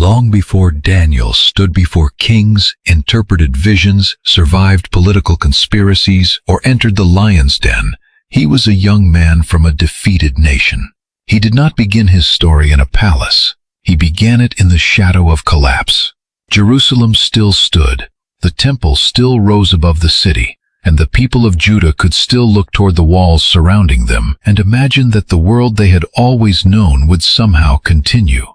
Long before Daniel stood before kings, interpreted visions, survived political conspiracies, or entered the lion's den, he was a young man from a defeated nation. He did not begin his story in a palace. He began it in the shadow of collapse. Jerusalem still stood, the temple still rose above the city, and the people of Judah could still look toward the walls surrounding them and imagine that the world they had always known would somehow continue.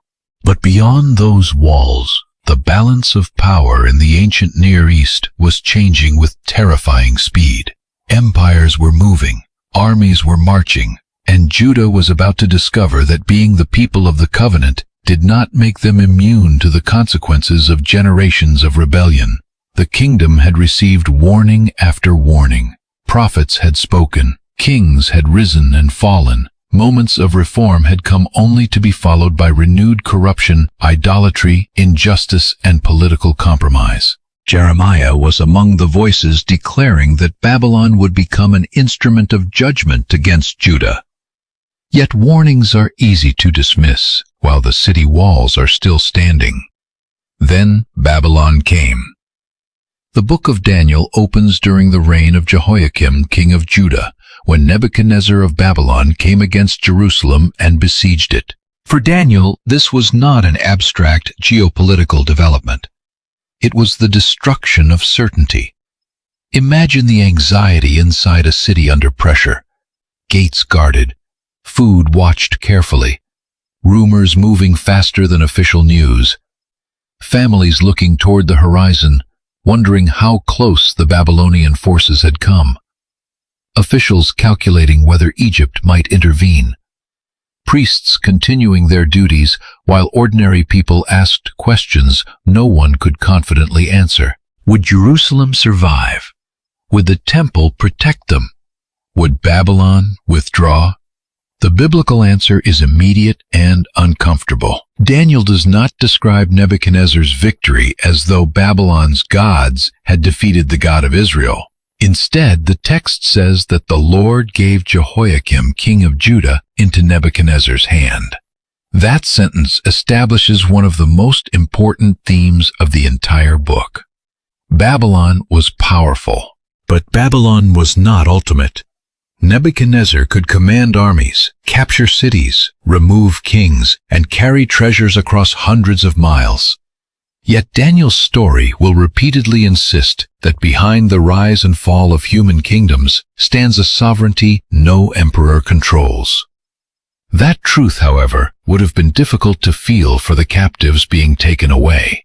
But beyond those walls, the balance of power in the ancient Near East was changing with terrifying speed. Empires were moving, armies were marching, and Judah was about to discover that being the people of the covenant did not make them immune to the consequences of generations of rebellion. The kingdom had received warning after warning. Prophets had spoken, kings had risen and fallen. Moments of reform had come only to be followed by renewed corruption, idolatry, injustice, and political compromise. Jeremiah was among the voices declaring that Babylon would become an instrument of judgment against Judah. Yet warnings are easy to dismiss while the city walls are still standing. Then Babylon came. The book of Daniel opens during the reign of Jehoiakim, king of Judah, when Nebuchadnezzar of Babylon came against Jerusalem and besieged it. For Daniel, this was not an abstract geopolitical development. It was the destruction of certainty. Imagine the anxiety inside a city under pressure. Gates guarded, food watched carefully, rumors moving faster than official news, families looking toward the horizon, wondering how close the Babylonian forces had come. Officials calculating whether Egypt might intervene. Priests continuing their duties while ordinary people asked questions no one could confidently answer. Would Jerusalem survive? Would the temple protect them? Would Babylon withdraw? The biblical answer is immediate and uncomfortable. Daniel does not describe Nebuchadnezzar's victory as though Babylon's gods had defeated the God of Israel. Instead, the text says that the Lord gave Jehoiakim, king of Judah, into Nebuchadnezzar's hand. That sentence establishes one of the most important themes of the entire book. Babylon was powerful, but Babylon was not ultimate. Nebuchadnezzar could command armies, capture cities, remove kings, and carry treasures across hundreds of miles. Yet Daniel's story will repeatedly insist that behind the rise and fall of human kingdoms stands a sovereignty no emperor controls. That truth, however, would have been difficult to feel for the captives being taken away.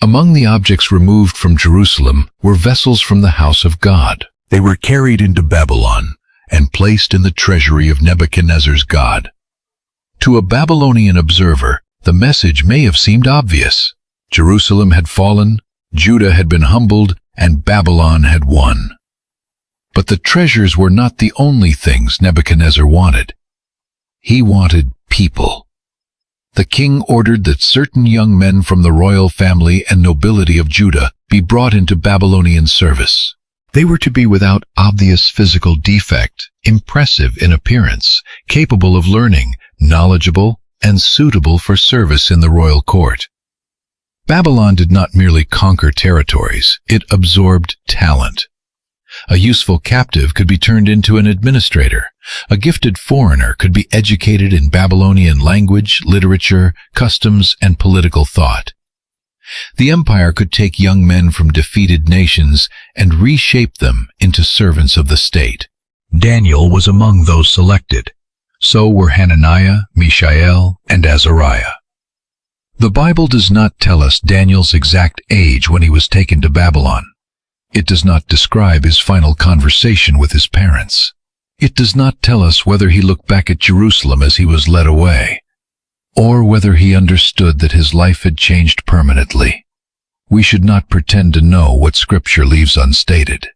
Among the objects removed from Jerusalem were vessels from the house of God. They were carried into Babylon and placed in the treasury of Nebuchadnezzar's god. To a Babylonian observer, the message may have seemed obvious. Jerusalem had fallen, Judah had been humbled, and Babylon had won. But the treasures were not the only things Nebuchadnezzar wanted. He wanted people. The king ordered that certain young men from the royal family and nobility of Judah be brought into Babylonian service. They were to be without obvious physical defect, impressive in appearance, capable of learning, knowledgeable, and suitable for service in the royal court. Babylon did not merely conquer territories, it absorbed talent. A useful captive could be turned into an administrator. A gifted foreigner could be educated in Babylonian language, literature, customs, and political thought. The empire could take young men from defeated nations and reshape them into servants of the state. Daniel was among those selected. So were Hananiah, Mishael, and Azariah. The Bible does not tell us Daniel's exact age when he was taken to Babylon. It does not describe his final conversation with his parents. It does not tell us whether he looked back at Jerusalem as he was led away, or whether he understood that his life had changed permanently. We should not pretend to know what Scripture leaves unstated.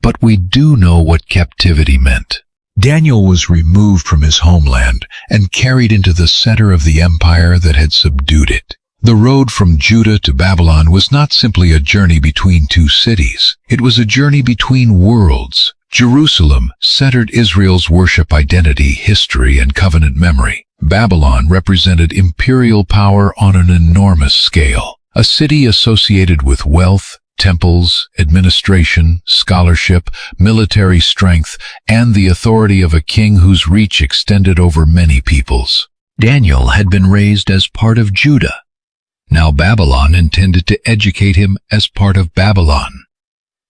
But we do know what captivity meant. Daniel was removed from his homeland and carried into the center of the empire that had subdued it. The road from Judah to Babylon was not simply a journey between two cities. It was a journey between worlds. Jerusalem centered Israel's worship identity, history, and covenant memory. Babylon represented imperial power on an enormous scale, a city associated with wealth, temples, administration, scholarship, military strength, and the authority of a king whose reach extended over many peoples. Daniel had been raised as part of Judah. Now Babylon intended to educate him as part of Babylon.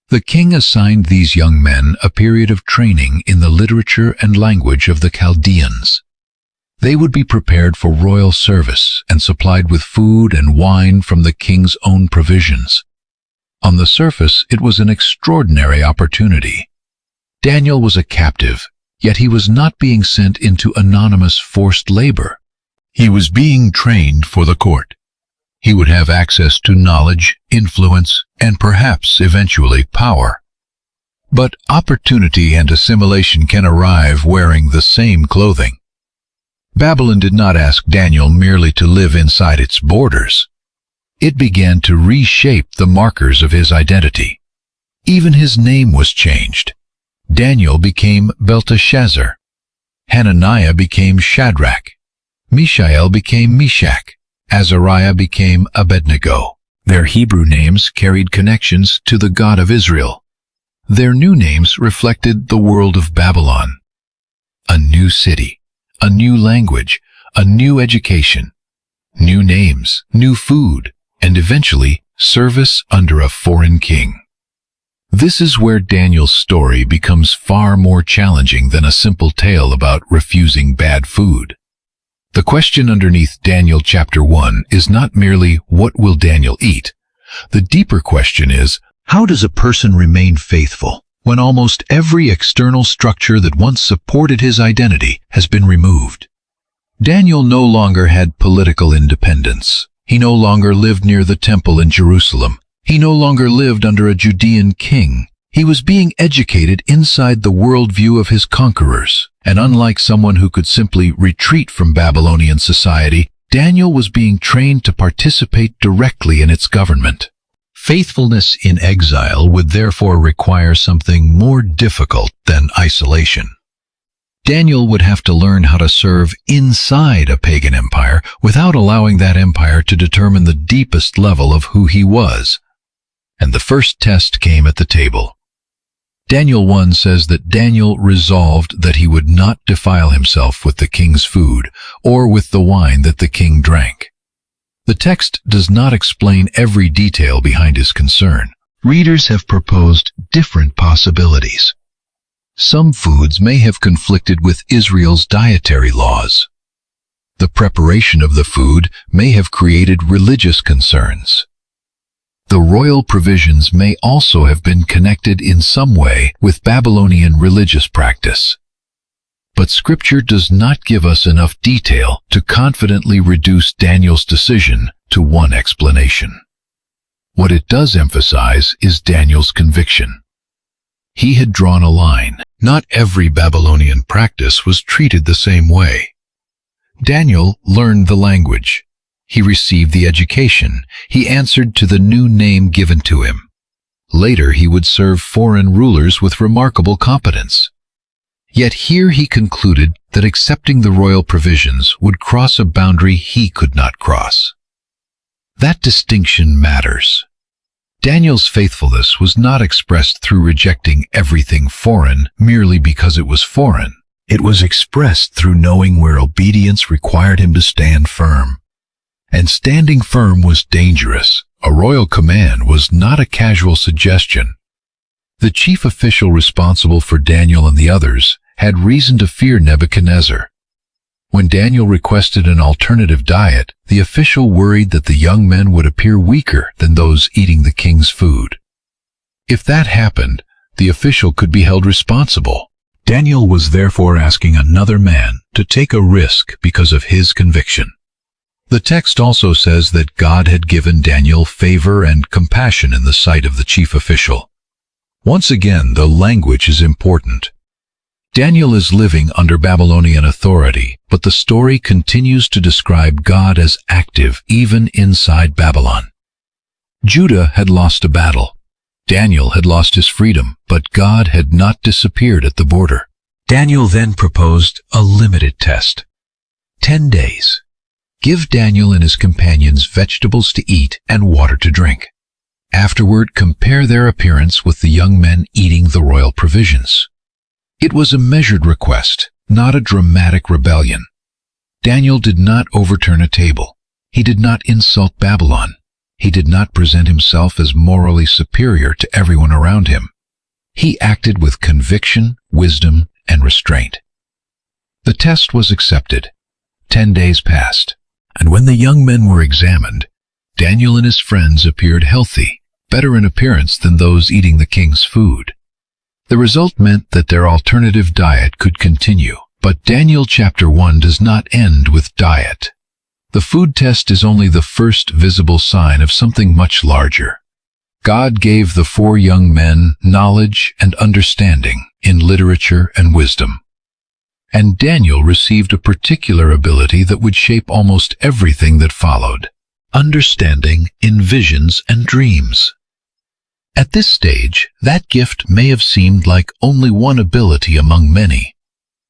The king assigned these young men a period of training in the literature and language of the Chaldeans. They would be prepared for royal service and supplied with food and wine from the king's own provisions. On the surface, it was an extraordinary opportunity. Daniel was a captive, yet he was not being sent into anonymous forced labor. He was being trained for the court. He would have access to knowledge, influence, and perhaps eventually power. But opportunity and assimilation can arrive wearing the same clothing. Babylon did not ask Daniel merely to live inside its borders. It began to reshape the markers of his identity. Even his name was changed. Daniel became Belshazzar. Hananiah became Shadrach. Mishael became Meshach. Azariah became Abednego. Their Hebrew names carried connections to the God of Israel. Their new names reflected the world of Babylon. A new city, a new language, a new education, new names, new food, and eventually service under a foreign king. This is where Daniel's story becomes far more challenging than a simple tale about refusing bad food. The question underneath Daniel chapter 1 is not merely what will Daniel eat. The deeper question is, how does a person remain faithful when almost every external structure that once supported his identity has been removed? Daniel no longer had political independence. He no longer lived near the temple in Jerusalem. He no longer lived under a Judean king. He was being educated inside the worldview of his conquerors. And unlike someone who could simply retreat from Babylonian society, Daniel was being trained to participate directly in its government. Faithfulness in exile would therefore require something more difficult than isolation. Daniel would have to learn how to serve inside a pagan empire without allowing that empire to determine the deepest level of who he was. And the first test came at the table. Daniel 1 says that Daniel resolved that he would not defile himself with the king's food or with the wine that the king drank. The text does not explain every detail behind his concern. Readers have proposed different possibilities. Some foods may have conflicted with Israel's dietary laws. The preparation of the food may have created religious concerns. The royal provisions may also have been connected in some way with Babylonian religious practice. But Scripture does not give us enough detail to confidently reduce Daniel's decision to one explanation. What it does emphasize is Daniel's conviction. He had drawn a line. Not every Babylonian practice was treated the same way. Daniel learned the language. He received the education. He answered to the new name given to him. Later he would serve foreign rulers with remarkable competence. Yet here he concluded that accepting the royal provisions would cross a boundary he could not cross. That distinction matters. Daniel's faithfulness was not expressed through rejecting everything foreign merely because it was foreign. It was expressed through knowing where obedience required him to stand firm. And standing firm was dangerous. A royal command was not a casual suggestion. The chief official responsible for Daniel and the others had reason to fear Nebuchadnezzar. When Daniel requested an alternative diet, the official worried that the young men would appear weaker than those eating the king's food. If that happened, the official could be held responsible. Daniel was therefore asking another man to take a risk because of his conviction. The text also says that God had given Daniel favor and compassion in the sight of the chief official. Once again, the language is important. Daniel is living under Babylonian authority, but the story continues to describe God as active even inside Babylon. Judah had lost a battle. Daniel had lost his freedom, but God had not disappeared at the border. Daniel then proposed a limited test. 10 days. Give Daniel and his companions vegetables to eat and water to drink. Afterward, compare their appearance with the young men eating the royal provisions. It was a measured request, not a dramatic rebellion. Daniel did not overturn a table. He did not insult Babylon. He did not present himself as morally superior to everyone around him. He acted with conviction, wisdom, and restraint. The test was accepted. 10 days passed, and when the young men were examined, Daniel and his friends appeared healthy, better in appearance than those eating the king's food. The result meant that their alternative diet could continue, but Daniel chapter 1 does not end with diet. The food test is only the first visible sign of something much larger. God gave the 4 young men knowledge and understanding in literature and wisdom. And Daniel received a particular ability that would shape almost everything that followed: understanding in visions and dreams. At this stage, that gift may have seemed like only one ability among many.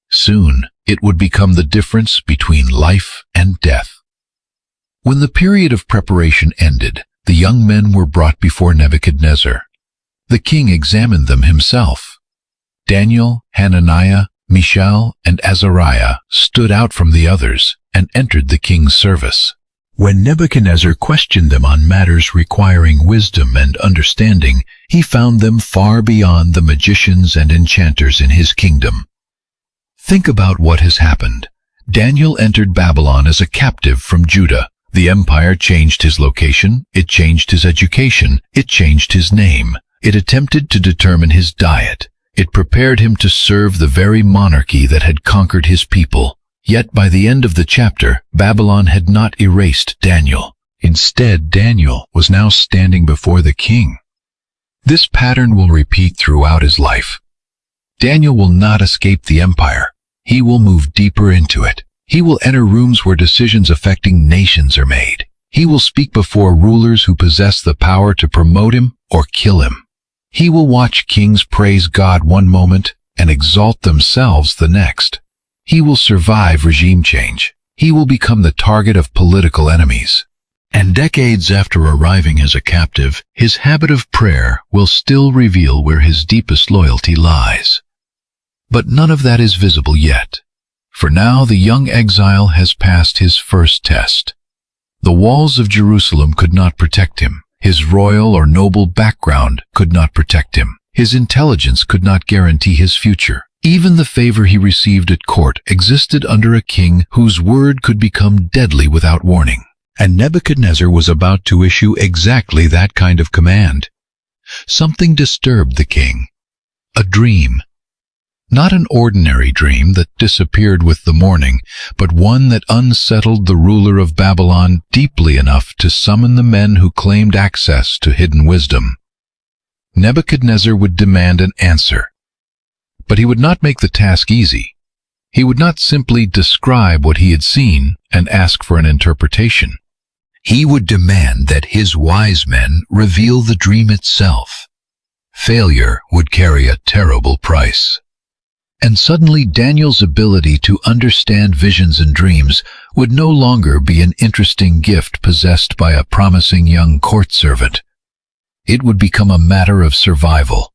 Soon, it would become the difference between life and death. When the period of preparation ended, the young men were brought before Nebuchadnezzar. The king examined them himself. Daniel, Hananiah, Mishael, and Azariah stood out from the others and entered the king's service. When Nebuchadnezzar questioned them on matters requiring wisdom and understanding, he found them far beyond the magicians and enchanters in his kingdom. Think about what has happened. Daniel entered Babylon as a captive from Judah. The empire changed his location, it changed his education, it changed his name. It attempted to determine his diet. It prepared him to serve the very monarchy that had conquered his people. Yet by the end of the chapter, Babylon had not erased Daniel. Instead, Daniel was now standing before the king. This pattern will repeat throughout his life. Daniel will not escape the empire. He will move deeper into it. He will enter rooms where decisions affecting nations are made. He will speak before rulers who possess the power to promote him or kill him. He will watch kings praise God one moment and exalt themselves the next. He will survive regime change. He will become the target of political enemies. And decades after arriving as a captive, his habit of prayer will still reveal where his deepest loyalty lies. But none of that is visible yet. For now, the young exile has passed his first test. The walls of Jerusalem could not protect him. His royal or noble background could not protect him. His intelligence could not guarantee his future. Even the favor he received at court existed under a king whose word could become deadly without warning. And Nebuchadnezzar was about to issue exactly that kind of command. Something disturbed the king. A dream. Not an ordinary dream that disappeared with the morning, but one that unsettled the ruler of Babylon deeply enough to summon the men who claimed access to hidden wisdom. Nebuchadnezzar would demand an answer. But he would not make the task easy. He would not simply describe what he had seen and ask for an interpretation. He would demand that his wise men reveal the dream itself. Failure would carry a terrible price. And suddenly Daniel's ability to understand visions and dreams would no longer be an interesting gift possessed by a promising young court servant. It would become a matter of survival.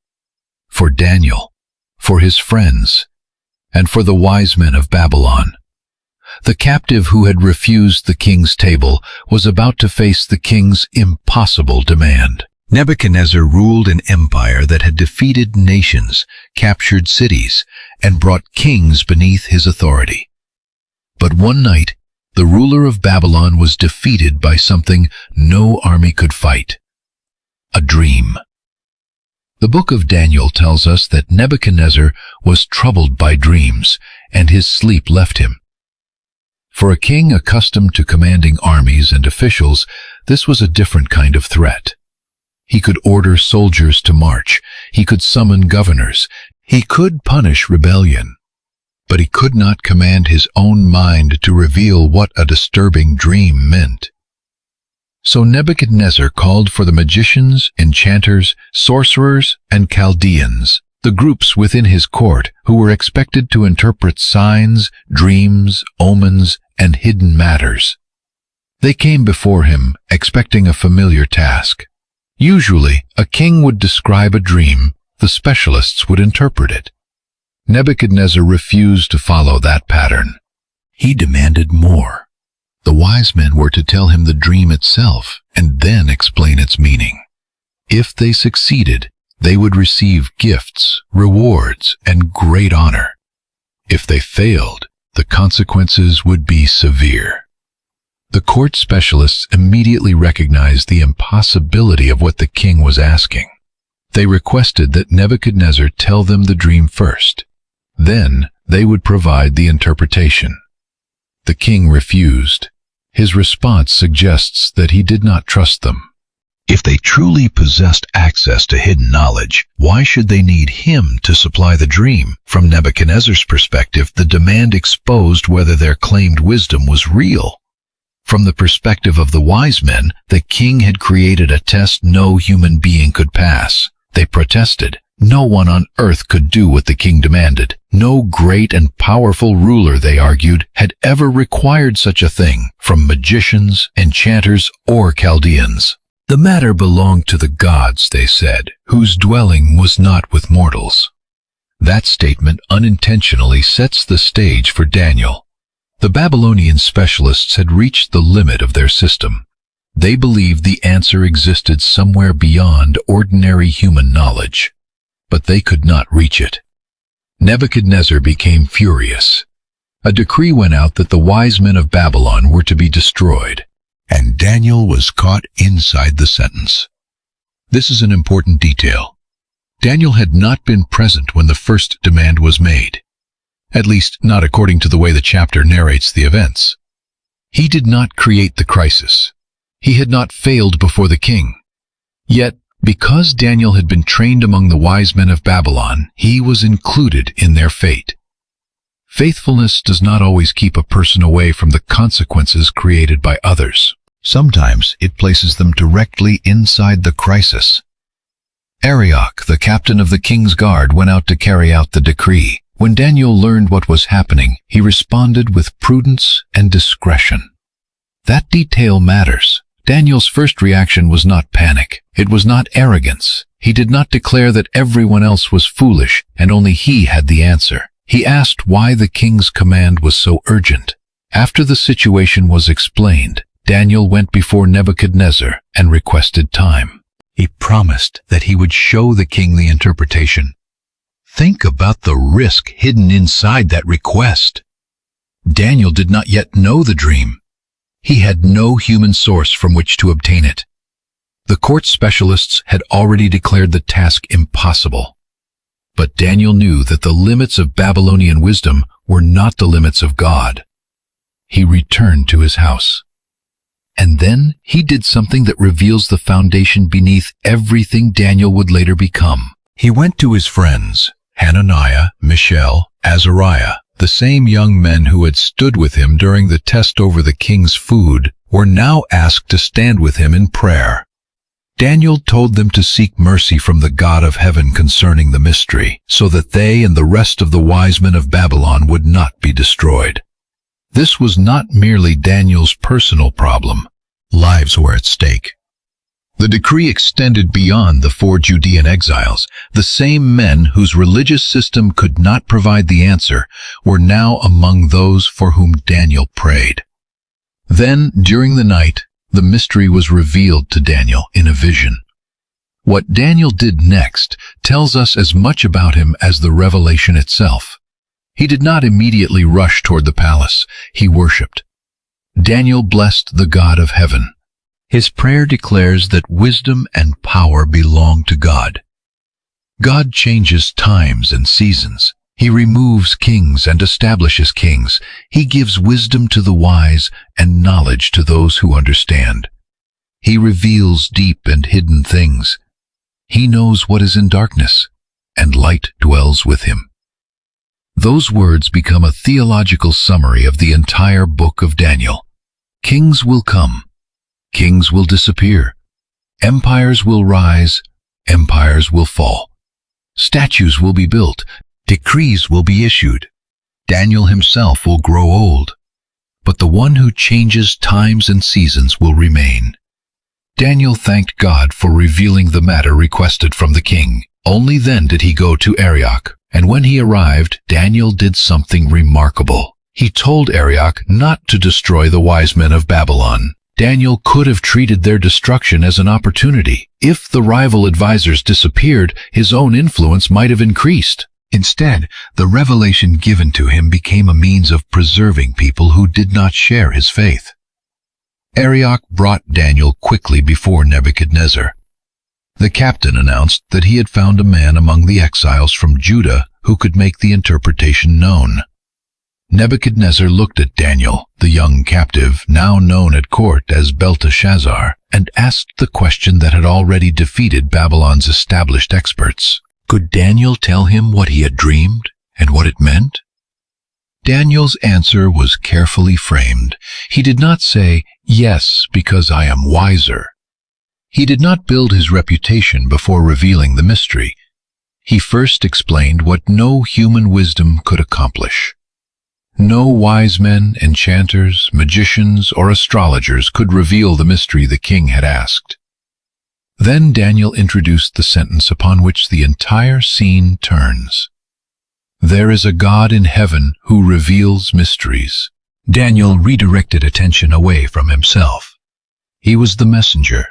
For Daniel, for his friends, and for the wise men of Babylon. The captive who had refused the king's table was about to face the king's impossible demand. Nebuchadnezzar ruled an empire that had defeated nations, captured cities, and brought kings beneath his authority. But one night, the ruler of Babylon was defeated by something no army could fight: a dream. The book of Daniel tells us that Nebuchadnezzar was troubled by dreams, and his sleep left him. For a king accustomed to commanding armies and officials, this was a different kind of threat. He could order soldiers to march. He could summon governors. He could punish rebellion. But he could not command his own mind to reveal what a disturbing dream meant. So Nebuchadnezzar called for the magicians, enchanters, sorcerers, and Chaldeans, the groups within his court who were expected to interpret signs, dreams, omens, and hidden matters. They came before him, expecting a familiar task. Usually, a king would describe a dream, the specialists would interpret it. Nebuchadnezzar refused to follow that pattern. He demanded more. The wise men were to tell him the dream itself and then explain its meaning. If they succeeded, they would receive gifts, rewards, and great honor. If they failed, the consequences would be severe. The court specialists immediately recognized the impossibility of what the king was asking. They requested that Nebuchadnezzar tell them the dream first. Then they would provide the interpretation. The king refused. His response suggests that he did not trust them. If they truly possessed access to hidden knowledge, why should they need him to supply the dream? From Nebuchadnezzar's perspective, the demand exposed whether their claimed wisdom was real. From the perspective of the wise men, the king had created a test no human being could pass. They protested. No one on earth could do what the king demanded. No great and powerful ruler, they argued, had ever required such a thing from magicians, enchanters, or Chaldeans. The matter belonged to the gods, they said, whose dwelling was not with mortals. That statement unintentionally sets the stage for Daniel. The Babylonian specialists had reached the limit of their system. They believed the answer existed somewhere beyond ordinary human knowledge, but they could not reach it. Nebuchadnezzar became furious. A decree went out that the wise men of Babylon were to be destroyed, and Daniel was caught inside the sentence. This is an important detail. Daniel had not been present when the first demand was made, at least not according to the way the chapter narrates the events. He did not create the crisis. He had not failed before the king. Yet, because Daniel had been trained among the wise men of Babylon, he was included in their fate. Faithfulness does not always keep a person away from the consequences created by others. Sometimes it places them directly inside the crisis. Arioch, the captain of the king's guard, went out to carry out the decree. When Daniel learned what was happening, he responded with prudence and discretion. That detail matters. Daniel's first reaction was not panic. It was not arrogance. He did not declare that everyone else was foolish and only he had the answer. He asked why the king's command was so urgent. After the situation was explained, Daniel went before Nebuchadnezzar and requested time. He promised that he would show the king the interpretation. Think about the risk hidden inside that request. Daniel did not yet know the dream. He had no human source from which to obtain it. The court specialists had already declared the task impossible. But Daniel knew that the limits of Babylonian wisdom were not the limits of God. He returned to his house. And then he did something that reveals the foundation beneath everything Daniel would later become. He went to his friends, Hananiah, Mishael, Azariah. The same young men who had stood with him during the test over the king's food were now asked to stand with him in prayer. Daniel told them to seek mercy from the God of heaven concerning the mystery, so that they and the rest of the wise men of Babylon would not be destroyed. This was not merely Daniel's personal problem. Lives were at stake. The decree extended beyond the 4 Judean exiles. The same men whose religious system could not provide the answer were now among those for whom Daniel prayed. Then, during the night, the mystery was revealed to Daniel in a vision. What Daniel did next tells us as much about him as the revelation itself. He did not immediately rush toward the palace. He worshipped. Daniel blessed the God of heaven. His prayer declares that wisdom and power belong to God. God changes times and seasons. He removes kings and establishes kings. He gives wisdom to the wise and knowledge to those who understand. He reveals deep and hidden things. He knows what is in darkness, and light dwells with him. Those words become a theological summary of the entire book of Daniel. Kings will come. Kings will disappear. Empires will rise. Empires will fall. Statues will be built. Decrees will be issued. Daniel himself will grow old. but the one who changes times and seasons will remain. Daniel thanked God for revealing the matter requested from the king. Only then did he go to Arioch, and when he arrived, Daniel did something remarkable. He told Arioch not to destroy the wise men of Babylon. Daniel could have treated their destruction as an opportunity. If the rival advisors disappeared, his own influence might have increased. Instead, the revelation given to him became a means of preserving people who did not share his faith. Arioch brought Daniel quickly before Nebuchadnezzar. The captain announced that he had found a man among the exiles from Judah who could make the interpretation known. Nebuchadnezzar looked at Daniel, the young captive, now known at court as Belshazzar, and asked the question that had already defeated Babylon's established experts. Could Daniel tell him what he had dreamed and what it meant? Daniel's answer was carefully framed. He did not say, "Yes, because I am wiser." He did not build his reputation before revealing the mystery. He first explained what no human wisdom could accomplish. No wise men, enchanters, magicians, or astrologers could reveal the mystery the king had asked. Then Daniel introduced the sentence upon which the entire scene turns. There is a God in heaven who reveals mysteries. Daniel redirected attention away from himself. He was the messenger.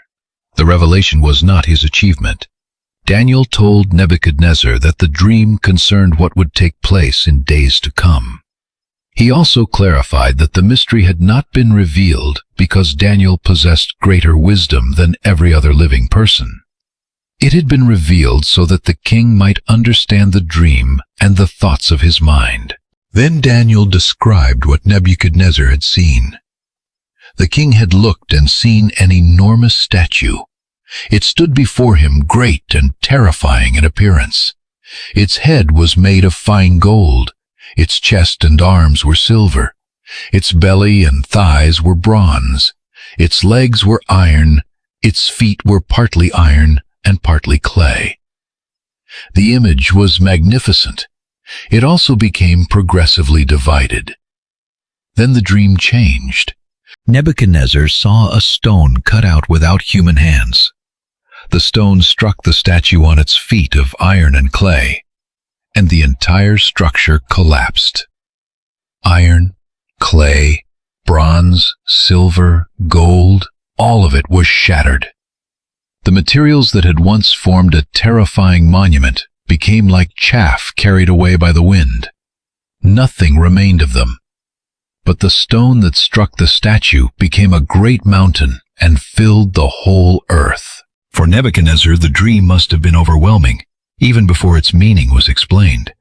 The revelation was not his achievement. Daniel told Nebuchadnezzar that the dream concerned what would take place in days to come. He also clarified that the mystery had not been revealed because Daniel possessed greater wisdom than every other living person. It had been revealed so that the king might understand the dream and the thoughts of his mind. Then Daniel described what Nebuchadnezzar had seen. The king had looked and seen an enormous statue. It stood before him great and terrifying in appearance. Its head was made of fine gold. Its chest and arms were silver. Its belly and thighs were bronze. Its legs were iron. Its feet were partly iron and partly clay. The image was magnificent. It also became progressively divided. Then the dream changed. Nebuchadnezzar saw a stone cut out without human hands. The stone struck the statue on its feet of iron and clay, and the entire structure collapsed. Iron, clay, bronze, silver, gold, all of it was shattered. The materials that had once formed a terrifying monument became like chaff carried away by the wind. Nothing remained of them. But the stone that struck the statue became a great mountain and filled the whole earth. For Nebuchadnezzar, the dream must have been overwhelming, even before its meaning was explained.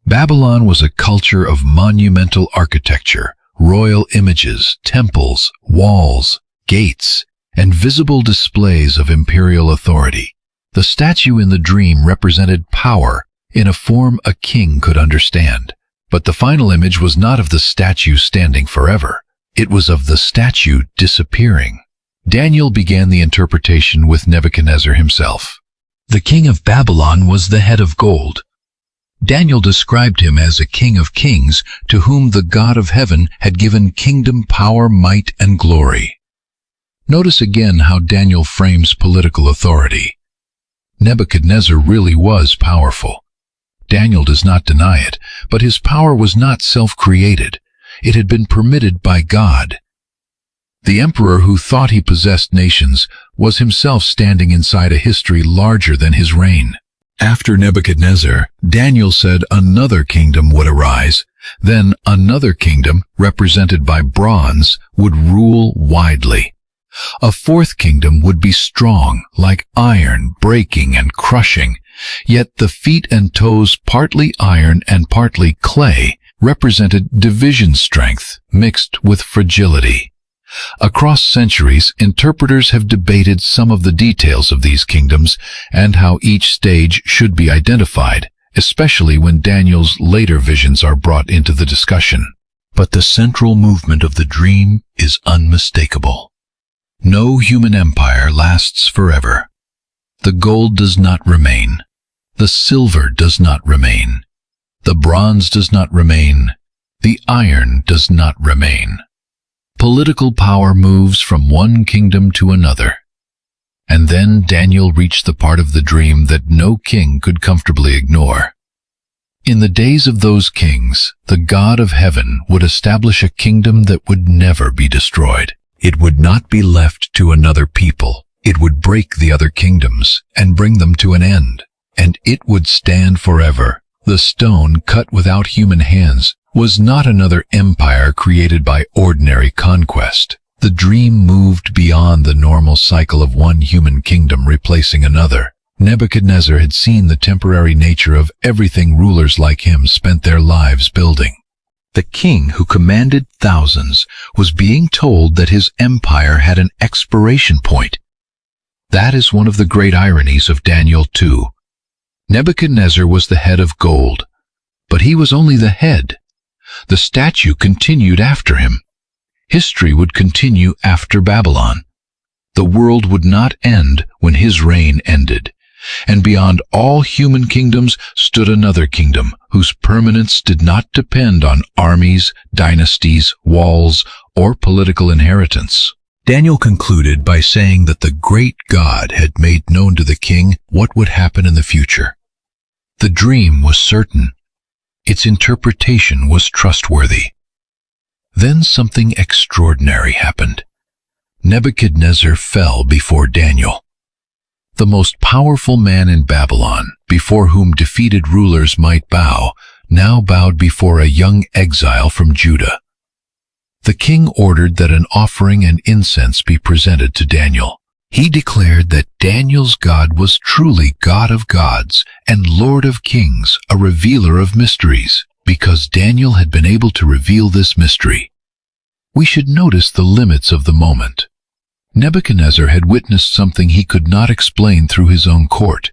Babylon was a culture of monumental architecture, royal images, temples, walls, gates, and visible displays of imperial authority. The statue in the dream represented power in a form a king could understand. But the final image was not of the statue standing forever. It was of the statue disappearing. Daniel began the interpretation with Nebuchadnezzar himself. The king of Babylon was the head of gold. Daniel described him as a king of kings to whom the God of heaven had given kingdom, power, might, and glory. Notice again how Daniel frames political authority. Nebuchadnezzar really was powerful. Daniel does not deny it, but his power was not self-created. It had been permitted by God. The emperor who thought he possessed nations was himself standing inside a history larger than his reign. After Nebuchadnezzar, Daniel said another kingdom would arise. Then another kingdom, represented by bronze, would rule widely. A fourth kingdom would be strong, like iron, breaking and crushing. Yet the feet and toes, partly iron and partly clay, represented division strength mixed with fragility. Across centuries, interpreters have debated some of the details of these kingdoms and how each stage should be identified, especially when Daniel's later visions are brought into the discussion. But the central movement of the dream is unmistakable. No human empire lasts forever. The gold does not remain. The silver does not remain. The bronze does not remain. The iron does not remain. Political power moves from one kingdom to another. And then Daniel reached the part of the dream that no king could comfortably ignore. In the days of those kings, the God of heaven would establish a kingdom that would never be destroyed. It would not be left to another people. It would break the other kingdoms and bring them to an end. And it would stand forever. The stone cut without human hands was not another empire created by ordinary conquest. The dream moved beyond the normal cycle of one human kingdom replacing another. Nebuchadnezzar had seen the temporary nature of everything rulers like him spent their lives building. The king who commanded thousands was being told that his empire had an expiration point. That is one of the great ironies of Daniel 2. Nebuchadnezzar was the head of gold, but he was only the head. The statue continued after him. History would continue after Babylon. The world would not end when his reign ended. And beyond all human kingdoms stood another kingdom whose permanence did not depend on armies, dynasties, walls, or political inheritance. Daniel concluded by saying that the great God had made known to the king what would happen in the future. The dream was certain. Its interpretation was trustworthy. Then something extraordinary happened. Nebuchadnezzar fell before Daniel. The most powerful man in Babylon, before whom defeated rulers might bow, now bowed before a young exile from Judah. The king ordered that an offering and incense be presented to Daniel. He declared that Daniel's God was truly God of gods and Lord of kings, a revealer of mysteries, because Daniel had been able to reveal this mystery. We should notice the limits of the moment. Nebuchadnezzar had witnessed something he could not explain through his own court.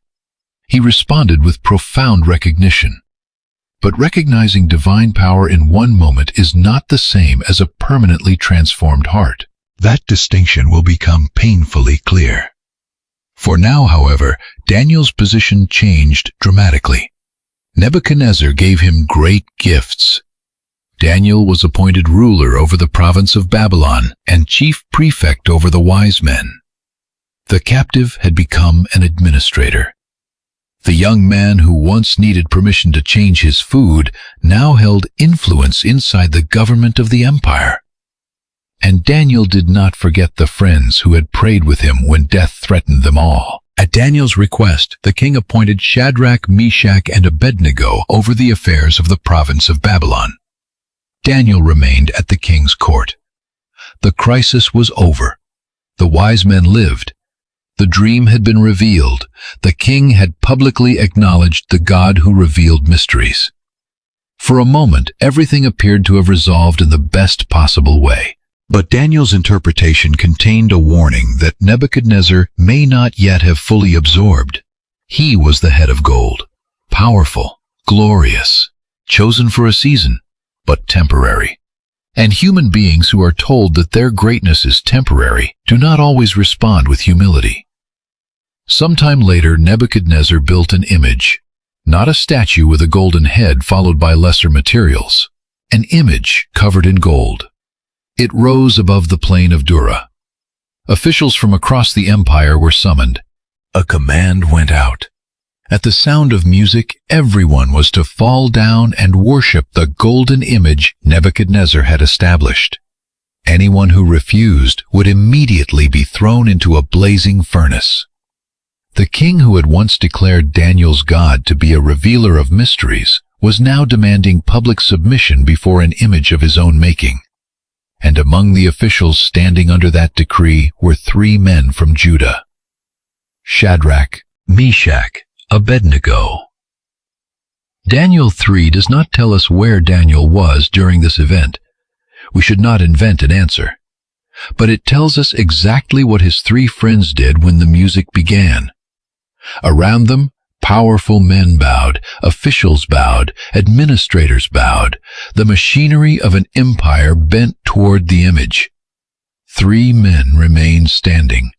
He responded with profound recognition. But recognizing divine power in one moment is not the same as a permanently transformed heart. That distinction will become painfully clear. For now, however, Daniel's position changed dramatically. Nebuchadnezzar gave him great gifts. Daniel was appointed ruler over the province of Babylon and chief prefect over the wise men. The captive had become an administrator. The young man who once needed permission to change his food now held influence inside the government of the empire. And Daniel did not forget the friends who had prayed with him when death threatened them all. At Daniel's request, the king appointed Shadrach, Meshach, and Abednego over the affairs of the province of Babylon. Daniel remained at the king's court. The crisis was over. The wise men lived. The dream had been revealed. The king had publicly acknowledged the God who revealed mysteries. For a moment, everything appeared to have resolved in the best possible way. But Daniel's interpretation contained a warning that Nebuchadnezzar may not yet have fully absorbed. He was the head of gold, powerful, glorious, chosen for a season, but temporary. And human beings who are told that their greatness is temporary do not always respond with humility. Sometime later, Nebuchadnezzar built an image, not a statue with a golden head followed by lesser materials, an image covered in gold. It rose above the plain of Dura. Officials from across the empire were summoned. A command went out. At the sound of music, everyone was to fall down and worship the golden image Nebuchadnezzar had established. Anyone who refused would immediately be thrown into a blazing furnace. The king who had once declared Daniel's God to be a revealer of mysteries was now demanding public submission before an image of his own making. And among the officials standing under that decree were 3 men from Judah: Shadrach, Meshach, Abednego. Daniel 3 does not tell us where Daniel was during this event. We should not invent an answer. But it tells us exactly what his 3 friends did when the music began. Around them, powerful men bowed, officials bowed, administrators bowed. The machinery of an empire bent toward the image. 3 men remained standing.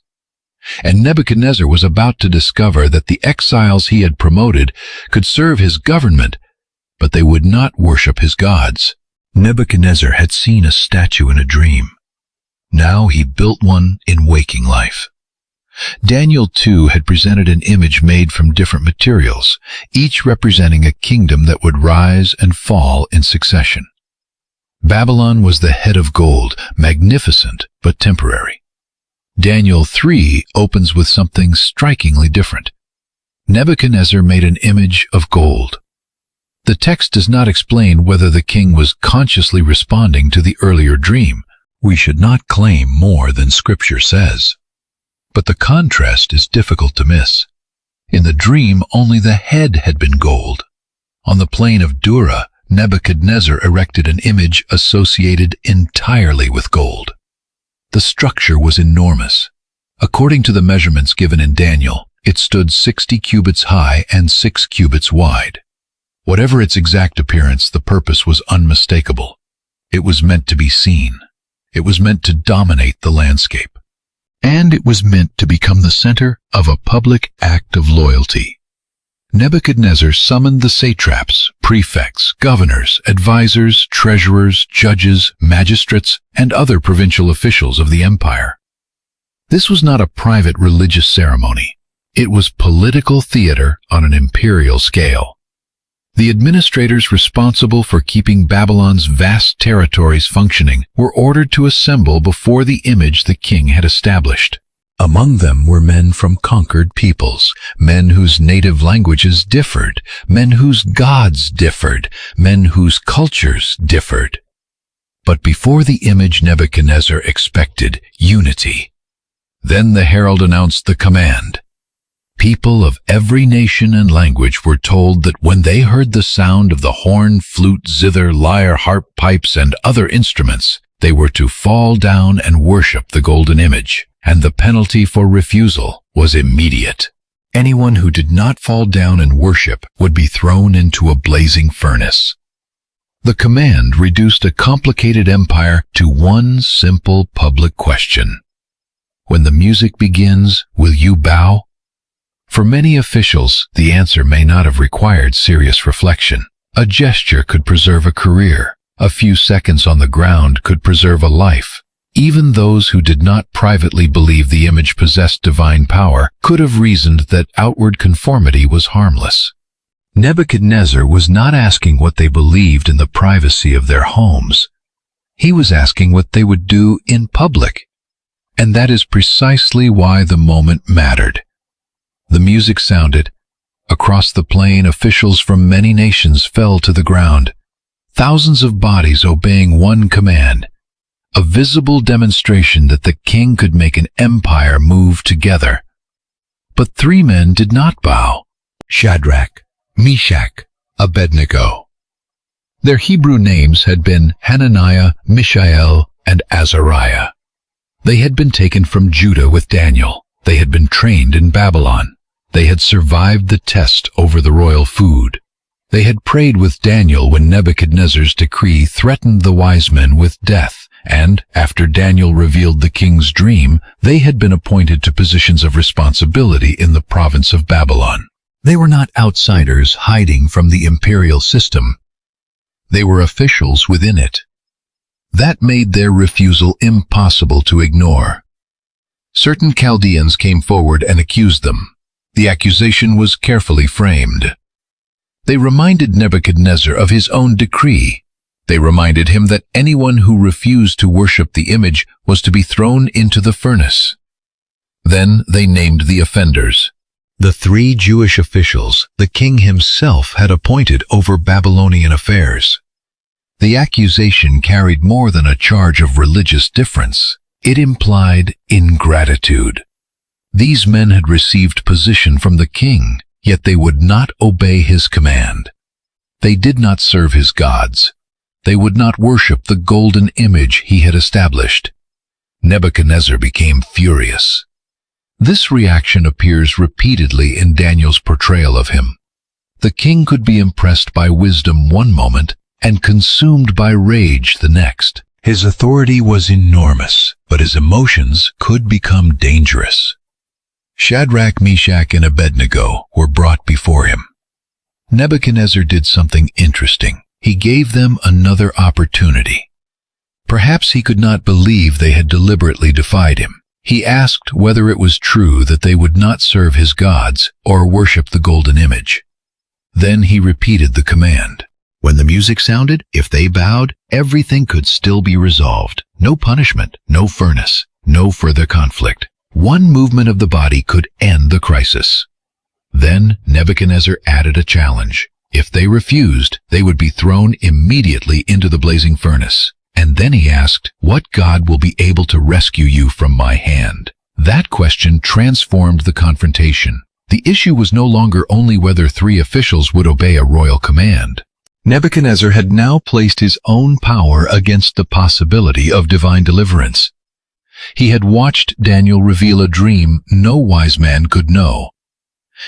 And Nebuchadnezzar was about to discover that the exiles he had promoted could serve his government, but they would not worship his gods. Nebuchadnezzar had seen a statue in a dream. Now he built one in waking life. Daniel too had presented an image made from different materials, each representing a kingdom that would rise and fall in succession. Babylon was the head of gold, magnificent but temporary. Daniel 3 opens with something strikingly different. Nebuchadnezzar made an image of gold. The text does not explain whether the king was consciously responding to the earlier dream. We should not claim more than Scripture says. But the contrast is difficult to miss. In the dream, only the head had been gold. On the plain of Dura, Nebuchadnezzar erected an image associated entirely with gold. The structure was enormous. According to the measurements given in Daniel, it stood 60 cubits high and 6 cubits wide. Whatever its exact appearance, the purpose was unmistakable. It was meant to be seen. It was meant to dominate the landscape. And it was meant to become the center of a public act of loyalty. Nebuchadnezzar summoned the satraps, prefects, governors, advisors, treasurers, judges, magistrates, and other provincial officials of the empire. This was not a private religious ceremony. It was political theater on an imperial scale. The administrators responsible for keeping Babylon's vast territories functioning were ordered to assemble before the image the king had established. Among them were men from conquered peoples, men whose native languages differed, men whose gods differed, men whose cultures differed. But before the image Nebuchadnezzar expected unity. Then the herald announced the command. People of every nation and language were told that when they heard the sound of the horn, flute, zither, lyre, harp, pipes, and other instruments, they were to fall down and worship the golden image, and the penalty for refusal was immediate. Anyone who did not fall down and worship would be thrown into a blazing furnace. The command reduced a complicated empire to one simple public question. When the music begins, will you bow? For many officials, the answer may not have required serious reflection. A gesture could preserve a career. A few seconds on the ground could preserve a life. Even those who did not privately believe the image possessed divine power could have reasoned that outward conformity was harmless. Nebuchadnezzar was not asking what they believed in the privacy of their homes. He was asking what they would do in public. And that is precisely why the moment mattered. The music sounded. Across the plain, officials from many nations fell to the ground, thousands of bodies obeying one command, a visible demonstration that the king could make an empire move together. But 3 men did not bow: Shadrach, Meshach, Abednego. Their Hebrew names had been Hananiah, Mishael, and Azariah. They had been taken from Judah with Daniel. They had been trained in Babylon. They had survived the test over the royal food. They had prayed with Daniel when Nebuchadnezzar's decree threatened the wise men with death, and, after Daniel revealed the king's dream, they had been appointed to positions of responsibility in the province of Babylon. They were not outsiders hiding from the imperial system. They were officials within it. That made their refusal impossible to ignore. Certain Chaldeans came forward and accused them. The accusation was carefully framed. They reminded Nebuchadnezzar of his own decree. They reminded him that anyone who refused to worship the image was to be thrown into the furnace. Then they named the offenders. The 3 Jewish officials the king himself had appointed over Babylonian affairs. The accusation carried more than a charge of religious difference. It implied ingratitude. These men had received position from the king, yet they would not obey his command. They did not serve his gods. They would not worship the golden image he had established. Nebuchadnezzar became furious. This reaction appears repeatedly in Daniel's portrayal of him. The king could be impressed by wisdom one moment and consumed by rage the next. His authority was enormous, but his emotions could become dangerous. Shadrach, Meshach, and Abednego were brought before him. Nebuchadnezzar did something interesting. He gave them another opportunity. Perhaps he could not believe they had deliberately defied him. He asked whether it was true that they would not serve his gods or worship the golden image. Then he repeated the command. When the music sounded, if they bowed, everything could still be resolved. No punishment, no furnace, no further conflict. One movement of the body could end the crisis. Then Nebuchadnezzar added a challenge. If they refused, they would be thrown immediately into the blazing furnace. And then he asked, "What God will be able to rescue you from my hand?" That question transformed the confrontation. The issue was no longer only whether 3 officials would obey a royal command. Nebuchadnezzar had now placed his own power against the possibility of divine deliverance. He had watched Daniel reveal a dream no wise man could know.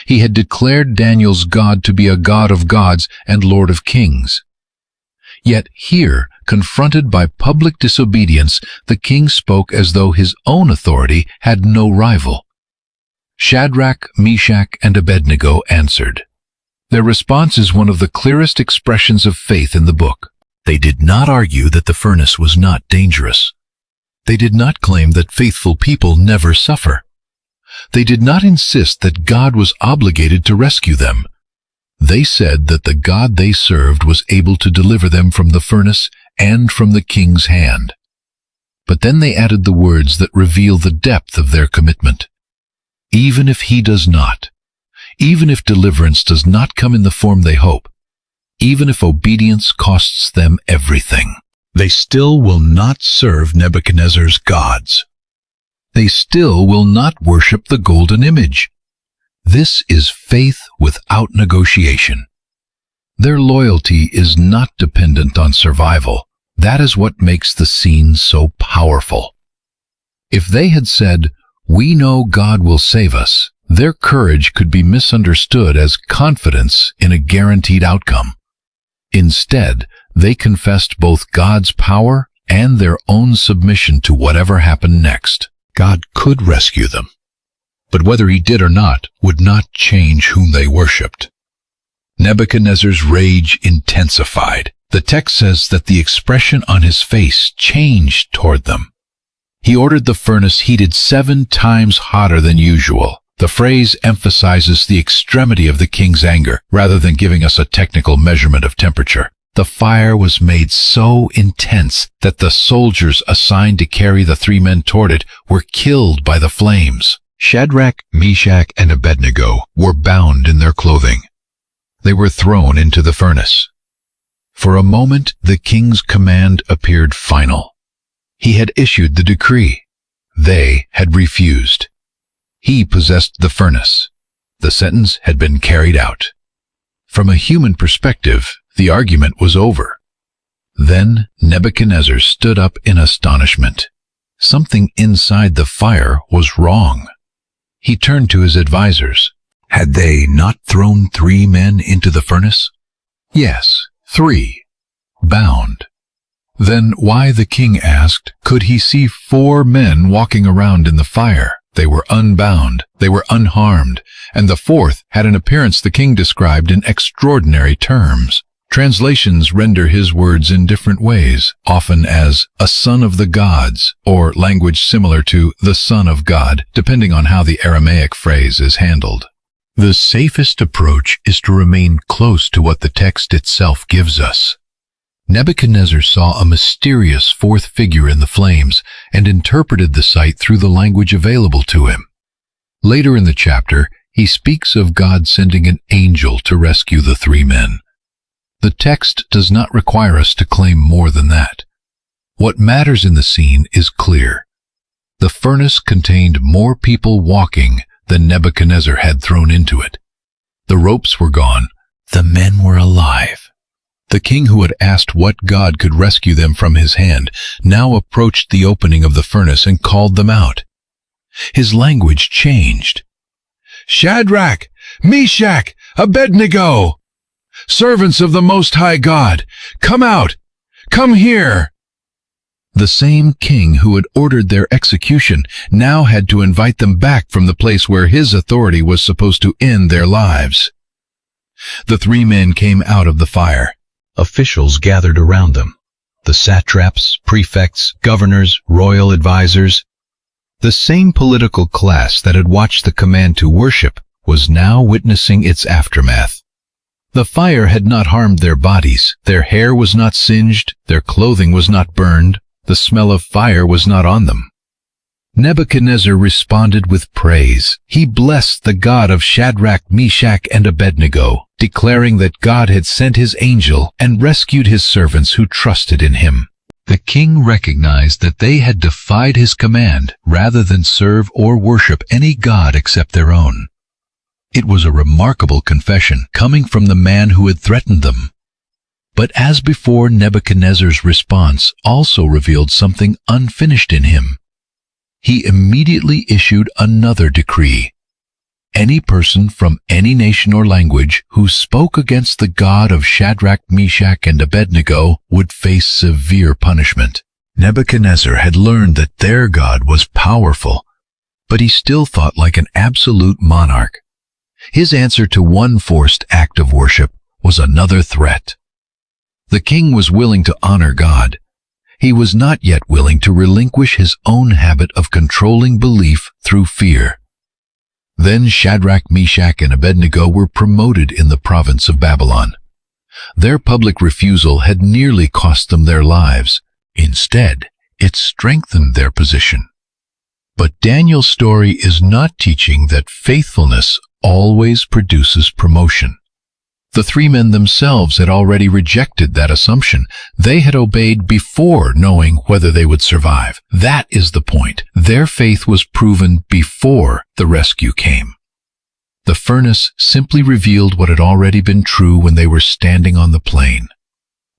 He had declared Daniel's God to be a God of gods and Lord of kings. Yet here, confronted by public disobedience, the king spoke as though his own authority had no rival. Shadrach, Meshach, and Abednego answered. Their response is one of the clearest expressions of faith in the book. They did not argue that the furnace was not dangerous. They did not claim that faithful people never suffer. They did not insist that God was obligated to rescue them. They said that the God they served was able to deliver them from the furnace and from the king's hand. But then they added the words that reveal the depth of their commitment. Even if he does not, even if deliverance does not come in the form they hope, even if obedience costs them everything, they still will not serve Nebuchadnezzar's gods. They still will not worship the golden image. This is faith without negotiation. Their loyalty is not dependent on survival. That is what makes the scene so powerful. If they had said, "We know God will save us," their courage could be misunderstood as confidence in a guaranteed outcome. Instead, they confessed both God's power and their own submission to whatever happened next. God could rescue them, but whether he did or not would not change whom they worshipped. Nebuchadnezzar's rage intensified. The text says that the expression on his face changed toward them. He ordered the furnace heated 7 times hotter than usual. The phrase emphasizes the extremity of the king's anger, rather than giving us a technical measurement of temperature. The fire was made so intense that the soldiers assigned to carry the 3 men toward it were killed by the flames. Shadrach, Meshach, and Abednego were bound in their clothing. They were thrown into the furnace. For a moment, the king's command appeared final. He had issued the decree. They had refused. He possessed the furnace. The sentence had been carried out. From a human perspective, the argument was over. Then Nebuchadnezzar stood up in astonishment. Something inside the fire was wrong. He turned to his advisors. Had they not thrown 3 men into the furnace? Yes, 3, bound. Then why, the king asked, could he see 4 men walking around in the fire? They were unbound, they were unharmed, and the 4th had an appearance the king described in extraordinary terms. Translations render his words in different ways, often as a son of the gods, or language similar to the son of God, depending on how the Aramaic phrase is handled. The safest approach is to remain close to what the text itself gives us. Nebuchadnezzar saw a mysterious 4th figure in the flames and interpreted the sight through the language available to him. Later in the chapter, he speaks of God sending an angel to rescue the 3 men. The text does not require us to claim more than that. What matters in the scene is clear. The furnace contained more people walking than Nebuchadnezzar had thrown into it. The ropes were gone. The men were alive. The king, who had asked what God could rescue them from his hand, now approached the opening of the furnace and called them out. His language changed. "Shadrach, Meshach, Abednego! Servants of the Most High God, come out! Come here!" The same king who had ordered their execution now had to invite them back from the place where his authority was supposed to end their lives. The 3 men came out of the fire. Officials gathered around them. the satraps, prefects, governors, royal advisors. The same political class that had watched the command to worship was now witnessing its aftermath. The fire had not harmed their bodies, their hair was not singed, their clothing was not burned, the smell of fire was not on them. Nebuchadnezzar responded with praise. He blessed the God of Shadrach, Meshach, and Abednego, declaring that God had sent his angel and rescued his servants who trusted in him. The king recognized that they had defied his command rather than serve or worship any god except their own. It was a remarkable confession coming from the man who had threatened them. But as before, Nebuchadnezzar's response also revealed something unfinished in him. He immediately issued another decree. Any person from any nation or language who spoke against the God of Shadrach, Meshach, and Abednego would face severe punishment. Nebuchadnezzar had learned that their God was powerful, but he still thought like an absolute monarch. His answer to one forced act of worship was another threat. The king was willing to honor God. He was not yet willing to relinquish his own habit of controlling belief through fear. Then Shadrach, Meshach, and Abednego were promoted in the province of Babylon. Their public refusal had nearly cost them their lives. Instead, it strengthened their position. But Daniel's story is not teaching that faithfulness always produces promotion. The three men themselves had already rejected that assumption. They had obeyed before knowing whether they would survive. That is the point. Their faith was proven before the rescue came. The furnace simply revealed what had already been true when they were standing on the plain.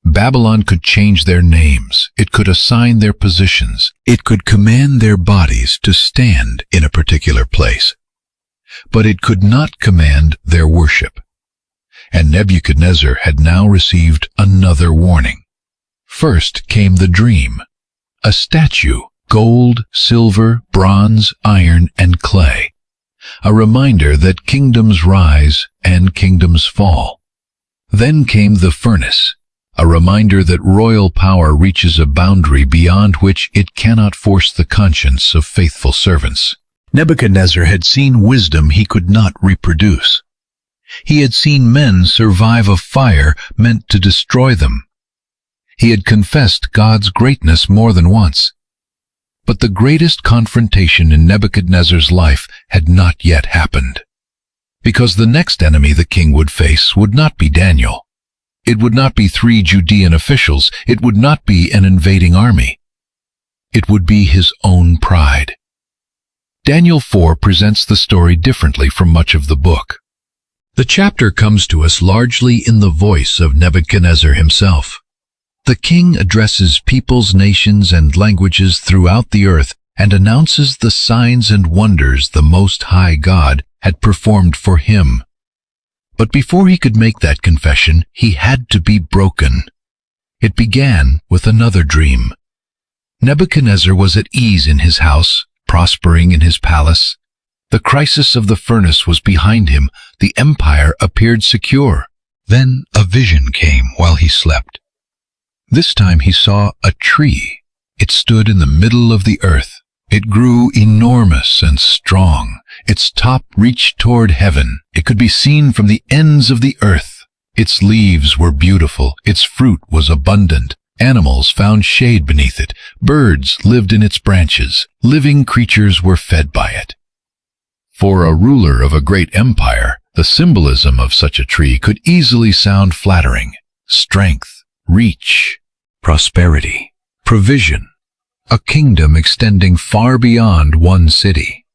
Babylon could change their names. It could assign their positions. It could command their bodies to stand in a particular place. But it could not command their worship. And Nebuchadnezzar had now received another warning. First came the dream, a statue, gold, silver, bronze, iron, and clay, a reminder that kingdoms rise and kingdoms fall. Then came the furnace, a reminder that royal power reaches a boundary beyond which it cannot force the conscience of faithful servants. Nebuchadnezzar had seen wisdom he could not reproduce. He had seen men survive a fire meant to destroy them. He had confessed God's greatness more than once. But the greatest confrontation in Nebuchadnezzar's life had not yet happened. Because the next enemy the king would face would not be Daniel. It would not be 3 Judean officials. It would not be an invading army. It would be his own pride. Daniel 4 presents the story differently from much of the book. The chapter comes to us largely in the voice of Nebuchadnezzar himself. The king addresses peoples, nations, and languages throughout the earth and announces the signs and wonders the Most High God had performed for him. But before he could make that confession, he had to be broken. It began with another dream. Nebuchadnezzar was at ease in his house, prospering in his palace. The crisis of the furnace was behind him. The empire appeared secure. Then a vision came while he slept. This time he saw a tree. It stood in the middle of the earth. It grew enormous and strong. Its top reached toward heaven. It could be seen from the ends of the earth. Its leaves were beautiful. Its fruit was abundant. Animals found shade beneath it. Birds lived in its branches. Living creatures were fed by it. For a ruler of a great empire, the symbolism of such a tree could easily sound flattering. Strength, reach, prosperity, provision, a kingdom extending far beyond one city.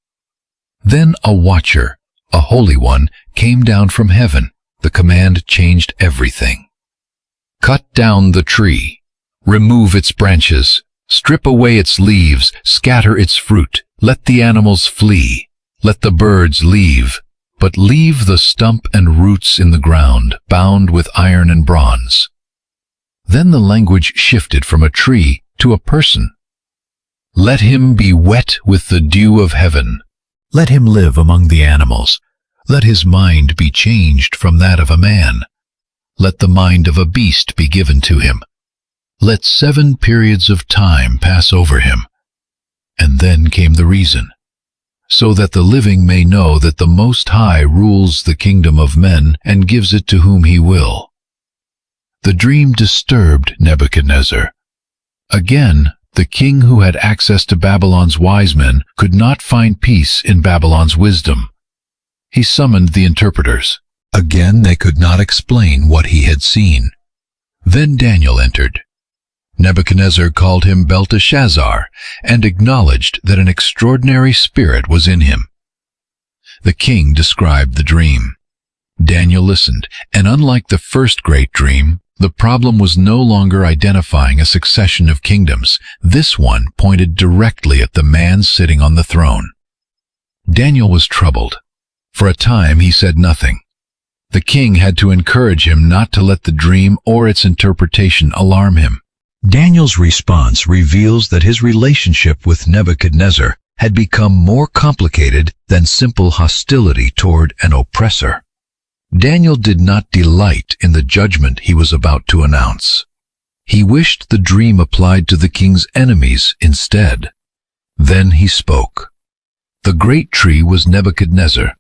Then a watcher, a holy one, came down from heaven. The command changed everything. Cut down the tree, remove its branches, strip away its leaves, scatter its fruit, let the animals flee. Let the birds leave, but leave the stump and roots in the ground, bound with iron and bronze. Then the language shifted from a tree to a person. Let him be wet with the dew of heaven. Let him live among the animals. Let his mind be changed from that of a man. Let the mind of a beast be given to him. Let 7 periods of time pass over him. And then came the reason, so that the living may know that the Most High rules the kingdom of men and gives it to whom he will. The dream disturbed Nebuchadnezzar. Again, the king who had access to Babylon's wise men could not find peace in Babylon's wisdom. He summoned the interpreters. Again, they could not explain what he had seen. Then Daniel entered. Nebuchadnezzar called him Belshazzar and acknowledged that an extraordinary spirit was in him. The king described the dream. Daniel listened, and unlike the first great dream, the problem was no longer identifying a succession of kingdoms. This one pointed directly at the man sitting on the throne. Daniel was troubled. For a time he said nothing. The king had to encourage him not to let the dream or its interpretation alarm him. Daniel's response reveals that his relationship with Nebuchadnezzar had become more complicated than simple hostility toward an oppressor. Daniel did not delight in the judgment he was about to announce. He wished the dream applied to the king's enemies instead. Then he spoke. The great tree was Nebuchadnezzar.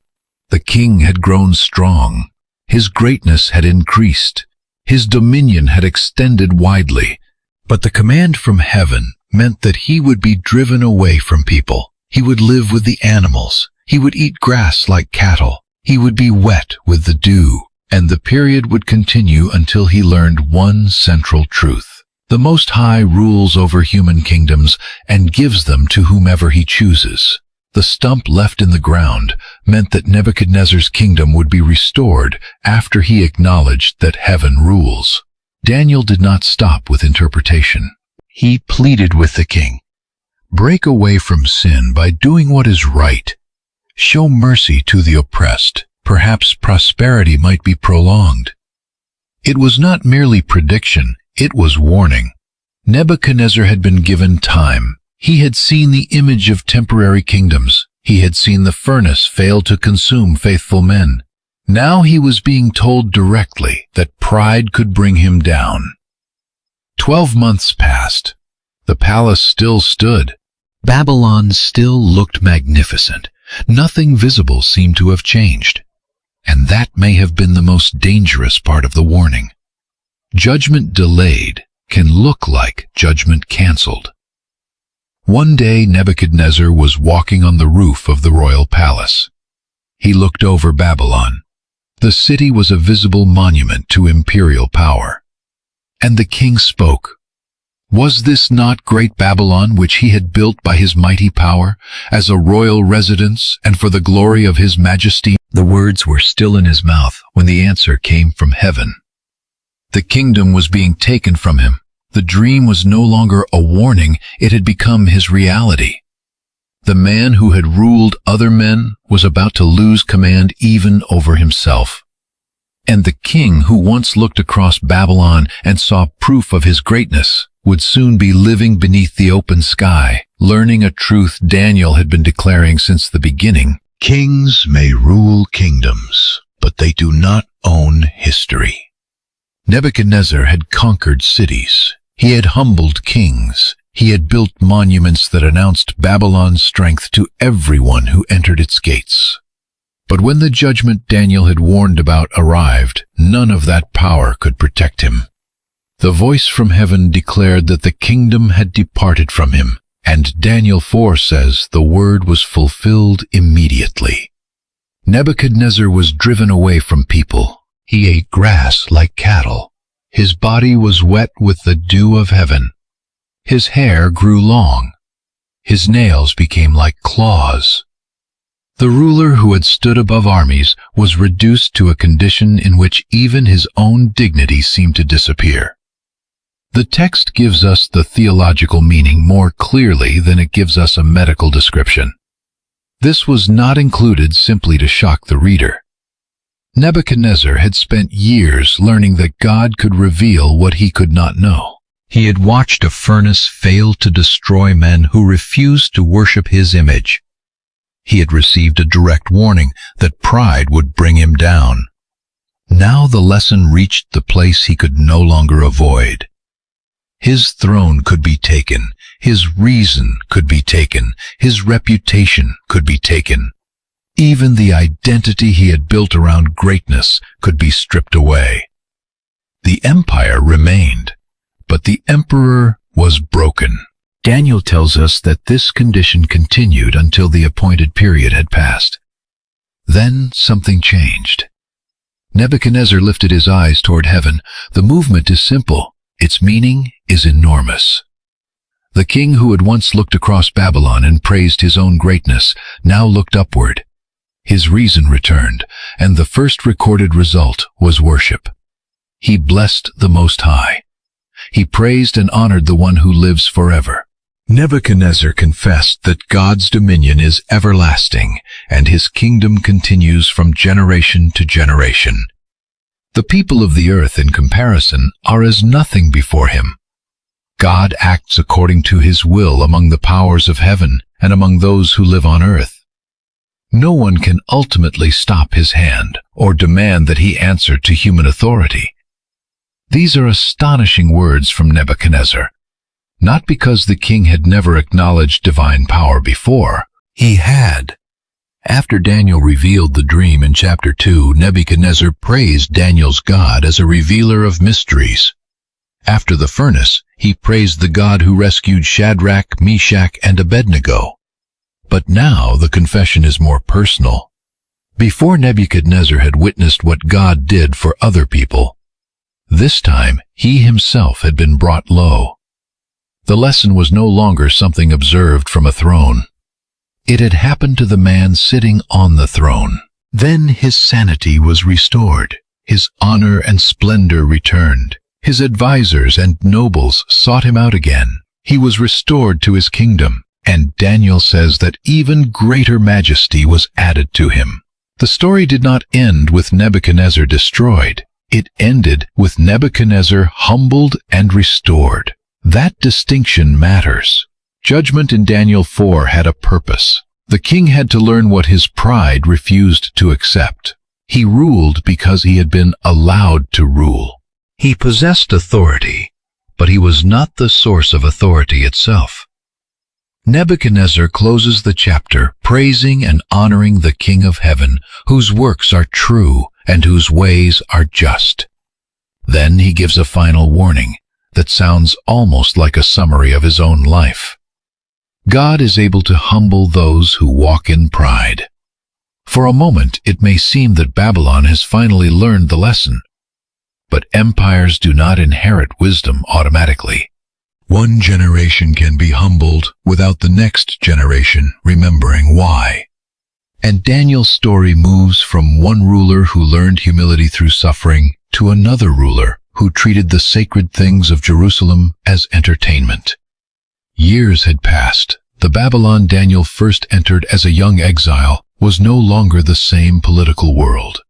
The king had grown strong. His greatness had increased. His dominion had extended widely. But the command from heaven meant that he would be driven away from people. He would live with the animals. He would eat grass like cattle. He would be wet with the dew. And the period would continue until he learned one central truth. The Most High rules over human kingdoms and gives them to whomever he chooses. The stump left in the ground meant that Nebuchadnezzar's kingdom would be restored after he acknowledged that heaven rules. Daniel did not stop with interpretation. He pleaded with the king. Break away from sin by doing what is right. Show mercy to the oppressed. Perhaps prosperity might be prolonged. It was not merely prediction, it was warning. Nebuchadnezzar had been given time. He had seen the image of temporary kingdoms. He had seen the furnace fail to consume faithful men. Now he was being told directly that pride could bring him down. 12 months passed. The palace still stood. Babylon still looked magnificent. Nothing visible seemed to have changed. And that may have been the most dangerous part of the warning. Judgment delayed can look like judgment canceled. One day Nebuchadnezzar was walking on the roof of the royal palace. He looked over Babylon. The city was a visible monument to imperial power. And the king spoke. Was this not great Babylon which he had built by his mighty power, as a royal residence and for the glory of his majesty? The words were still in his mouth when the answer came from heaven. The kingdom was being taken from him. The dream was no longer a warning, it had become his reality. The man who had ruled other men was about to lose command even over himself. And the king who once looked across Babylon and saw proof of his greatness would soon be living beneath the open sky, learning a truth Daniel had been declaring since the beginning. Kings may rule kingdoms, but they do not own history. Nebuchadnezzar had conquered cities. He had humbled kings. He had built monuments that announced Babylon's strength to everyone who entered its gates. But when the judgment Daniel had warned about arrived, none of that power could protect him. The voice from heaven declared that the kingdom had departed from him, and Daniel 4 says the word was fulfilled immediately. Nebuchadnezzar was driven away from people. He ate grass like cattle. His body was wet with the dew of heaven. His hair grew long. His nails became like claws. The ruler who had stood above armies was reduced to a condition in which even his own dignity seemed to disappear. The text gives us the theological meaning more clearly than it gives us a medical description. This was not included simply to shock the reader. Nebuchadnezzar had spent years learning that God could reveal what he could not know. He had watched a furnace fail to destroy men who refused to worship his image. He had received a direct warning that pride would bring him down. Now the lesson reached the place he could no longer avoid. His throne could be taken, his reason could be taken, his reputation could be taken. Even the identity he had built around greatness could be stripped away. The empire remained, but the emperor was broken. Daniel tells us that this condition continued until the appointed period had passed. Then something changed. Nebuchadnezzar lifted his eyes toward heaven. The movement is simple. Its meaning is enormous. The king who had once looked across Babylon and praised his own greatness now looked upward. His reason returned, and the first recorded result was worship. He blessed the Most High. He praised and honored the one who lives forever. Nebuchadnezzar confessed that God's dominion is everlasting, and his kingdom continues from generation to generation. The people of the earth, in comparison, are as nothing before him. God acts according to his will among the powers of heaven and among those who live on earth. No one can ultimately stop his hand or demand that he answer to human authority. These are astonishing words from Nebuchadnezzar. Not because the king had never acknowledged divine power before. He had. After Daniel revealed the dream in chapter 2, Nebuchadnezzar praised Daniel's God as a revealer of mysteries. After the furnace, he praised the God who rescued Shadrach, Meshach, and Abednego. But now the confession is more personal. Before Nebuchadnezzar had witnessed what God did for other people, this time he himself had been brought low. The lesson was no longer something observed from a throne. It had happened to the man sitting on the throne. Then his sanity was restored. His honor and splendor returned. His advisors and nobles sought him out again. He was restored to his kingdom, and Daniel says that even greater majesty was added to him. The story did not end with Nebuchadnezzar destroyed. It ended with Nebuchadnezzar humbled and restored. That distinction matters. Judgment in Daniel 4 had a purpose. The king had to learn what his pride refused to accept. He ruled because he had been allowed to rule. He possessed authority, but he was not the source of authority itself. Nebuchadnezzar closes the chapter praising and honoring the King of Heaven, whose works are true and whose ways are just. Then he gives a final warning that sounds almost like a summary of his own life. God is able to humble those who walk in pride. For a moment, it may seem that Babylon has finally learned the lesson. But empires do not inherit wisdom automatically. One generation can be humbled without the next generation remembering why. And Daniel's story moves from one ruler who learned humility through suffering to another ruler who treated the sacred things of Jerusalem as entertainment. Years had passed. The Babylon Daniel first entered as a young exile was no longer the same political world.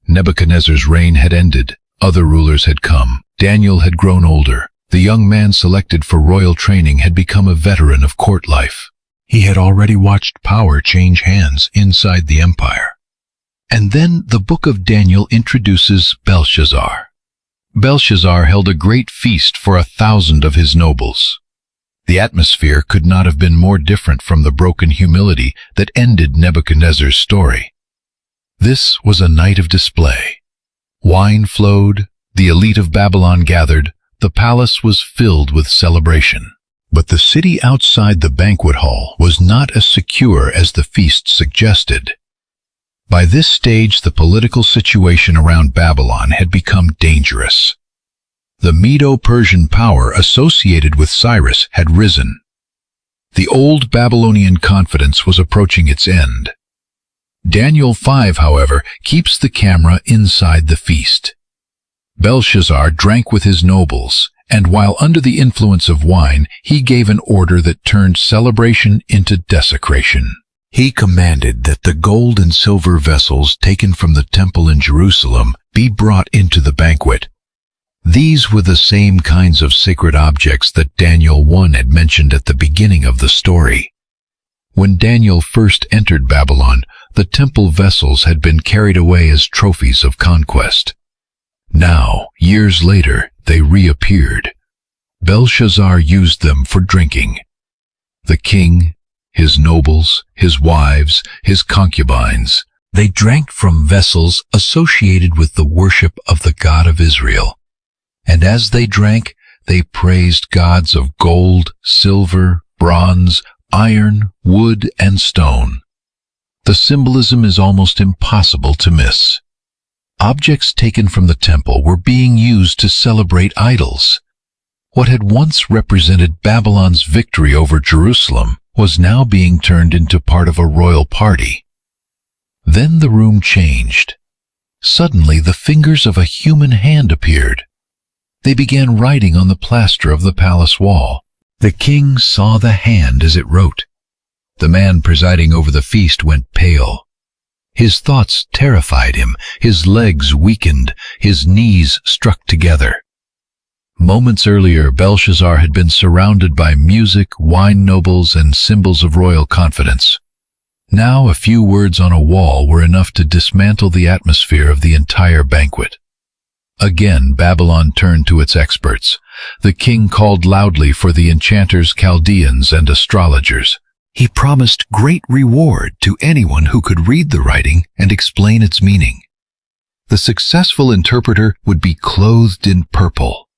Nebuchadnezzar's reign had ended. Other rulers had come. Daniel had grown older. The young man selected for royal training had become a veteran of court life. He had already watched power change hands inside the empire. And then the book of Daniel introduces Belshazzar. Belshazzar held a great feast for 1,000 of his nobles. The atmosphere could not have been more different from the broken humility that ended Nebuchadnezzar's story. This was a night of display. Wine flowed, the elite of Babylon gathered, the palace was filled with celebration. But the city outside the banquet hall was not as secure as the feast suggested. By this stage, the political situation around Babylon had become dangerous. The Medo-Persian power associated with Cyrus had risen. The old Babylonian confidence was approaching its end. Daniel 5, however, keeps the camera inside the feast. Belshazzar drank with his nobles, and while under the influence of wine, he gave an order that turned celebration into desecration. He commanded that the gold and silver vessels taken from the temple in Jerusalem be brought into the banquet. These were the same kinds of sacred objects that Daniel 1 had mentioned at the beginning of the story. When Daniel first entered Babylon, the temple vessels had been carried away as trophies of conquest. Now, years later, they reappeared. Belshazzar used them for drinking. The king, his nobles, his wives, his concubines, they drank from vessels associated with the worship of the God of Israel. And as they drank, they praised gods of gold, silver, bronze, iron, wood, and stone. The symbolism is almost impossible to miss. Objects taken from the temple were being used to celebrate idols. What had once represented Babylon's victory over Jerusalem was now being turned into part of a royal party. Then the room changed. Suddenly the fingers of a human hand appeared. They began writing on the plaster of the palace wall. The king saw the hand as it wrote. The man presiding over the feast went pale. His thoughts terrified him, his legs weakened, his knees struck together. Moments earlier, Belshazzar had been surrounded by music, wine nobles, and symbols of royal confidence. Now a few words on a wall were enough to dismantle the atmosphere of the entire banquet. Again, Babylon turned to its experts. The king called loudly for the enchanters, Chaldeans, and astrologers. He promised great reward to anyone who could read the writing and explain its meaning. The successful interpreter would be clothed in purple.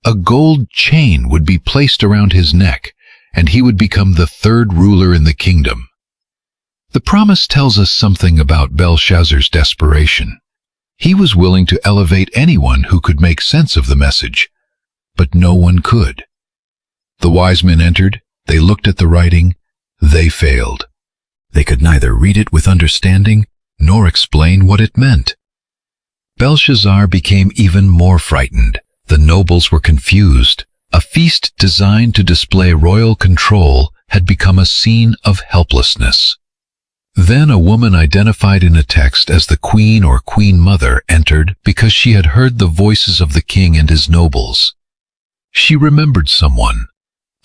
A gold chain would be placed around his neck, and he would become the third ruler in the kingdom. The promise tells us something about Belshazzar's desperation. He was willing to elevate anyone who could make sense of the message, but no one could. The wise men entered, they looked at the writing, they failed. They could neither read it with understanding nor explain what it meant. Belshazzar became even more frightened. The nobles were confused. A feast designed to display royal control had become a scene of helplessness. Then a woman identified in a text as the queen or queen mother entered because she had heard the voices of the king and his nobles. She remembered someone,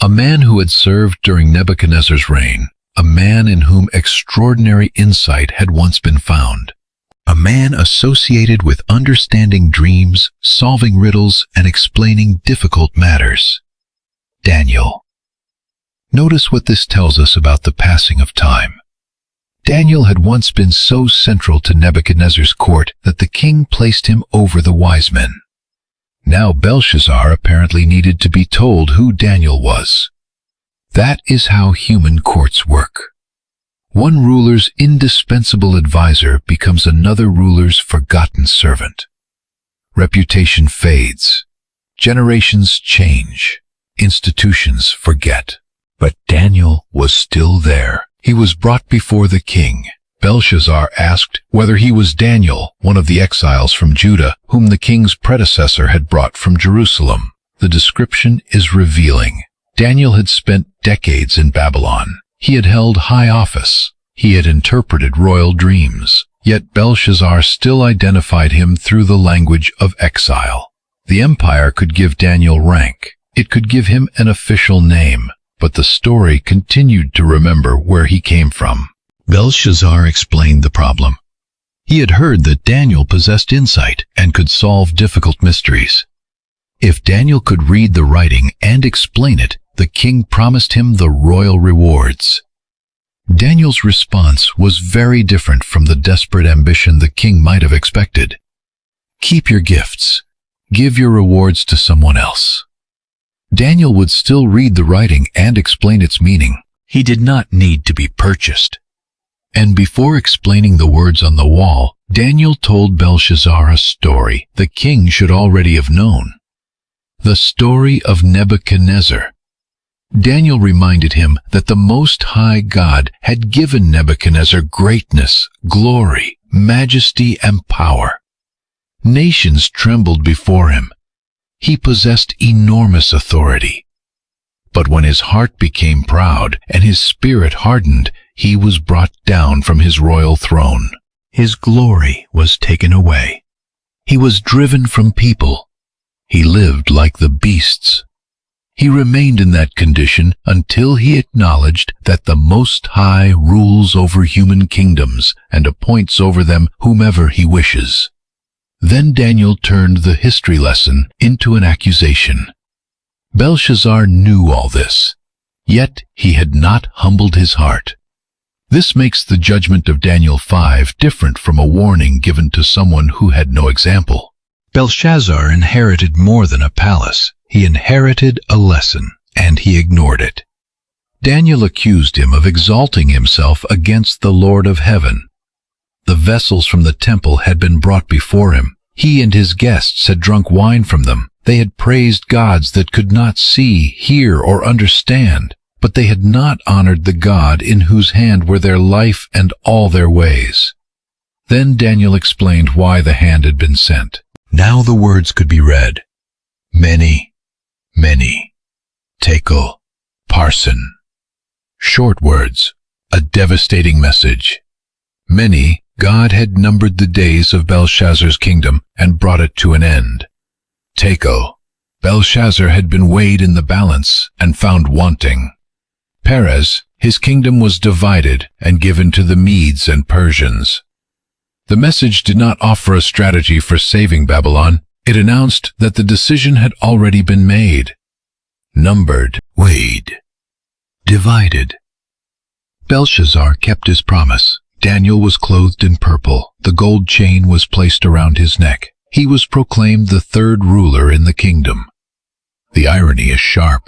a man who had served during Nebuchadnezzar's reign, a man in whom extraordinary insight had once been found, a man associated with understanding dreams, solving riddles, and explaining difficult matters. Daniel. Notice what this tells us about the passing of time. Daniel had once been so central to Nebuchadnezzar's court that the king placed him over the wise men. Now Belshazzar apparently needed to be told who Daniel was. That is how human courts work. One ruler's indispensable advisor becomes another ruler's forgotten servant. Reputation fades. Generations change. Institutions forget. But Daniel was still there. He was brought before the king. Belshazzar asked whether he was Daniel, one of the exiles from Judah, whom the king's predecessor had brought from Jerusalem. The description is revealing. Daniel had spent decades in Babylon. He had held high office. He had interpreted royal dreams. Yet Belshazzar still identified him through the language of exile. The empire could give Daniel rank. It could give him an official name. But the story continued to remember where he came from. Belshazzar explained the problem. He had heard that Daniel possessed insight and could solve difficult mysteries. If Daniel could read the writing and explain it, the king promised him the royal rewards. Daniel's response was very different from the desperate ambition the king might have expected. Keep your gifts. Give your rewards to someone else. Daniel would still read the writing and explain its meaning. He did not need to be purchased. And before explaining the words on the wall, Daniel told Belshazzar a story the king should already have known. The story of Nebuchadnezzar. Daniel reminded him that the Most High God had given Nebuchadnezzar greatness, glory, majesty, and power. Nations trembled before him. He possessed enormous authority. But when his heart became proud and his spirit hardened, he was brought down from his royal throne. His glory was taken away. He was driven from people. He lived like the beasts. He remained in that condition until he acknowledged that the Most High rules over human kingdoms and appoints over them whomever he wishes. Then Daniel turned the history lesson into an accusation. Belshazzar knew all this, yet he had not humbled his heart. This makes the judgment of Daniel 5 different from a warning given to someone who had no example. Belshazzar inherited more than a palace. He inherited a lesson, and he ignored it. Daniel accused him of exalting himself against the Lord of heaven. The vessels from the temple had been brought before him. He and his guests had drunk wine from them. They had praised gods that could not see, hear, or understand, but they had not honored the God in whose hand were their life and all their ways. Then Daniel explained why the hand had been sent. Now the words could be read. Many, tekel, parson. Short words, a devastating message. Many, God had numbered the days of Belshazzar's kingdom and brought it to an end. Tekel, Belshazzar had been weighed in the balance and found wanting. Perez, his kingdom was divided and given to the Medes and Persians. The message did not offer a strategy for saving Babylon. It announced that the decision had already been made. Numbered, weighed, divided. Belshazzar kept his promise. Daniel was clothed in purple. The gold chain was placed around his neck. He was proclaimed the third ruler in the kingdom. The irony is sharp.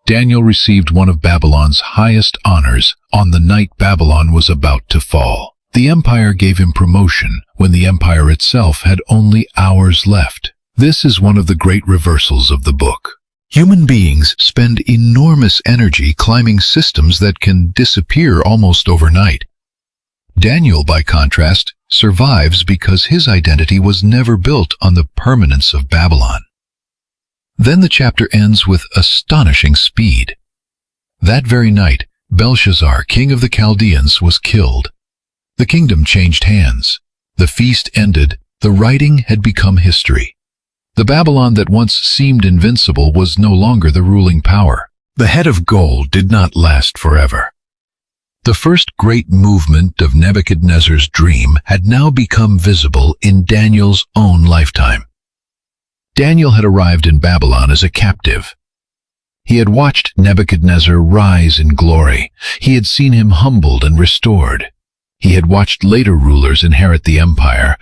Daniel received one of Babylon's highest honors on the night Babylon was about to fall. The empire gave him promotion when the empire itself had only hours left. This is one of the great reversals of the book. Human beings spend enormous energy climbing systems that can disappear almost overnight. Daniel, by contrast, survives because his identity was never built on the permanence of Babylon. Then the chapter ends with astonishing speed. That very night, Belshazzar, king of the Chaldeans, was killed. The kingdom changed hands. The feast ended. The writing had become history. The Babylon that once seemed invincible was no longer the ruling power. The head of gold did not last forever. The first great movement of Nebuchadnezzar's dream had now become visible in Daniel's own lifetime. Daniel had arrived in Babylon as a captive. He had watched Nebuchadnezzar rise in glory. He had seen him humbled and restored. He had watched later rulers inherit the empire,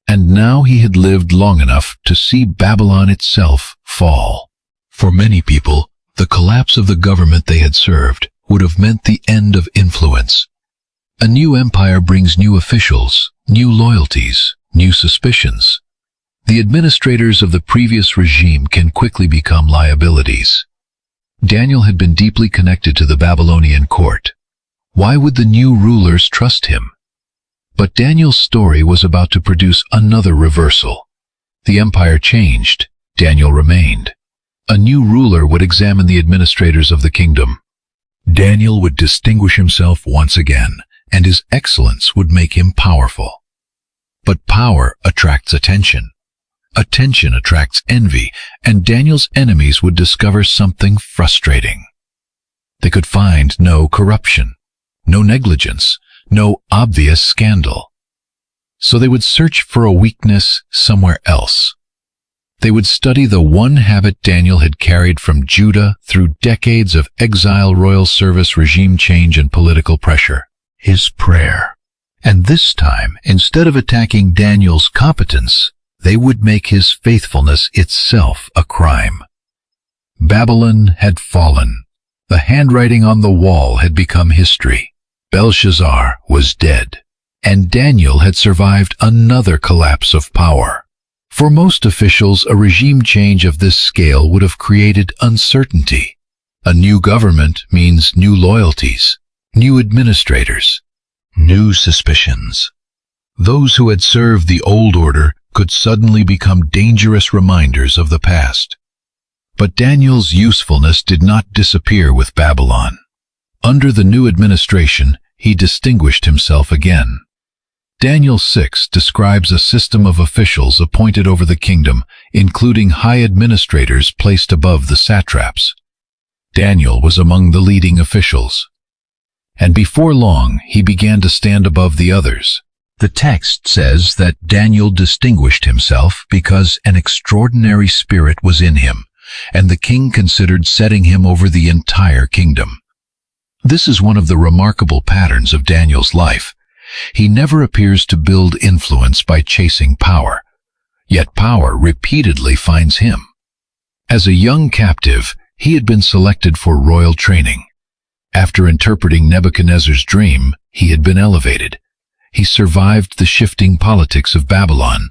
and now he had lived long enough to see Babylon itself fall. For many people, the collapse of the government they had served would have meant the end of influence. A new empire brings new officials, new loyalties, new suspicions. The administrators of the previous regime can quickly become liabilities. Daniel had been deeply connected to the Babylonian court. Why would the new rulers trust him? But Daniel's story was about to produce another reversal. The empire changed. Daniel remained. A new ruler would examine the administrators of the kingdom. Daniel would distinguish himself once again, and his excellence would make him powerful. But power attracts attention. Attention attracts envy, and Daniel's enemies would discover something frustrating. They could find no corruption, no negligence, no obvious scandal. So they would search for a weakness somewhere else. They would study the one habit Daniel had carried from Judah through decades of exile, royal service, regime change, and political pressure: his prayer. And this time, instead of attacking Daniel's competence, they would make his faithfulness itself a crime. Babylon had fallen. The handwriting on the wall had become history. Belshazzar was dead, and Daniel had survived another collapse of power. For most officials, a regime change of this scale would have created uncertainty. A new government means new loyalties, new administrators, new suspicions. Those who had served the old order could suddenly become dangerous reminders of the past. But Daniel's usefulness did not disappear with Babylon. Under the new administration, he distinguished himself again. Daniel 6 describes a system of officials appointed over the kingdom, including high administrators placed above the satraps. Daniel was among the leading officials. And before long, he began to stand above the others. The text says that Daniel distinguished himself because an extraordinary spirit was in him. and the king considered setting him over the entire kingdom. This is one of the remarkable patterns of Daniel's life. He never appears to build influence by chasing power, yet power repeatedly finds him. As a young captive, he had been selected for royal training. After interpreting Nebuchadnezzar's dream, he had been elevated. He survived the shifting politics of Babylon.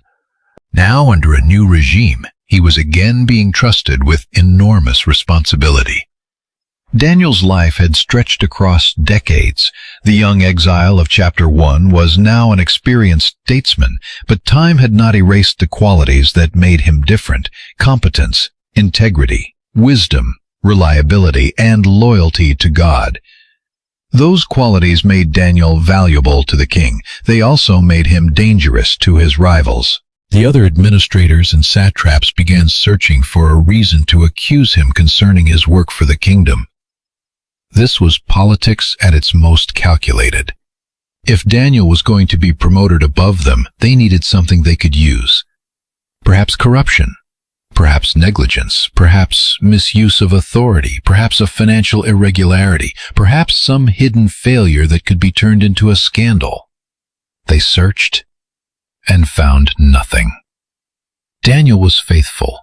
Now, under a new regime, he was again being trusted with enormous responsibility. Daniel's life had stretched across decades. The young exile of chapter 1 was now an experienced statesman, but time had not erased the qualities that made him different: competence, integrity, wisdom, reliability, and loyalty to God. Those qualities made Daniel valuable to the king. They also made him dangerous to his rivals. The other administrators and satraps began searching for a reason to accuse him concerning his work for the kingdom. This was politics at its most calculated. If Daniel was going to be promoted above them, they needed something they could use. Perhaps corruption, perhaps negligence, perhaps misuse of authority, perhaps a financial irregularity, perhaps some hidden failure that could be turned into a scandal. They searched and found nothing. Daniel was faithful.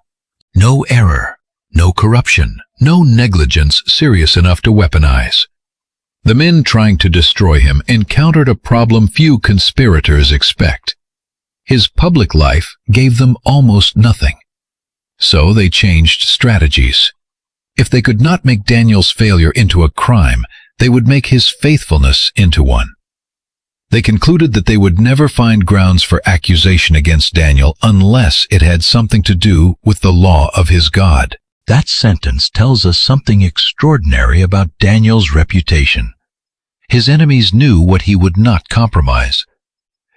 No error, no corruption, no negligence serious enough to weaponize. The men trying to destroy him encountered a problem few conspirators expect. His public life gave them almost nothing. So they changed strategies. If they could not make Daniel's failure into a crime, they would make his faithfulness into one. They concluded that they would never find grounds for accusation against Daniel unless it had something to do with the law of his God. That sentence tells us something extraordinary about Daniel's reputation. His enemies knew what he would not compromise.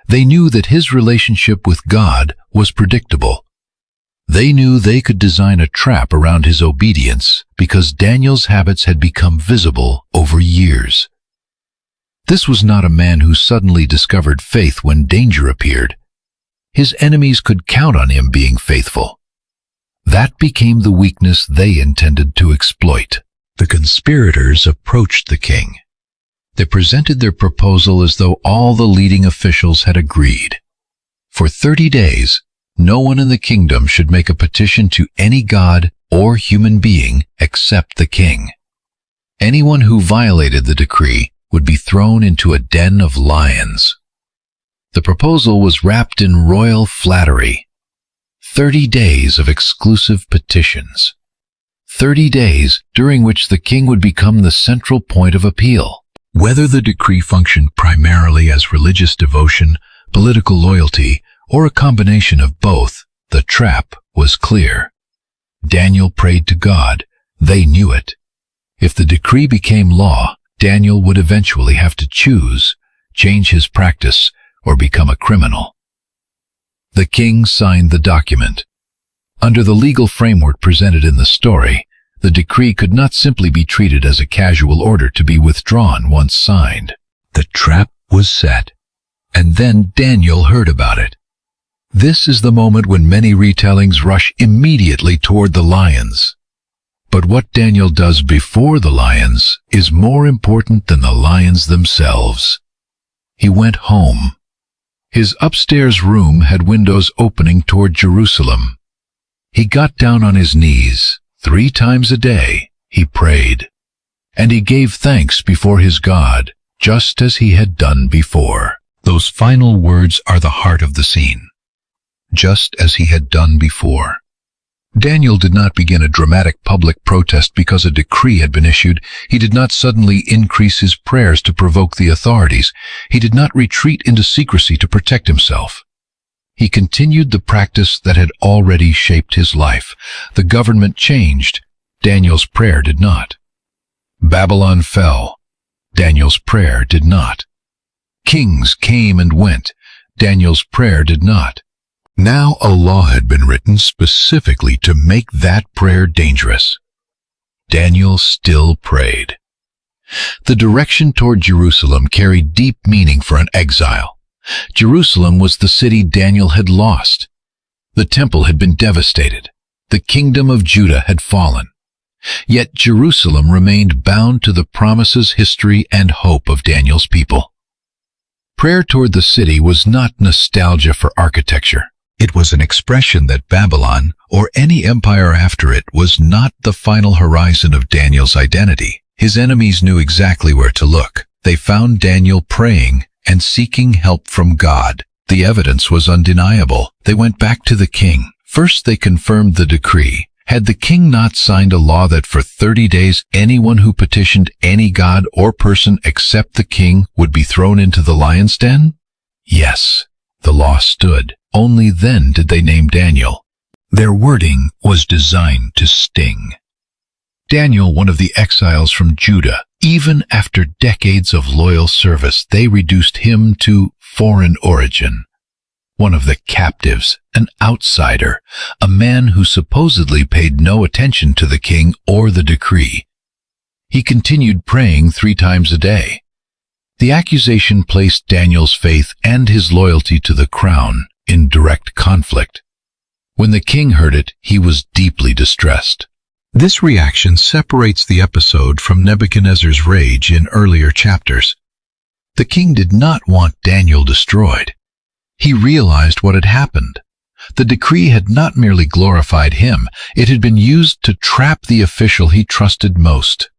They knew that his relationship with God was predictable. They knew they could design a trap around his obedience because Daniel's habits had become visible over years. This was not a man who suddenly discovered faith when danger appeared. His enemies could count on him being faithful. That became the weakness they intended to exploit. The conspirators approached the king. They presented their proposal as though all the leading officials had agreed. For 30 days, no one in the kingdom should make a petition to any god or human being except the king. Anyone who violated the decree would be thrown into a den of lions. The proposal was wrapped in royal flattery. 30 days of exclusive petitions. 30 days during which the king would become the central point of appeal. Whether the decree functioned primarily as religious devotion, political loyalty, or a combination of both, the trap was clear. Daniel prayed to God. They knew it. If the decree became law, Daniel would eventually have to choose, change his practice, or become a criminal. The king signed the document. Under the legal framework presented in the story, the decree could not simply be treated as a casual order to be withdrawn once signed. The trap was set, and then Daniel heard about it. This is the moment when many retellings rush immediately toward the lions. But what Daniel does before the lions is more important than the lions themselves. He went home. His upstairs room had windows opening toward Jerusalem. He got down on his knees. 3 times a day he prayed, and he gave thanks before his God, just as he had done before. Those final words are the heart of the scene. Just as he had done before. Daniel did not begin a dramatic public protest because a decree had been issued. He did not suddenly increase his prayers to provoke the authorities. He did not retreat into secrecy to protect himself. He continued the practice that had already shaped his life. The government changed. Daniel's prayer did not. Babylon fell. Daniel's prayer did not. Kings came and went. Daniel's prayer did not. Now a law had been written specifically to make that prayer dangerous. Daniel still prayed. The direction toward Jerusalem carried deep meaning for an exile. Jerusalem was the city Daniel had lost. The temple had been devastated. The kingdom of Judah had fallen. Yet Jerusalem remained bound to the promises, history, and hope of Daniel's people. Prayer toward the city was not nostalgia for architecture. It was an expression that Babylon, or any empire after it, was not the final horizon of Daniel's identity. His enemies knew exactly where to look. They found Daniel praying and seeking help from God. The evidence was undeniable. They went back to the king. First, they confirmed the decree. Had the king not signed a law that for 30 days anyone who petitioned any god or person except the king would be thrown into the lion's den? Yes, the law stood. Only then did they name Daniel. Their wording was designed to sting. Daniel, one of the exiles from Judah, even after decades of loyal service, they reduced him to foreign origin. One of the captives, an outsider, a man who supposedly paid no attention to the king or the decree. He continued praying 3 times a day. The accusation placed Daniel's faith and his loyalty to the crown in direct conflict. When the king heard it, he was deeply distressed. This reaction separates the episode from Nebuchadnezzar's rage in earlier chapters. The king did not want Daniel destroyed. He realized what had happened. The decree had not merely glorified him, it had been used to trap the official he trusted most.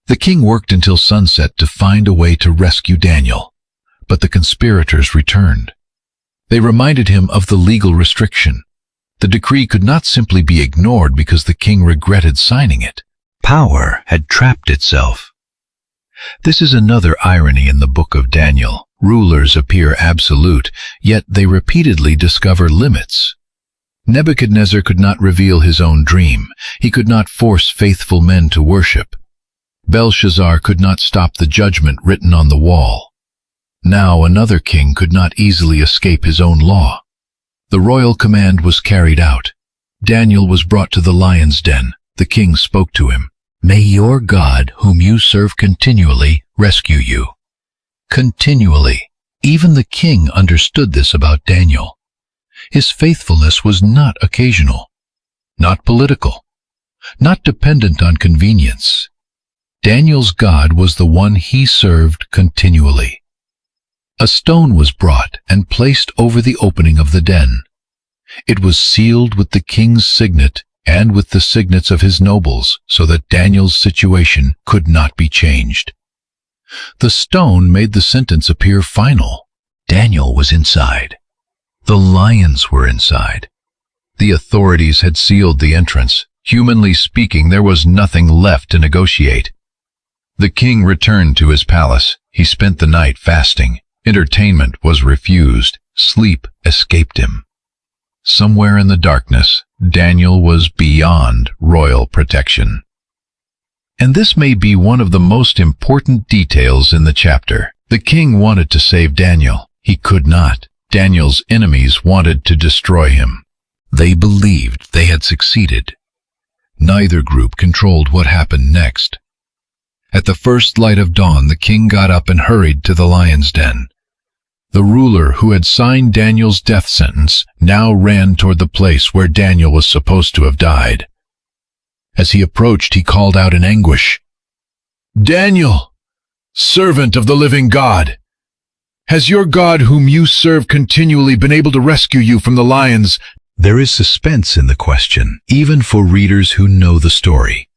The king worked until sunset to find a way to rescue Daniel, but the conspirators returned. They reminded him of the legal restriction. The decree could not simply be ignored because the king regretted signing it. Power had trapped itself. This is another irony in the book of Daniel. Rulers appear absolute, yet they repeatedly discover limits. Nebuchadnezzar could not reveal his own dream. He could not force faithful men to worship. Belshazzar could not stop the judgment written on the wall. Now another king could not easily escape his own law. The royal command was carried out. Daniel was brought to the lion's den. The king spoke to him. "May your God, whom you serve continually, rescue you." Continually. Even the king understood this about Daniel. His faithfulness was not occasional, not political, not dependent on convenience. Daniel's God was the one he served continually. A stone was brought and placed over the opening of the den. It was sealed with the king's signet and with the signets of his nobles, so that Daniel's situation could not be changed. The stone made the sentence appear final. Daniel was inside. The lions were inside. The authorities had sealed the entrance. Humanly speaking, there was nothing left to negotiate. The king returned to his palace. He spent the night fasting. Entertainment was refused. Sleep escaped him. Somewhere in the darkness, Daniel was beyond royal protection. And this may be one of the most important details in the chapter. The king wanted to save Daniel. He could not. Daniel's enemies wanted to destroy him. They believed they had succeeded. Neither group controlled what happened next. At the first light of dawn, the king got up and hurried to the lion's den. The ruler who had signed Daniel's death sentence now ran toward the place where Daniel was supposed to have died. As he approached, he called out in anguish, "Daniel, servant of the living God, has your God whom you serve continually been able to rescue you from the lions?" There is suspense in the question, even for readers who know the story.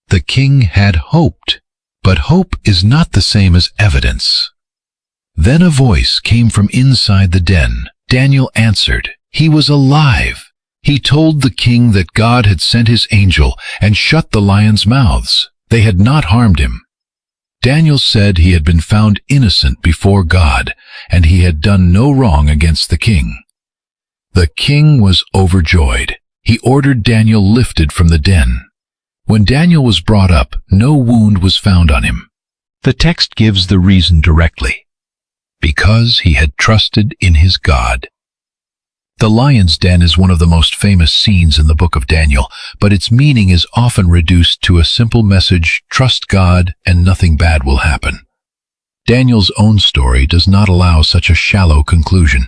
The king had hoped, but hope is not the same as evidence. Then a voice came from inside the den. Daniel answered. He was alive. He told the king that God had sent his angel and shut the lions' mouths. They had not harmed him. Daniel said he had been found innocent before God, and he had done no wrong against the king. The king was overjoyed. He ordered Daniel lifted from the den. When Daniel was brought up, no wound was found on him. The text gives the reason directly. Because he had trusted in his God. The lion's den is one of the most famous scenes in the book of Daniel, but its meaning is often reduced to a simple message: trust God and nothing bad will happen. Daniel's own story does not allow such a shallow conclusion.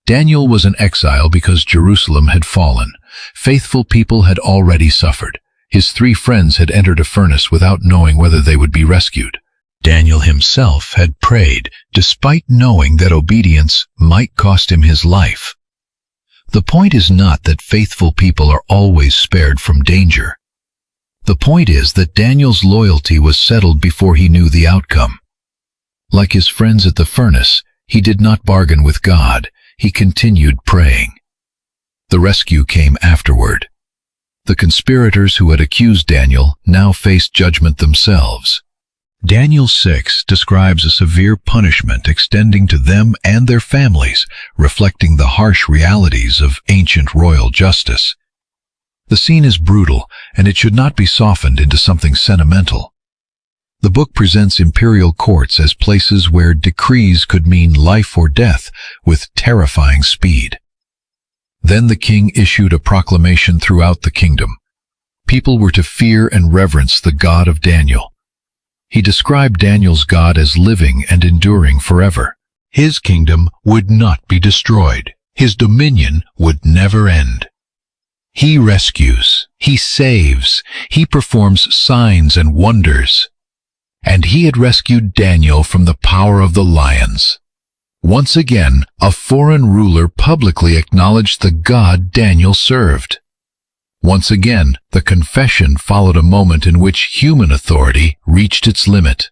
Daniel was an exile because Jerusalem had fallen. Faithful people had already suffered. His 3 friends had entered a furnace without knowing whether they would be rescued. Daniel himself had prayed, despite knowing that obedience might cost him his life. The point is not that faithful people are always spared from danger. The point is that Daniel's loyalty was settled before he knew the outcome. Like his friends at the furnace, he did not bargain with God. He continued praying. The rescue came afterward. The conspirators who had accused Daniel now faced judgment themselves. Daniel 6 describes a severe punishment extending to them and their families, reflecting the harsh realities of ancient royal justice. The scene is brutal, and it should not be softened into something sentimental. The book presents imperial courts as places where decrees could mean life or death with terrifying speed. Then the king issued a proclamation throughout the kingdom. People were to fear and reverence the God of Daniel. He described Daniel's God as living and enduring forever. His kingdom would not be destroyed. His dominion would never end. He rescues, he saves, he performs signs and wonders. And he had rescued Daniel from the power of the lions. Once again, a foreign ruler publicly acknowledged the God Daniel served. Once again, the confession followed a moment in which human authority reached its limit.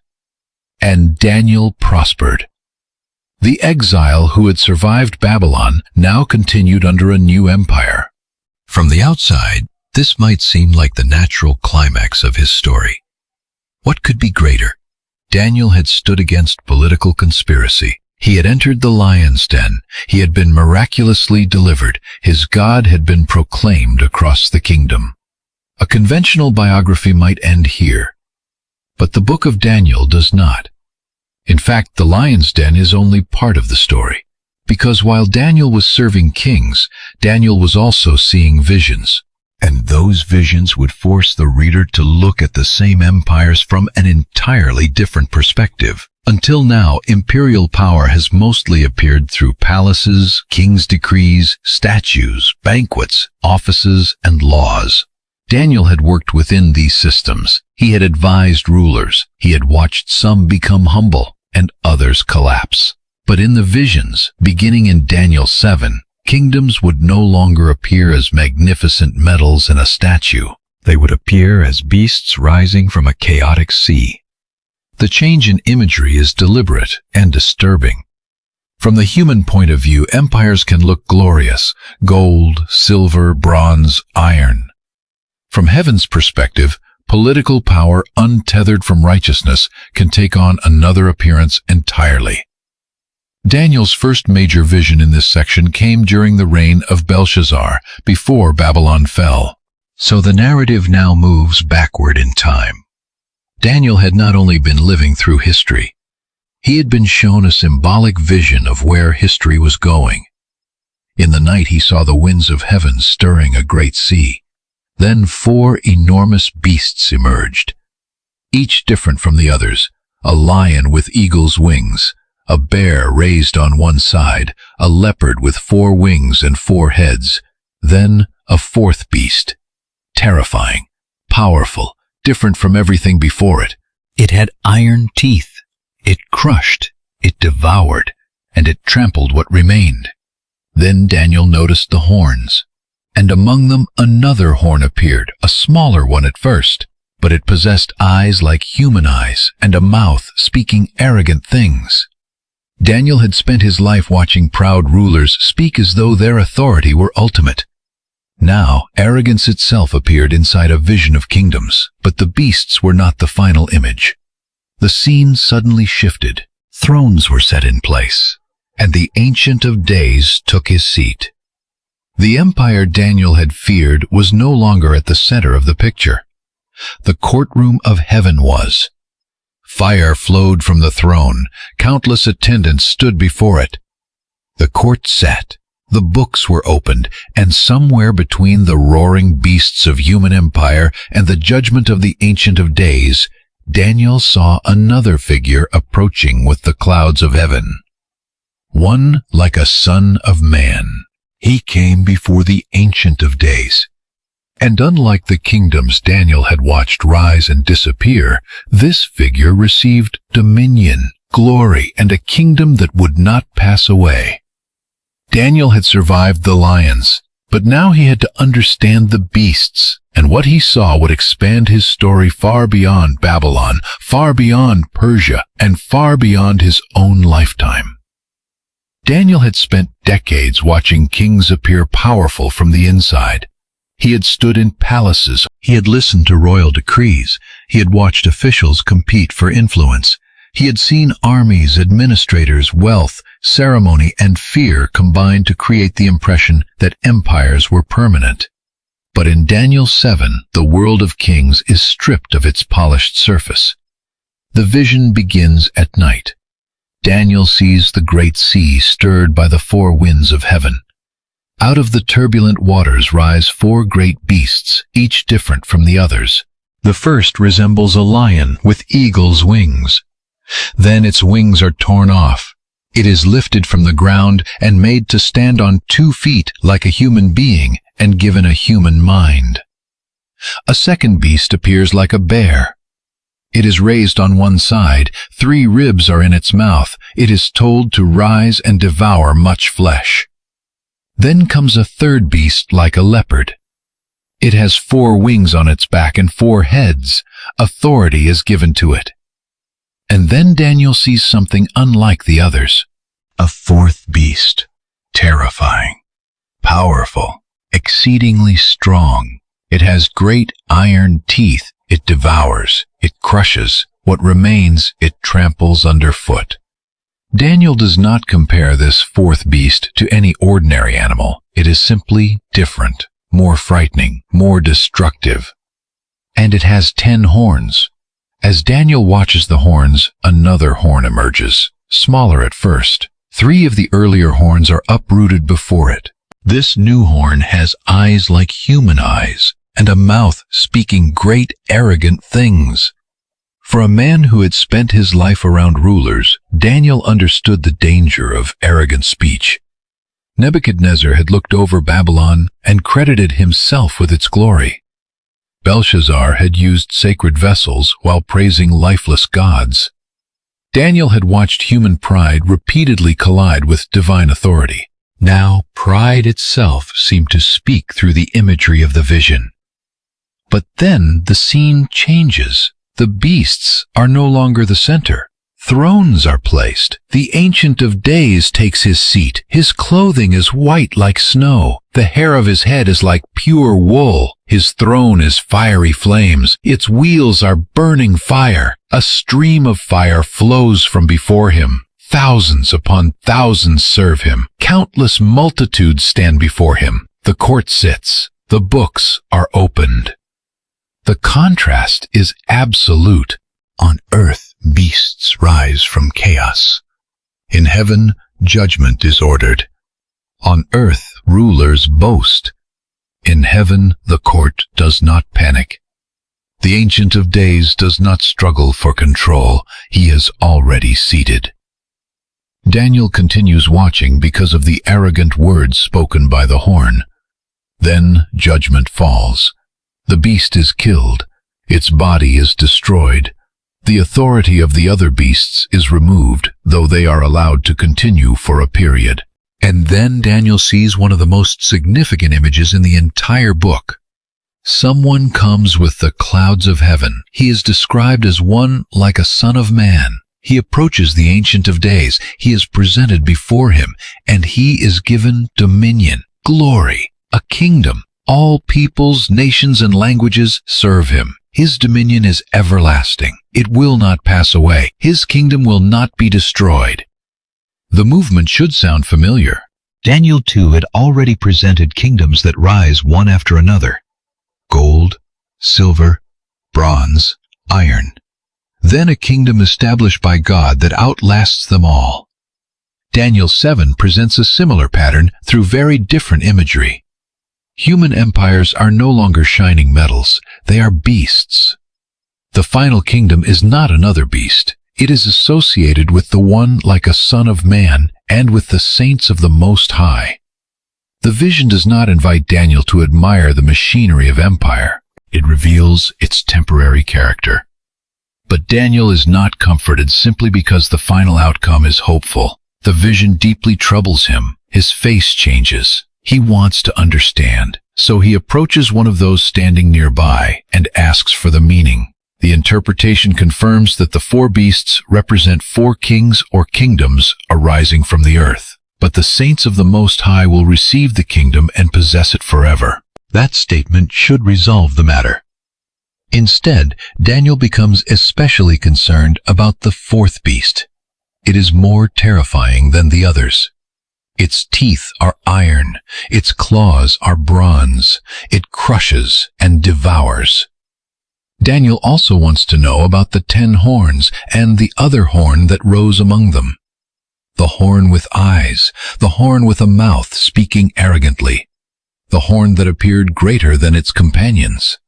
And Daniel prospered. The exile who had survived Babylon now continued under a new empire. From the outside, this might seem like the natural climax of his story. What could be greater? Daniel had stood against political conspiracy. He had entered the lion's den. He had been miraculously delivered. His God had been proclaimed across the kingdom. A conventional biography might end here, but the book of Daniel does not. In fact, the lion's den is only part of the story, because while Daniel was serving kings, Daniel was also seeing visions. And those visions would force the reader to look at the same empires from an entirely different perspective. Until now, imperial power has mostly appeared through palaces, king's decrees, statues, banquets, offices, and laws. Daniel had worked within these systems. He had advised rulers. He had watched some become humble and others collapse. But in the visions, beginning in Daniel 7, kingdoms would no longer appear as magnificent metals in a statue. They would appear as beasts rising from a chaotic sea. The change in imagery is deliberate and disturbing. From the human point of view, empires can look glorious: gold, silver, bronze, iron. From heaven's perspective, political power untethered from righteousness can take on another appearance entirely. Daniel's first major vision in this section came during the reign of Belshazzar, before Babylon fell. So the narrative now moves backward in time. Daniel had not only been living through history, he had been shown a symbolic vision of where history was going. In the night he saw the winds of heaven stirring a great sea. Then 4 enormous beasts emerged, each different from the others: a lion with eagle's wings, a bear raised on one side, a leopard with 4 wings and 4 heads, then a 4th beast, terrifying, powerful, different from everything before it. It had iron teeth. It crushed, it devoured, and it trampled what remained. Then Daniel noticed the horns, and among them another horn appeared, a smaller one at first, but it possessed eyes like human eyes and a mouth speaking arrogant things. Daniel had spent his life watching proud rulers speak as though their authority were ultimate. Now, arrogance itself appeared inside a vision of kingdoms, but the beasts were not the final image. The scene suddenly shifted. Thrones were set in place, and the Ancient of Days took his seat. The empire Daniel had feared was no longer at the center of the picture. The courtroom of heaven was. Fire flowed from the throne. Countless attendants stood before it. The court sat. The books were opened, and somewhere between the roaring beasts of human empire and the judgment of the Ancient of Days, Daniel saw another figure approaching with the clouds of heaven. one like a son of man. He came before the Ancient of Days. And unlike the kingdoms Daniel had watched rise and disappear, this figure received dominion, glory, and a kingdom that would not pass away. Daniel had survived the lions, but now he had to understand the beasts, and what he saw would expand his story far beyond Babylon, far beyond Persia, and far beyond his own lifetime. Daniel had spent decades watching kings appear powerful from the inside. He had stood in palaces, he had listened to royal decrees, he had watched officials compete for influence. He had seen armies, administrators, wealth, ceremony, and fear combine to create the impression that empires were permanent. But in Daniel 7, the world of kings is stripped of its polished surface. The vision begins at night. Daniel sees the great sea stirred by the four winds of heaven. Out of the turbulent waters rise four great beasts, each different from the others. The first resembles a lion with eagle's wings. Then its wings are torn off. It is lifted from the ground and made to stand on 2 feet like a human being and given a human mind. A second beast appears like a bear. It is raised on one side, 3 ribs are in its mouth. It is told to rise and devour much flesh. Then comes a third beast like a leopard. It has 4 wings on its back and 4 heads. Authority is given to it. And then Daniel sees something unlike the others. A fourth beast, terrifying, powerful, exceedingly strong. It has great iron teeth. It devours, it crushes. What remains, it tramples underfoot. Daniel does not compare this fourth beast to any ordinary animal. It is simply different, more frightening, more destructive. And it has 10 horns. As Daniel watches the horns, another horn emerges, smaller at first. 3 of the earlier horns are uprooted before it. This new horn has eyes like human eyes, and a mouth speaking great arrogant things. For a man who had spent his life around rulers, Daniel understood the danger of arrogant speech. Nebuchadnezzar had looked over Babylon and credited himself with its glory. Belshazzar had used sacred vessels while praising lifeless gods. Daniel had watched human pride repeatedly collide with divine authority. Now, pride itself seemed to speak through the imagery of the vision. But then the scene changes. The beasts are no longer the center. Thrones are placed. The Ancient of Days takes his seat. His clothing is white like snow. The hair of his head is like pure wool. His throne is fiery flames. Its wheels are burning fire. A stream of fire flows from before him. Thousands upon thousands serve him. Countless multitudes stand before him. The court sits. The books are opened. The contrast is absolute. On earth, beasts rise from chaos. In heaven, judgment is ordered. On earth, rulers boast. In heaven, the court does not panic. The Ancient of Days does not struggle for control. He is already seated. Daniel continues watching because of the arrogant words spoken by the horn. Then judgment falls. The beast is killed. Its body is destroyed. The authority of the other beasts is removed, though they are allowed to continue for a period. And then Daniel sees one of the most significant images in the entire book. Someone comes with the clouds of heaven. He is described as one like a son of man. He approaches the Ancient of Days. He is presented before him, and he is given dominion, glory, a kingdom. All peoples, nations, and languages serve him. His dominion is everlasting. It will not pass away. His kingdom will not be destroyed. The movement should sound familiar. Daniel 2 had already presented kingdoms that rise one after another. Gold, silver, bronze, iron. Then a kingdom established by God that outlasts them all. Daniel 7 presents a similar pattern through very different imagery. Human empires are no longer shining metals. They are beasts. The final kingdom is not another beast. It is associated with the one like a son of man, and with the saints of the Most High. The vision does not invite Daniel to admire the machinery of empire. It reveals its temporary character. But Daniel is not comforted simply because the final outcome is hopeful. The vision deeply troubles him. His face changes. He wants to understand. So he approaches one of those standing nearby and asks for the meaning. The interpretation confirms that the four beasts represent four kings or kingdoms arising from the earth. But the saints of the Most High will receive the kingdom and possess it forever. That statement should resolve the matter. Instead, Daniel becomes especially concerned about the fourth beast. It is more terrifying than the others. Its teeth are iron, its claws are bronze. It crushes and devours. Daniel also wants to know about the 10 horns and the other horn that rose among them. The horn with eyes, the horn with a mouth speaking arrogantly, the horn that appeared greater than its companions.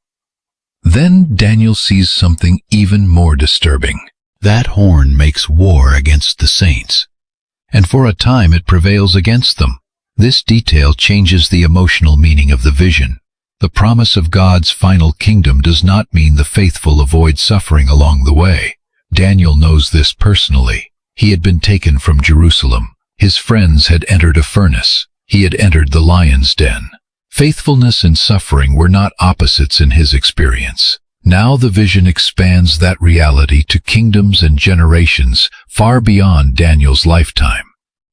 Then Daniel sees something even more disturbing. That horn makes war against the saints, and for a time it prevails against them. This detail changes the emotional meaning of the vision. The promise of God's final kingdom does not mean the faithful avoid suffering along the way. Daniel knows this personally. He had been taken from Jerusalem. His friends had entered a furnace. He had entered the lion's den. Faithfulness and suffering were not opposites in his experience. Now the vision expands that reality to kingdoms and generations far beyond Daniel's lifetime.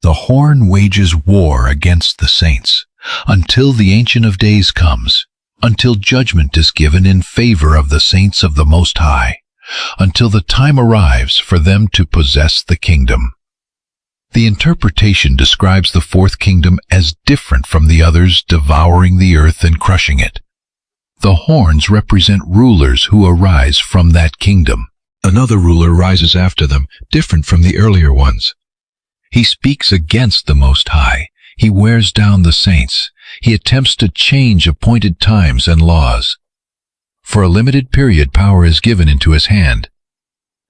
The horn wages war against the saints until the Ancient of Days comes, until judgment is given in favor of the saints of the Most High, until the time arrives for them to possess the kingdom. The interpretation describes the fourth kingdom as different from the others, devouring the earth and crushing it. The horns represent rulers who arise from that kingdom. Another ruler rises after them, different from the earlier ones. He speaks against the Most High. He wears down the saints. He attempts to change appointed times and laws. For a limited period, power is given into his hand.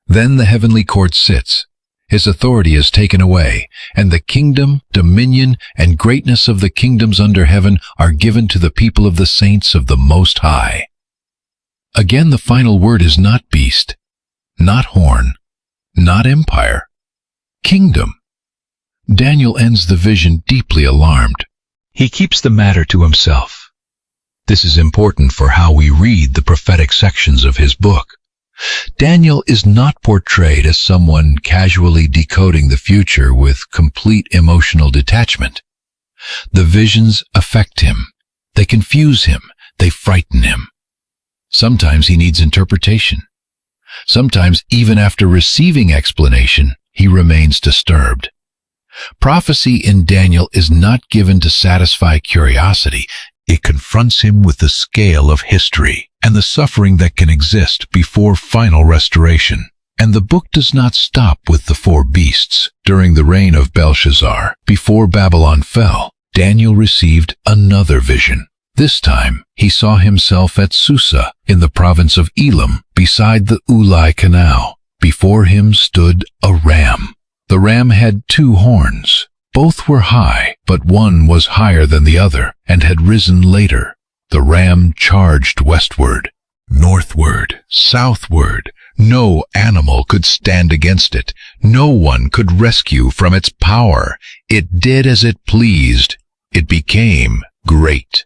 Then the heavenly court sits. His authority is taken away, and the kingdom, dominion, and greatness of the kingdoms under heaven are given to the people of the saints of the Most High. Again, the final word is not beast, not horn, not empire, kingdom. Daniel ends the vision deeply alarmed. He keeps the matter to himself. This is important for how we read the prophetic sections of his book. Daniel is not portrayed as someone casually decoding the future with complete emotional detachment. The visions affect him. They confuse him. They frighten him. Sometimes he needs interpretation. Sometimes, even after receiving explanation, he remains disturbed. Prophecy in Daniel is not given to satisfy curiosity. It confronts him with the scale of history and the suffering that can exist before final restoration. And the book does not stop with the four beasts. During the reign of Belshazzar, before Babylon fell, Daniel received another vision. This time, he saw himself at Susa, in the province of Elam, beside the Ulai Canal. Before him stood a ram. The ram had 2 horns. Both were high, but one was higher than the other, and had risen later. The ram charged westward, northward, southward. No animal could stand against it. No one could rescue from its power. It did as it pleased. It became great.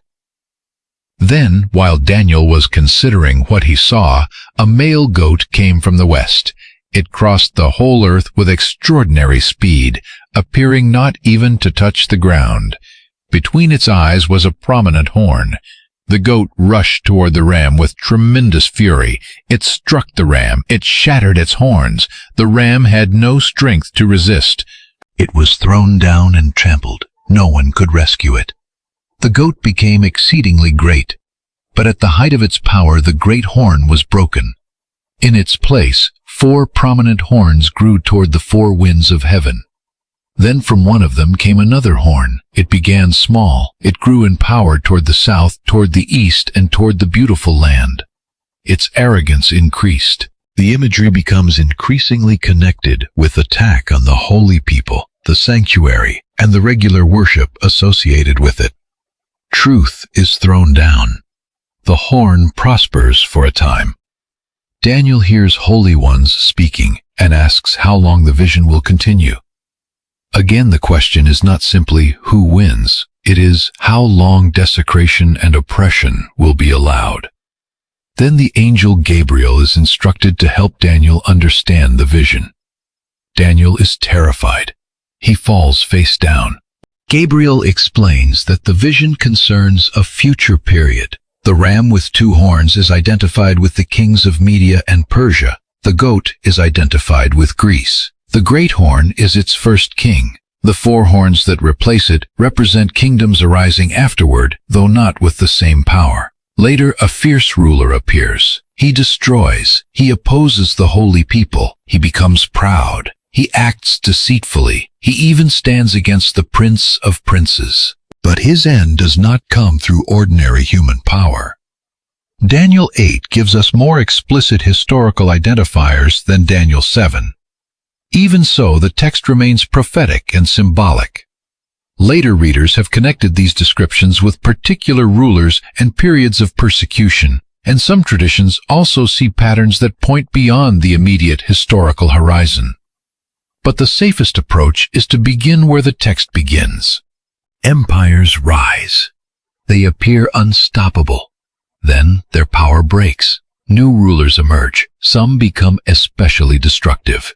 Then, while Daniel was considering what he saw, a male goat came from the west. It crossed the whole earth with extraordinary speed, appearing not even to touch the ground. Between its eyes was a prominent horn. The goat rushed toward the ram with tremendous fury. It struck the ram. It shattered its horns. The ram had no strength to resist. It was thrown down and trampled. No one could rescue it. The goat became exceedingly great, but at the height of its power the great horn was broken. In its place, 4 prominent horns grew toward the 4 winds of heaven. Then from one of them came another horn. It began small. It grew in power toward the south, toward the east, and toward the beautiful land. Its arrogance increased. The imagery becomes increasingly connected with attack on the holy people. the sanctuary, and the regular worship associated with it. Truth is thrown down. The horn prospers for a time. Daniel hears holy ones speaking and asks how long the vision will continue. Again, the question is not simply who wins, it is how long desecration and oppression will be allowed. Then the angel Gabriel is instructed to help Daniel understand the vision. Daniel is terrified. He falls face down. Gabriel explains that the vision concerns a future period. The ram with 2 horns is identified with the kings of Media and Persia. The goat is identified with Greece. The great horn is its first king. The 4 horns that replace it represent kingdoms arising afterward, though not with the same power. Later, a fierce ruler appears. He destroys. He opposes the holy people. He becomes proud. He acts deceitfully. He even stands against the prince of princes. But his end does not come through ordinary human power. Daniel 8 gives us more explicit historical identifiers than Daniel 7. Even so, the text remains prophetic and symbolic. Later readers have connected these descriptions with particular rulers and periods of persecution, and some traditions also see patterns that point beyond the immediate historical horizon. But the safest approach is to begin where the text begins. Empires rise. They appear unstoppable. Then their power breaks. New rulers emerge. Some become especially destructive.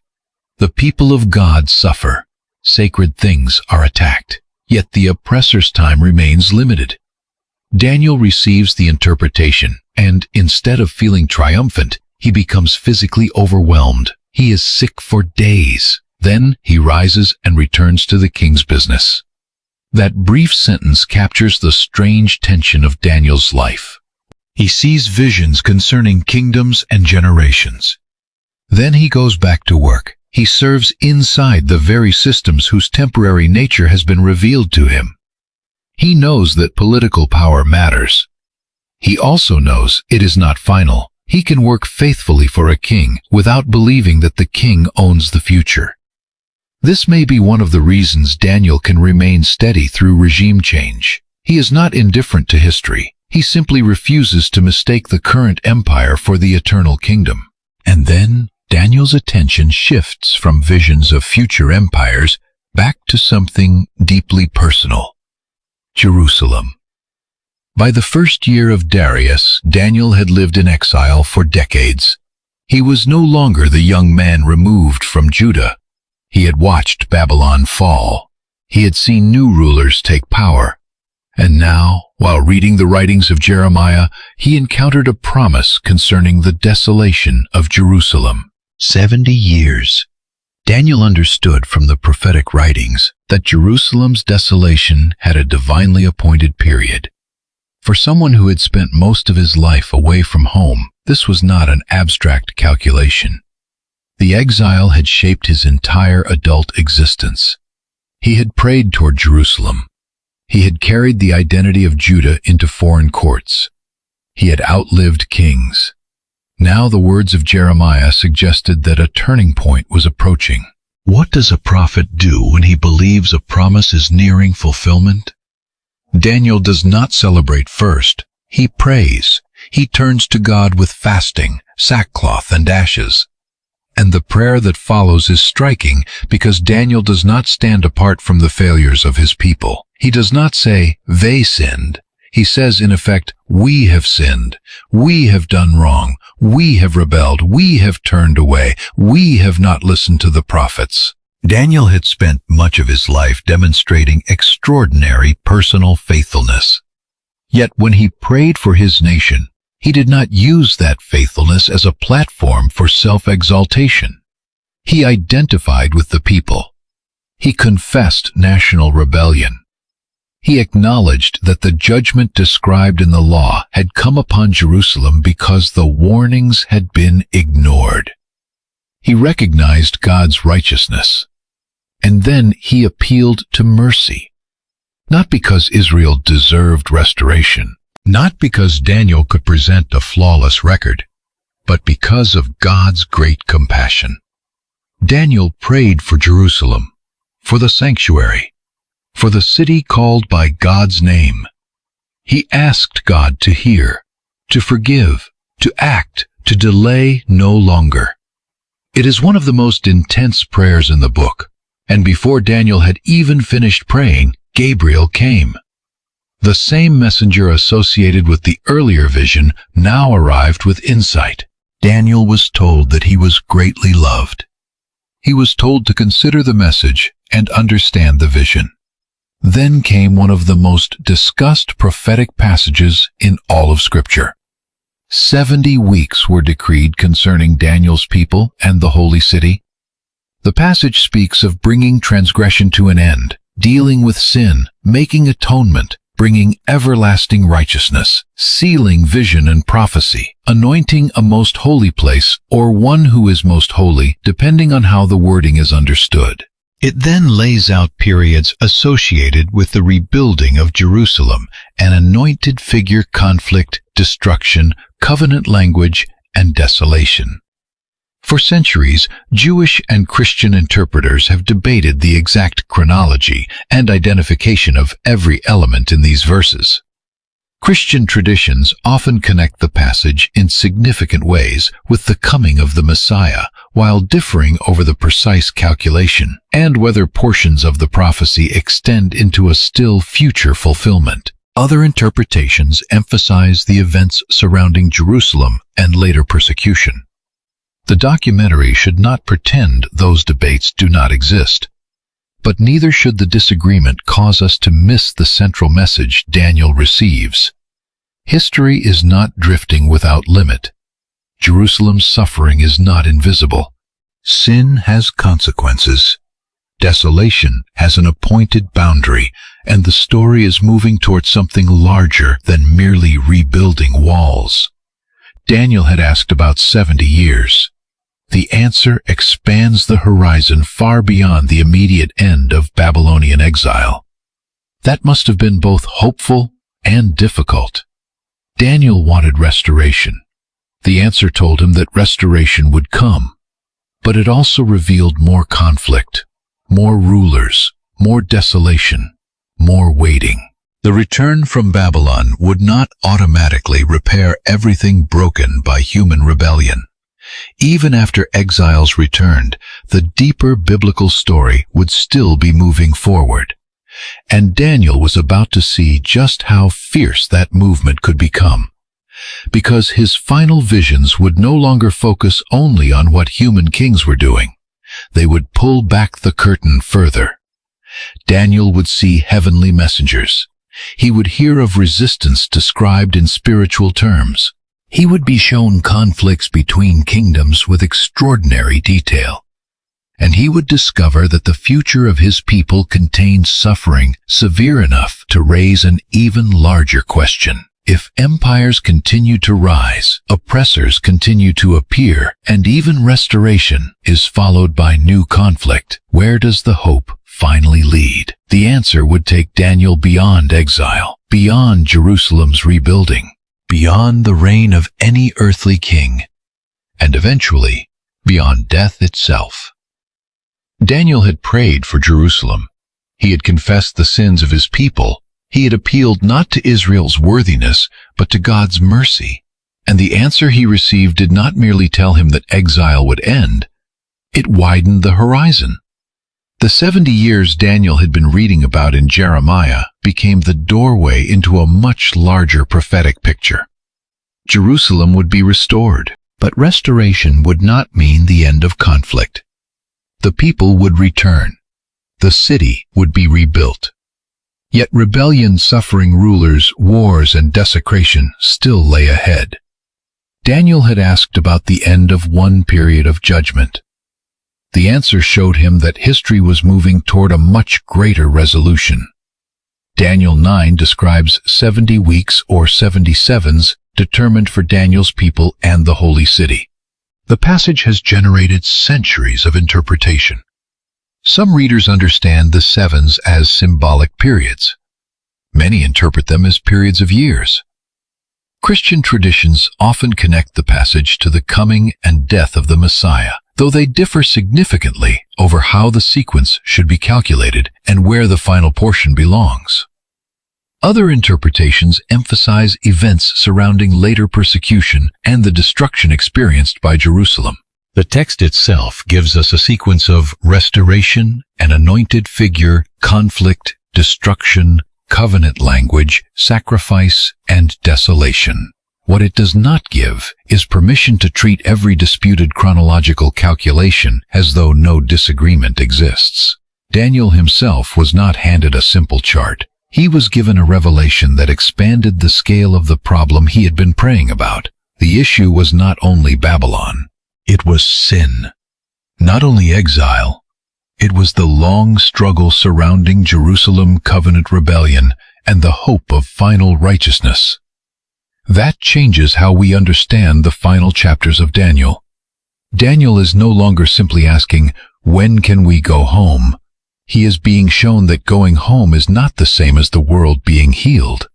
The people of God suffer. Sacred things are attacked. Yet the oppressor's time remains limited. Daniel receives the interpretation, and instead of feeling triumphant, he becomes physically overwhelmed. He is sick for days. Then he rises and returns to the king's business. That brief sentence captures the strange tension of Daniel's life. He sees visions concerning kingdoms and generations. Then he goes back to work. He serves inside the very systems whose temporary nature has been revealed to him. He knows that political power matters. He also knows it is not final. He can work faithfully for a king without believing that the king owns the future. This may be one of the reasons Daniel can remain steady through regime change. He is not indifferent to history. He simply refuses to mistake the current empire for the eternal kingdom. And then Daniel's attention shifts from visions of future empires back to something deeply personal. Jerusalem. By the first year of Darius, Daniel had lived in exile for decades. He was no longer the young man removed from Judah. He had watched Babylon fall. He had seen new rulers take power. And now, while reading the writings of Jeremiah, he encountered a promise concerning the desolation of Jerusalem. 70 years. Daniel understood from the prophetic writings that Jerusalem's desolation had a divinely appointed period. For someone who had spent most of his life away from home, this was not an abstract calculation. The exile had shaped his entire adult existence. He had prayed toward Jerusalem. He had carried the identity of Judah into foreign courts. He had outlived kings. Now the words of Jeremiah suggested that a turning point was approaching. What does a prophet do when he believes a promise is nearing fulfillment? Daniel does not celebrate first. He prays. He turns to God with fasting, sackcloth, and ashes. And the prayer that follows is striking because Daniel does not stand apart from the failures of his people. He does not say, "They sinned." He says, in effect, "We have sinned. We have done wrong. We have rebelled. We have turned away. We have not listened to the prophets." Daniel had spent much of his life demonstrating extraordinary personal faithfulness. Yet when he prayed for his nation, he did not use that faithfulness as a platform for self-exaltation. He identified with the people. He confessed national rebellion. He acknowledged that the judgment described in the law had come upon Jerusalem because the warnings had been ignored. He recognized God's righteousness. And then he appealed to mercy. Not because Israel deserved restoration, not because Daniel could present a flawless record, but because of God's great compassion. Daniel prayed for Jerusalem. for the sanctuary, for the city called by God's name. He asked God to hear, to forgive, to act, to delay no longer. It is one of the most intense prayers in the book, and before Daniel had even finished praying, Gabriel came. The same messenger associated with the earlier vision now arrived with insight. Daniel was told that he was greatly loved. He was told to consider the message and understand the vision. Then came one of the most discussed prophetic passages in all of Scripture. 70 weeks were decreed concerning Daniel's people and the holy city. The passage speaks of bringing transgression to an end, dealing with sin, making atonement, bringing everlasting righteousness, sealing vision and prophecy, anointing a most holy place or one who is most holy, depending on how the wording is understood. It then lays out periods associated with the rebuilding of Jerusalem, an anointed figure conflict, destruction, covenant language, and desolation. For centuries, Jewish and Christian interpreters have debated the exact chronology and identification of every element in these verses. Christian traditions often connect the passage in significant ways with the coming of the Messiah, while differing over the precise calculation and whether portions of the prophecy extend into a still future fulfillment. Other interpretations emphasize the events surrounding Jerusalem and later persecution. The documentary should not pretend those debates do not exist, but neither should the disagreement cause us to miss the central message Daniel receives. History is not drifting without limit. Jerusalem's suffering is not invisible. Sin has consequences. Desolation has an appointed boundary, and the story is moving towards something larger than merely rebuilding walls. Daniel had asked about 70 years. The answer expands the horizon far beyond the immediate end of Babylonian exile. That must have been both hopeful and difficult. Daniel wanted restoration. The answer told him that restoration would come, but it also revealed more conflict, more rulers, more desolation, more waiting. The return from Babylon would not automatically repair everything broken by human rebellion. Even after exiles returned, the deeper biblical story would still be moving forward. And Daniel was about to see just how fierce that movement could become, because his final visions would no longer focus only on what human kings were doing. They would pull back the curtain further. Daniel would see heavenly messengers. He would hear of resistance described in spiritual terms. He would be shown conflicts between kingdoms with extraordinary detail. And he would discover that the future of his people contained suffering severe enough to raise an even larger question. If empires continue to rise, oppressors continue to appear, and even restoration is followed by new conflict, where does the hope finally lead? The answer would take Daniel beyond exile, beyond Jerusalem's rebuilding, beyond the reign of any earthly king, and eventually beyond death itself. Daniel had prayed for Jerusalem. He had confessed the sins of his people. He had appealed not to Israel's worthiness, but to God's mercy. And the answer he received did not merely tell him that exile would end. It widened the horizon. The 70 years Daniel had been reading about in Jeremiah became the doorway into a much larger prophetic picture. Jerusalem would be restored, but restoration would not mean the end of conflict. The people would return. The city would be rebuilt. Yet rebellion, suffering rulers, wars, and desecration still lay ahead. Daniel had asked about the end of one period of judgment. The answer showed him that history was moving toward a much greater resolution. Daniel 9 describes 70 weeks or 77s determined for Daniel's people and the holy city. The passage has generated centuries of interpretation. Some readers understand the sevens as symbolic periods. Many interpret them as periods of years. Christian traditions often connect the passage to the coming and death of the Messiah, though they differ significantly over how the sequence should be calculated and where the final portion belongs. Other interpretations emphasize events surrounding later persecution and the destruction experienced by Jerusalem. The text itself gives us a sequence of restoration, an anointed figure, conflict, destruction, covenant language, sacrifice, and desolation. What it does not give is permission to treat every disputed chronological calculation as though no disagreement exists. Daniel himself was not handed a simple chart. He was given a revelation that expanded the scale of the problem he had been praying about. The issue was not only Babylon. It was sin. Not only exile. It was the long struggle surrounding Jerusalem covenant rebellion and the hope of final righteousness. That changes how we understand the final chapters of Daniel. Daniel is no longer simply asking, "When can we go home?" He is being shown that going home is not the same as the world being healed.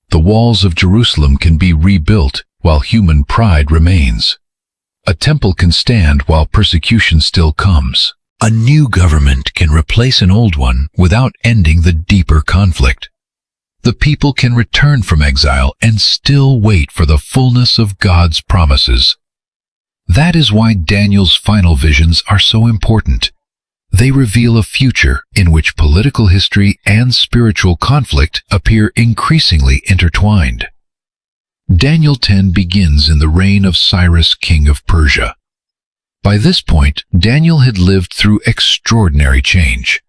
The walls of Jerusalem can be rebuilt while human pride remains. A temple can stand while persecution still comes. A new government can replace an old one without ending the deeper conflict. The people can return from exile and still wait for the fullness of God's promises. That is why Daniel's final visions are so important. They reveal a future in which political history and spiritual conflict appear increasingly intertwined. Daniel 10 begins in the reign of Cyrus, king of Persia. By this point, Daniel had lived through extraordinary change.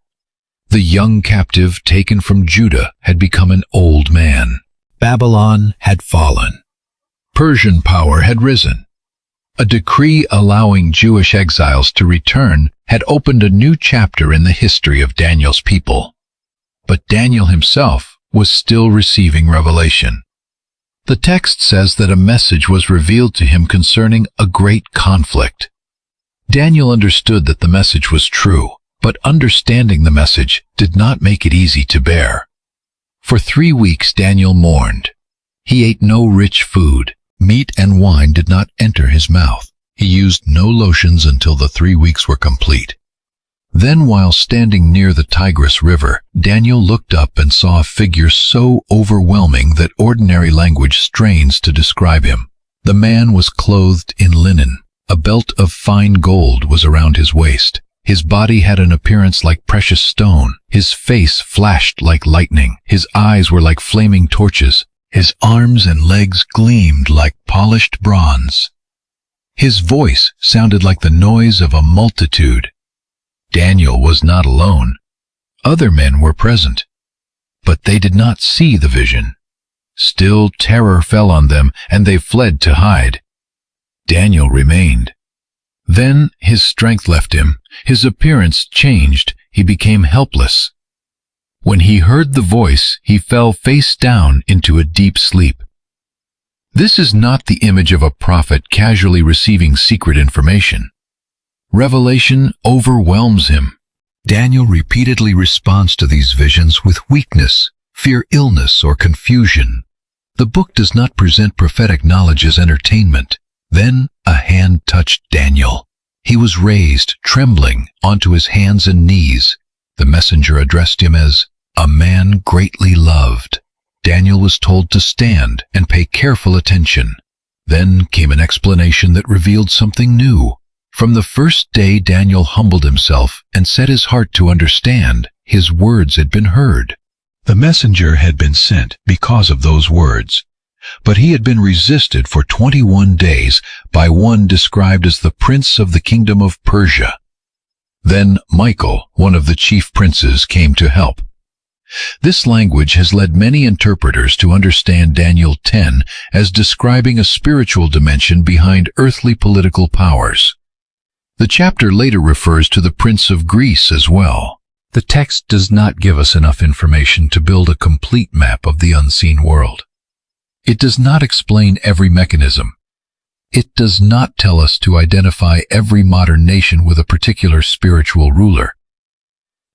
The young captive taken from Judah had become an old man. Babylon had fallen. Persian power had risen. A decree allowing Jewish exiles to return had opened a new chapter in the history of Daniel's people. But Daniel himself was still receiving revelation. The text says that a message was revealed to him concerning a great conflict. Daniel understood that the message was true, but understanding the message did not make it easy to bear. For 3 weeks Daniel mourned. He ate no rich food. Meat and wine did not enter his mouth. He used no lotions until the 3 weeks were complete. Then, while standing near the Tigris River, Daniel looked up and saw a figure so overwhelming that ordinary language strains to describe him. The man was clothed in linen. A belt of fine gold was around his waist. His body had an appearance like precious stone. His face flashed like lightning. His eyes were like flaming torches. His arms and legs gleamed like polished bronze. His voice sounded like the noise of a multitude. Daniel was not alone. Other men were present, but they did not see the vision. Still, terror fell on them, and they fled to hide. Daniel remained. Then his strength left him. His appearance changed. He became helpless. When he heard the voice, he fell face down into a deep sleep. This is not the image of a prophet casually receiving secret information. Revelation overwhelms him. Daniel repeatedly responds to these visions with weakness, fear illness, or confusion. The book does not present prophetic knowledge as entertainment. Then a hand touched Daniel. He was raised, trembling, onto his hands and knees. The messenger addressed him as a man greatly loved. Daniel was told to stand and pay careful attention. Then came an explanation that revealed something new. From the first day Daniel humbled himself and set his heart to understand, his words had been heard. The messenger had been sent because of those words, but he had been resisted for 21 days by one described as the prince of the kingdom of Persia. Then Michael, one of the chief princes, came to help. This language has led many interpreters to understand Daniel 10 as describing a spiritual dimension behind earthly political powers. The chapter later refers to the Prince of Greece as well. The text does not give us enough information to build a complete map of the unseen world. It does not explain every mechanism. It does not tell us to identify every modern nation with a particular spiritual ruler.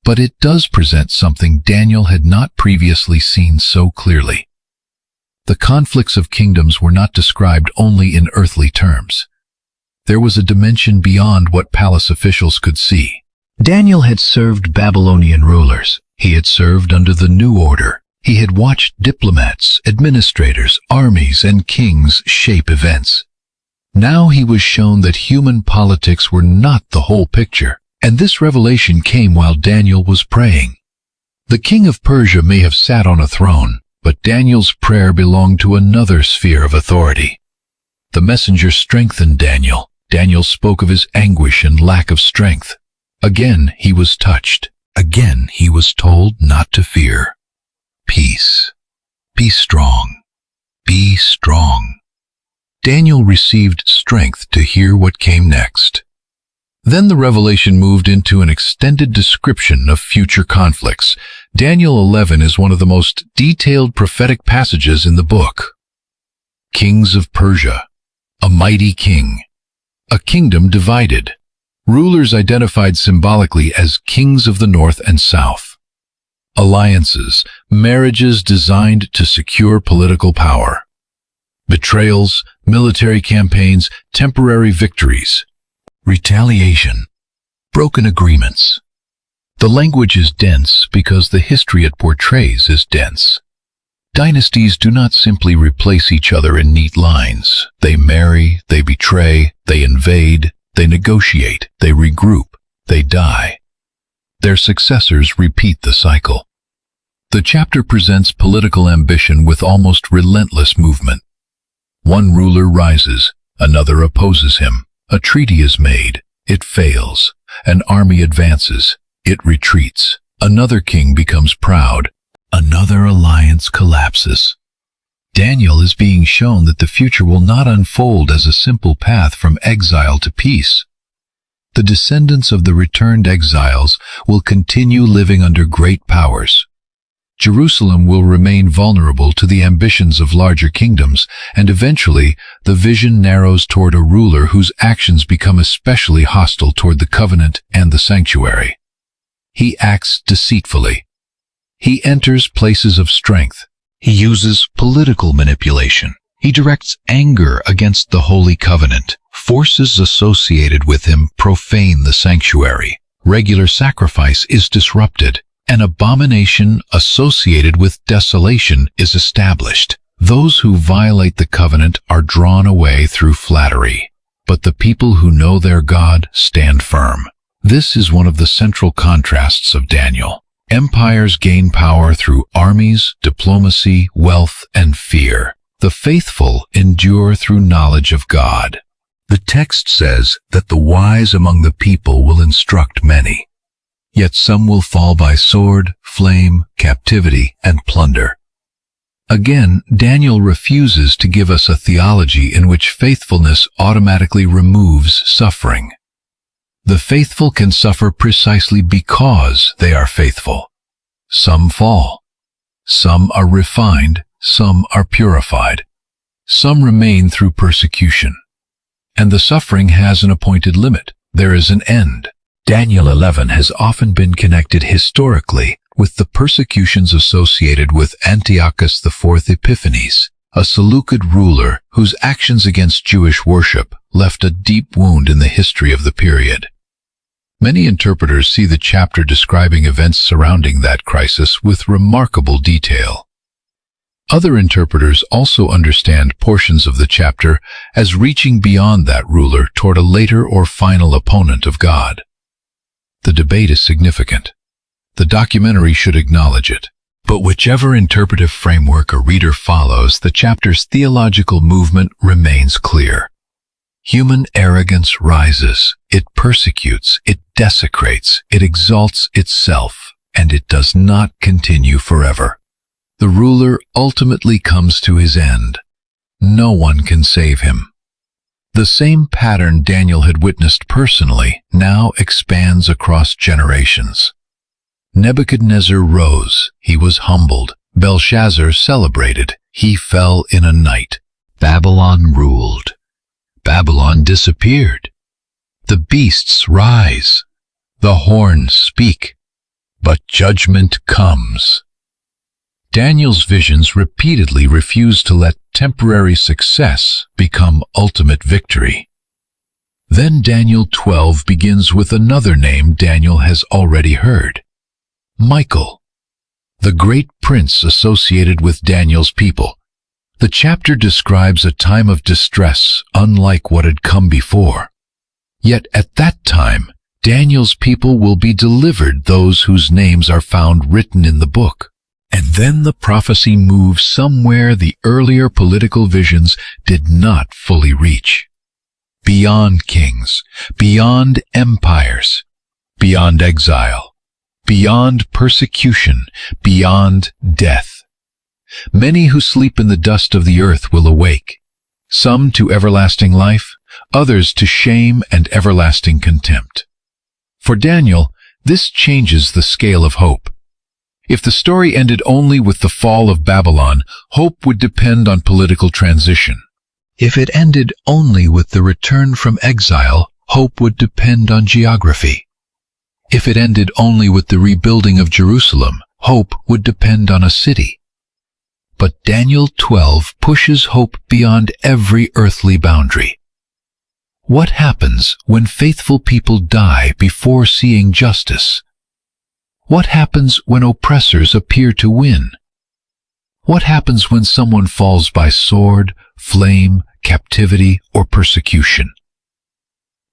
But it does present something Daniel had not previously seen so clearly. The conflicts of kingdoms were not described only in earthly terms. There was a dimension beyond what palace officials could see. Daniel had served Babylonian rulers. He had served under the New Order. He had watched diplomats, administrators, armies, and kings shape events. Now he was shown that human politics were not the whole picture, and this revelation came while Daniel was praying. The king of Persia may have sat on a throne, but Daniel's prayer belonged to another sphere of authority. The messenger strengthened Daniel. Daniel spoke of his anguish and lack of strength. Again he was touched. Again he was told not to fear. Peace. Be strong. Be strong. Daniel received strength to hear what came next. Then the revelation moved into an extended description of future conflicts. Daniel 11 is one of the most detailed prophetic passages in the book. Kings of Persia. A mighty king. A kingdom divided. Rulers identified symbolically as kings of the north and south. Alliances, marriages designed to secure political power. Betrayals, military campaigns, temporary victories. Retaliation. Broken agreements. The language is dense because the history it portrays is dense. Dynasties do not simply replace each other in neat lines. They marry, they betray, they invade, they negotiate, they regroup, they die. Their successors repeat the cycle. The chapter presents political ambition with almost relentless movement. One ruler rises, another opposes him. A treaty is made, it fails. An army advances, it retreats. Another king becomes proud. Another alliance collapses. Daniel is being shown that the future will not unfold as a simple path from exile to peace. The descendants of the returned exiles will continue living under great powers. Jerusalem will remain vulnerable to the ambitions of larger kingdoms, and eventually the vision narrows toward a ruler whose actions become especially hostile toward the covenant and the sanctuary. He acts deceitfully. He enters places of strength. He uses political manipulation. He directs anger against the Holy Covenant. Forces associated with him profane the sanctuary. Regular sacrifice is disrupted. An abomination associated with desolation is established. Those who violate the covenant are drawn away through flattery, but the people who know their God stand firm. This is one of the central contrasts of Daniel. Empires gain power through armies, diplomacy, wealth, and fear. The faithful endure through knowledge of God. The text says that the wise among the people will instruct many. Yet some will fall by sword, flame, captivity, and plunder. Again, Daniel refuses to give us a theology in which faithfulness automatically removes suffering. The faithful can suffer precisely because they are faithful. Some fall. Some are refined, some are purified. Some remain through persecution. And the suffering has an appointed limit. There is an end. Daniel 11 has often been connected historically with the persecutions associated with Antiochus IV Epiphanes, a Seleucid ruler whose actions against Jewish worship left a deep wound in the history of the period. Many interpreters see the chapter describing events surrounding that crisis with remarkable detail. Other interpreters also understand portions of the chapter as reaching beyond that ruler toward a later or final opponent of God. The debate is significant. The documentary should acknowledge it. But whichever interpretive framework a reader follows, the chapter's theological movement remains clear. Human arrogance rises, it persecutes, it desecrates, it exalts itself, and it does not continue forever. The ruler ultimately comes to his end. No one can save him. The same pattern Daniel had witnessed personally now expands across generations. Nebuchadnezzar rose, he was humbled. Belshazzar celebrated, he fell in a night. Babylon ruled. Babylon disappeared. The beasts rise. The horns speak. But judgment comes. Daniel's visions repeatedly refuse to let temporary success become ultimate victory. Then Daniel 12 begins with another name Daniel has already heard. Michael, the great prince associated with Daniel's people. The chapter describes a time of distress unlike what had come before. Yet at that time, Daniel's people will be delivered, those whose names are found written in the book. And then the prophecy moves somewhere the earlier political visions did not fully reach. Beyond kings, beyond empires, beyond exile, beyond persecution, beyond death. Many who sleep in the dust of the earth will awake, some to everlasting life, others to shame and everlasting contempt. For Daniel, this changes the scale of hope. If the story ended only with the fall of Babylon, hope would depend on political transition. If it ended only with the return from exile, hope would depend on geography. If it ended only with the rebuilding of Jerusalem, hope would depend on a city. But Daniel 12 pushes hope beyond every earthly boundary. What happens when faithful people die before seeing justice? What happens when oppressors appear to win? What happens when someone falls by sword, flame, captivity, or persecution?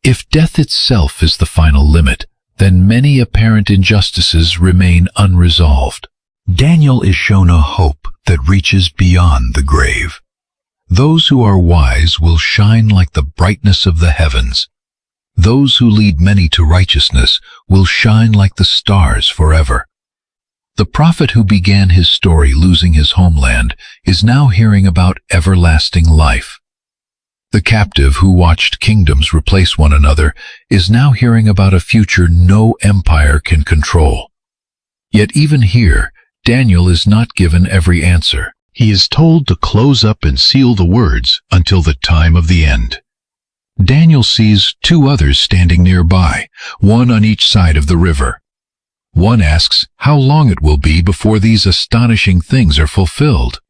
If death itself is the final limit, then many apparent injustices remain unresolved. Daniel is shown a hope that reaches beyond the grave. Those who are wise will shine like the brightness of the heavens. Those who lead many to righteousness will shine like the stars forever. The prophet who began his story losing his homeland is now hearing about everlasting life. The captive who watched kingdoms replace one another is now hearing about a future no empire can control. Yet even here, Daniel is not given every answer. He is told to close up and seal the words until the time of the end. Daniel sees two others standing nearby, one on each side of the river. One asks how long it will be before these astonishing things are fulfilled.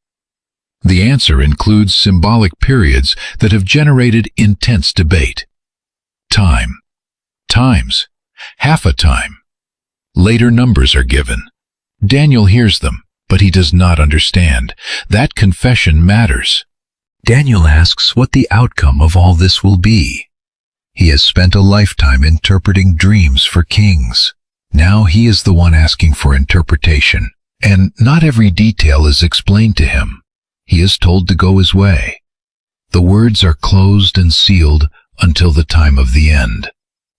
The answer includes symbolic periods that have generated intense debate. Time, times, half a time. Later numbers are given. Daniel hears them, but he does not understand. That confession matters. Daniel asks what the outcome of all this will be. He has spent a lifetime interpreting dreams for kings. Now he is the one asking for interpretation, and not every detail is explained to him. He is told to go his way. The words are closed and sealed until the time of the end.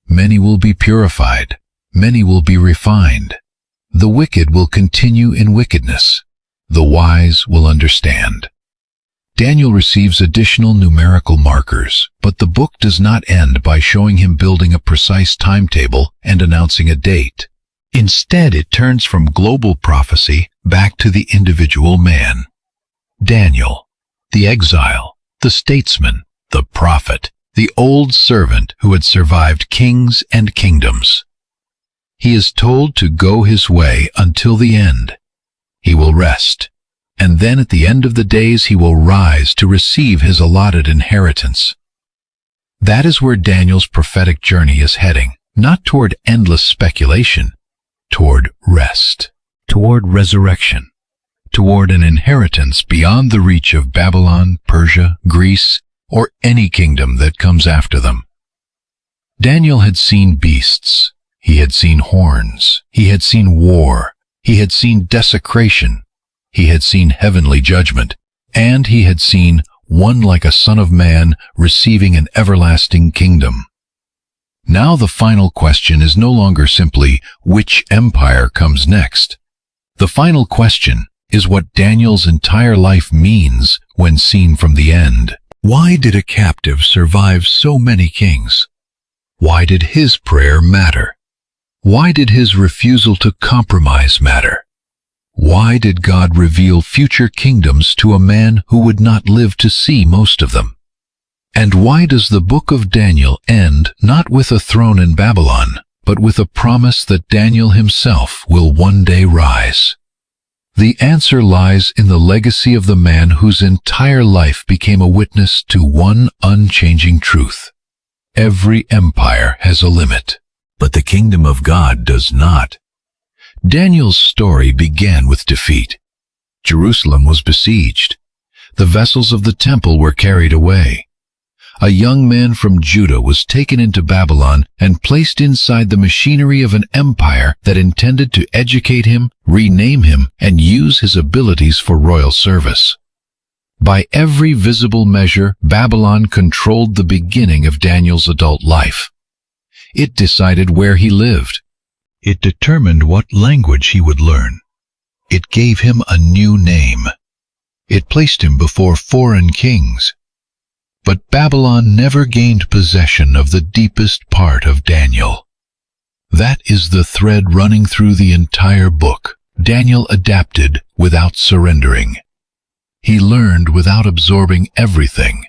Many will be purified. Many will be refined. The wicked will continue in wickedness. The wise will understand. Daniel receives additional numerical markers, but the book does not end by showing him building a precise timetable and announcing a date. Instead, it turns from global prophecy back to the individual man. Daniel, the exile, the statesman, the prophet, the old servant who had survived kings and kingdoms. He is told to go his way until the end. He will rest, and then at the end of the days he will rise to receive his allotted inheritance. That is where Daniel's prophetic journey is heading, not toward endless speculation, toward rest, toward resurrection, toward an inheritance beyond the reach of Babylon, Persia, Greece, or any kingdom that comes after them. Daniel had seen beasts. He had seen horns. He had seen war. He had seen desecration. He had seen heavenly judgment. And he had seen one like a son of man receiving an everlasting kingdom. Now the final question is no longer simply which empire comes next. The final question is what Daniel's entire life means when seen from the end. Why did a captive survive so many kings? Why did his prayer matter? Why did his refusal to compromise matter? Why did God reveal future kingdoms to a man who would not live to see most of them? And why does the book of Daniel end not with a throne in Babylon, but with a promise that Daniel himself will one day rise? The answer lies in the legacy of the man whose entire life became a witness to one unchanging truth. Every empire has a limit, but the kingdom of God does not. Daniel's story began with defeat. Jerusalem was besieged. The vessels of the temple were carried away. A young man from Judah was taken into Babylon and placed inside the machinery of an empire that intended to educate him, rename him, and use his abilities for royal service. By every visible measure, Babylon controlled the beginning of Daniel's adult life. It decided where he lived. It determined what language he would learn. It gave him a new name. It placed him before foreign kings. But Babylon never gained possession of the deepest part of Daniel. That is the thread running through the entire book. Daniel adapted without surrendering. He learned without absorbing everything.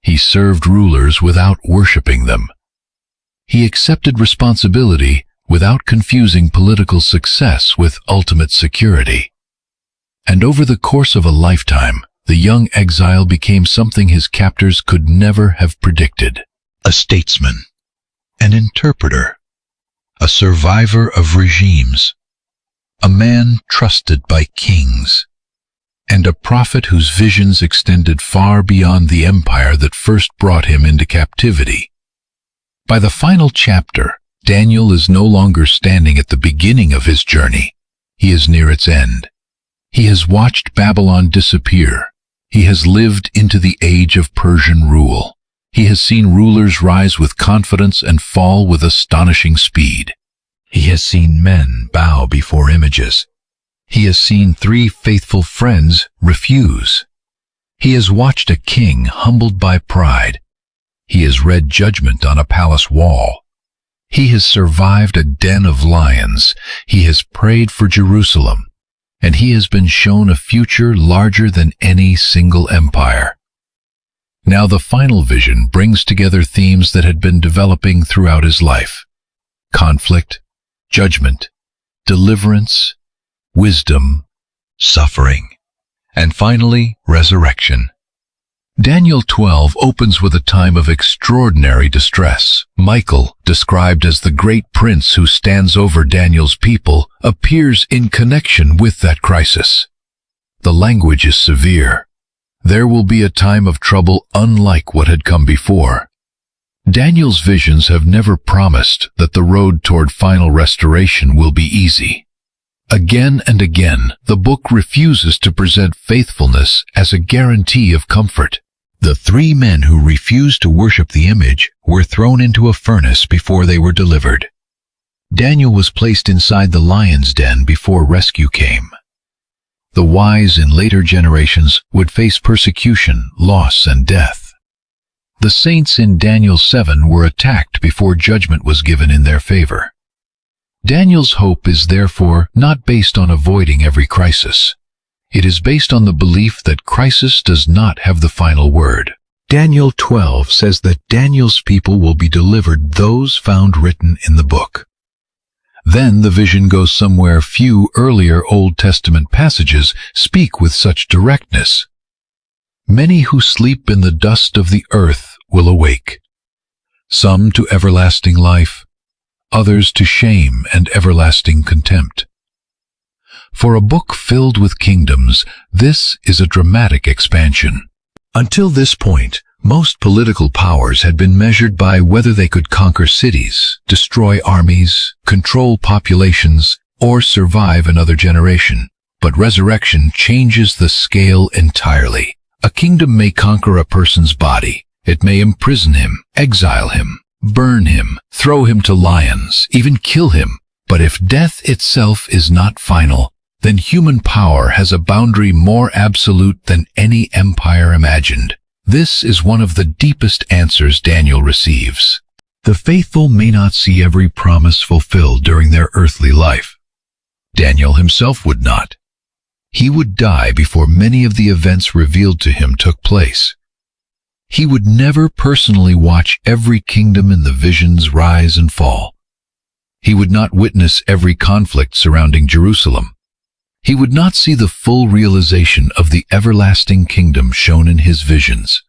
He served rulers without worshiping them. He accepted responsibility without confusing political success with ultimate security. And over the course of a lifetime, the young exile became something his captors could never have predicted. A statesman, an interpreter, a survivor of regimes, a man trusted by kings, and a prophet whose visions extended far beyond the empire that first brought him into captivity. By the final chapter, Daniel is no longer standing at the beginning of his journey. He is near its end. He has watched Babylon disappear. He has lived into the age of Persian rule. He has seen rulers rise with confidence and fall with astonishing speed. He has seen men bow before images. He has seen 3 faithful friends refuse. He has watched a king humbled by pride. He has read judgment on a palace wall. He has survived a den of lions. He has prayed for Jerusalem. And he has been shown a future larger than any single empire. Now the final vision brings together themes that had been developing throughout his life: conflict, judgment, deliverance, wisdom, suffering, and finally, resurrection. Daniel 12 opens with a time of extraordinary distress. Michael, described as the great prince who stands over Daniel's people, appears in connection with that crisis. The language is severe. There will be a time of trouble unlike what had come before. Daniel's visions have never promised that the road toward final restoration will be easy. Again and again, the book refuses to present faithfulness as a guarantee of comfort. The 3 men who refused to worship the image were thrown into a furnace before they were delivered. Daniel was placed inside the lion's den before rescue came. The wise in later generations would face persecution, loss, and death. The saints in Daniel 7 were attacked before judgment was given in their favor. Daniel's hope is therefore not based on avoiding every crisis. It is based on the belief that crisis does not have the final word. Daniel 12 says that Daniel's people will be delivered, those found written in the book. Then the vision goes somewhere few earlier Old Testament passages speak with such directness. Many who sleep in the dust of the earth will awake, some to everlasting life, others to shame and everlasting contempt. For a book filled with kingdoms, this is a dramatic expansion. Until this point, most political powers had been measured by whether they could conquer cities, destroy armies, control populations, or survive another generation. But resurrection changes the scale entirely. A kingdom may conquer a person's body. It may imprison him, exile him, burn him, throw him to lions, even kill him. But if death itself is not final, then human power has a boundary more absolute than any empire imagined. This is one of the deepest answers Daniel receives. The faithful may not see every promise fulfilled during their earthly life. Daniel himself would not. He would die before many of the events revealed to him took place. He would never personally watch every kingdom in the visions rise and fall. He would not witness every conflict surrounding Jerusalem. He would not see the full realization of the everlasting kingdom shown in his visions.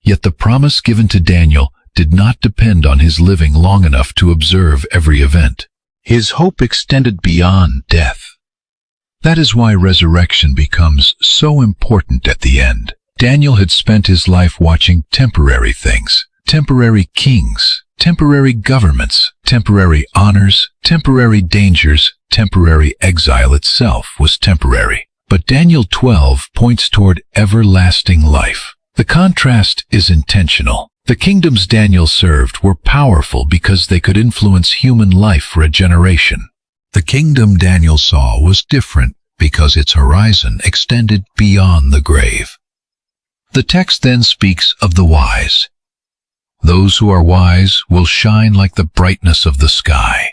Yet the promise given to Daniel did not depend on his living long enough to observe every event. His hope extended beyond death. That is why resurrection becomes so important at the end. Daniel had spent his life watching temporary things, temporary kings, temporary governments, temporary honors, temporary dangers, temporary exile itself was temporary. But Daniel 12 points toward everlasting life. The contrast is intentional. The kingdoms Daniel served were powerful because they could influence human life for a generation. The kingdom Daniel saw was different because its horizon extended beyond the grave. The text then speaks of the wise. Those who are wise will shine like the brightness of the sky.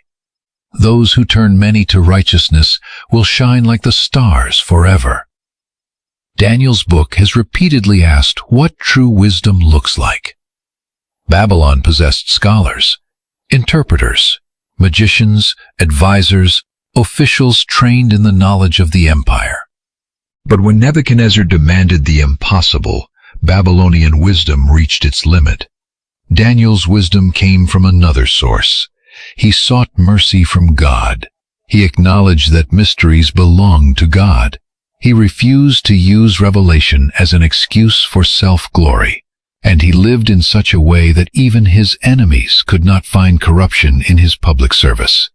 Those who turn many to righteousness will shine like the stars forever. Daniel's book has repeatedly asked what true wisdom looks like. Babylon possessed scholars, interpreters, magicians, advisors, officials trained in the knowledge of the empire. But when Nebuchadnezzar demanded the impossible, Babylonian wisdom reached its limit. Daniel's wisdom came from another source. He sought mercy from God. He acknowledged that mysteries belonged to God. He refused to use revelation as an excuse for self-glory. And he lived in such a way that even his enemies could not find corruption in his public service.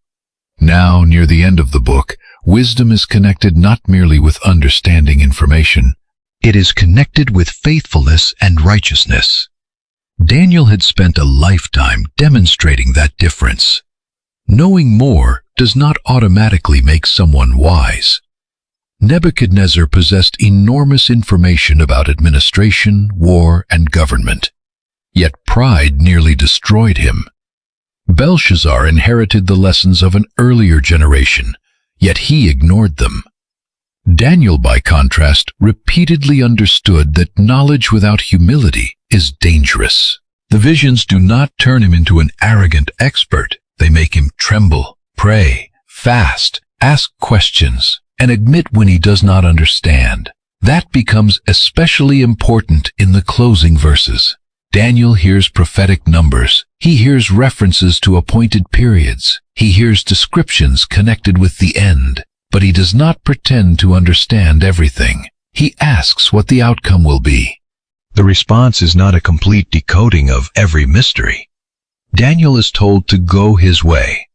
Now, near the end of the book, wisdom is connected not merely with understanding information. It is connected with faithfulness and righteousness. Daniel had spent a lifetime demonstrating that difference. Knowing more does not automatically make someone wise. Nebuchadnezzar possessed enormous information about administration, war, and government. Yet pride nearly destroyed him. Belshazzar inherited the lessons of an earlier generation, yet he ignored them. Daniel, by contrast, repeatedly understood that knowledge without humility is dangerous. The visions do not turn him into an arrogant expert. They make him tremble, pray, fast, ask questions, and admit when he does not understand. That becomes especially important in the closing verses. Daniel hears prophetic numbers. He hears references to appointed periods. He hears descriptions connected with the end. But he does not pretend to understand everything. He asks what the outcome will be. The response is not a complete decoding of every mystery. Daniel is told to go his way.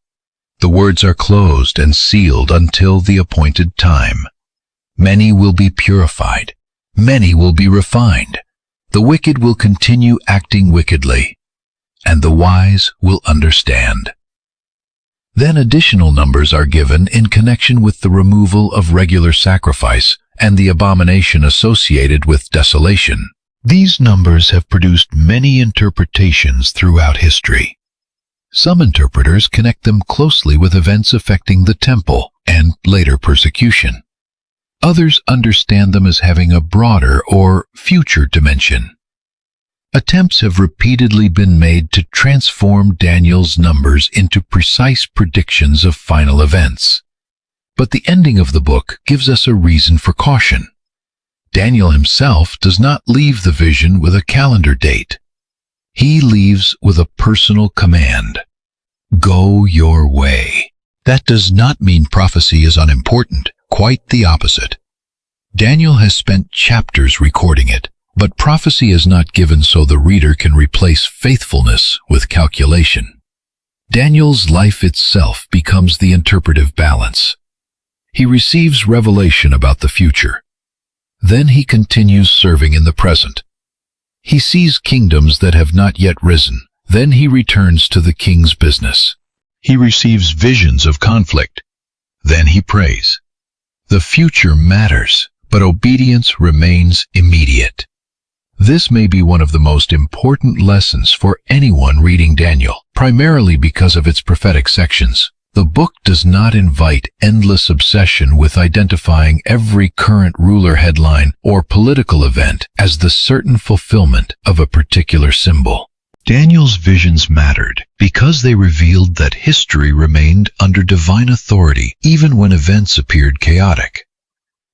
The words are closed and sealed until the appointed time. Many will be purified. Many will be refined. The wicked will continue acting wickedly, and the wise will understand. Then additional numbers are given in connection with the removal of regular sacrifice and the abomination associated with desolation. These numbers have produced many interpretations throughout history. Some interpreters connect them closely with events affecting the temple and later persecution. Others understand them as having a broader or future dimension. Attempts have repeatedly been made to transform Daniel's numbers into precise predictions of final events. But the ending of the book gives us a reason for caution. Daniel himself does not leave the vision with a calendar date. He leaves with a personal command. Go your way. That does not mean prophecy is unimportant, quite the opposite. Daniel has spent chapters recording it, but prophecy is not given so the reader can replace faithfulness with calculation. Daniel's life itself becomes the interpretive balance. He receives revelation about the future. Then he continues serving in the present. He sees kingdoms that have not yet risen. Then he returns to the king's business. He receives visions of conflict. Then he prays. The future matters, but obedience remains immediate. This may be one of the most important lessons for anyone reading Daniel, primarily because of its prophetic sections. The book does not invite endless obsession with identifying every current ruler headline or political event as the certain fulfillment of a particular symbol. Daniel's visions mattered because they revealed that history remained under divine authority even when events appeared chaotic.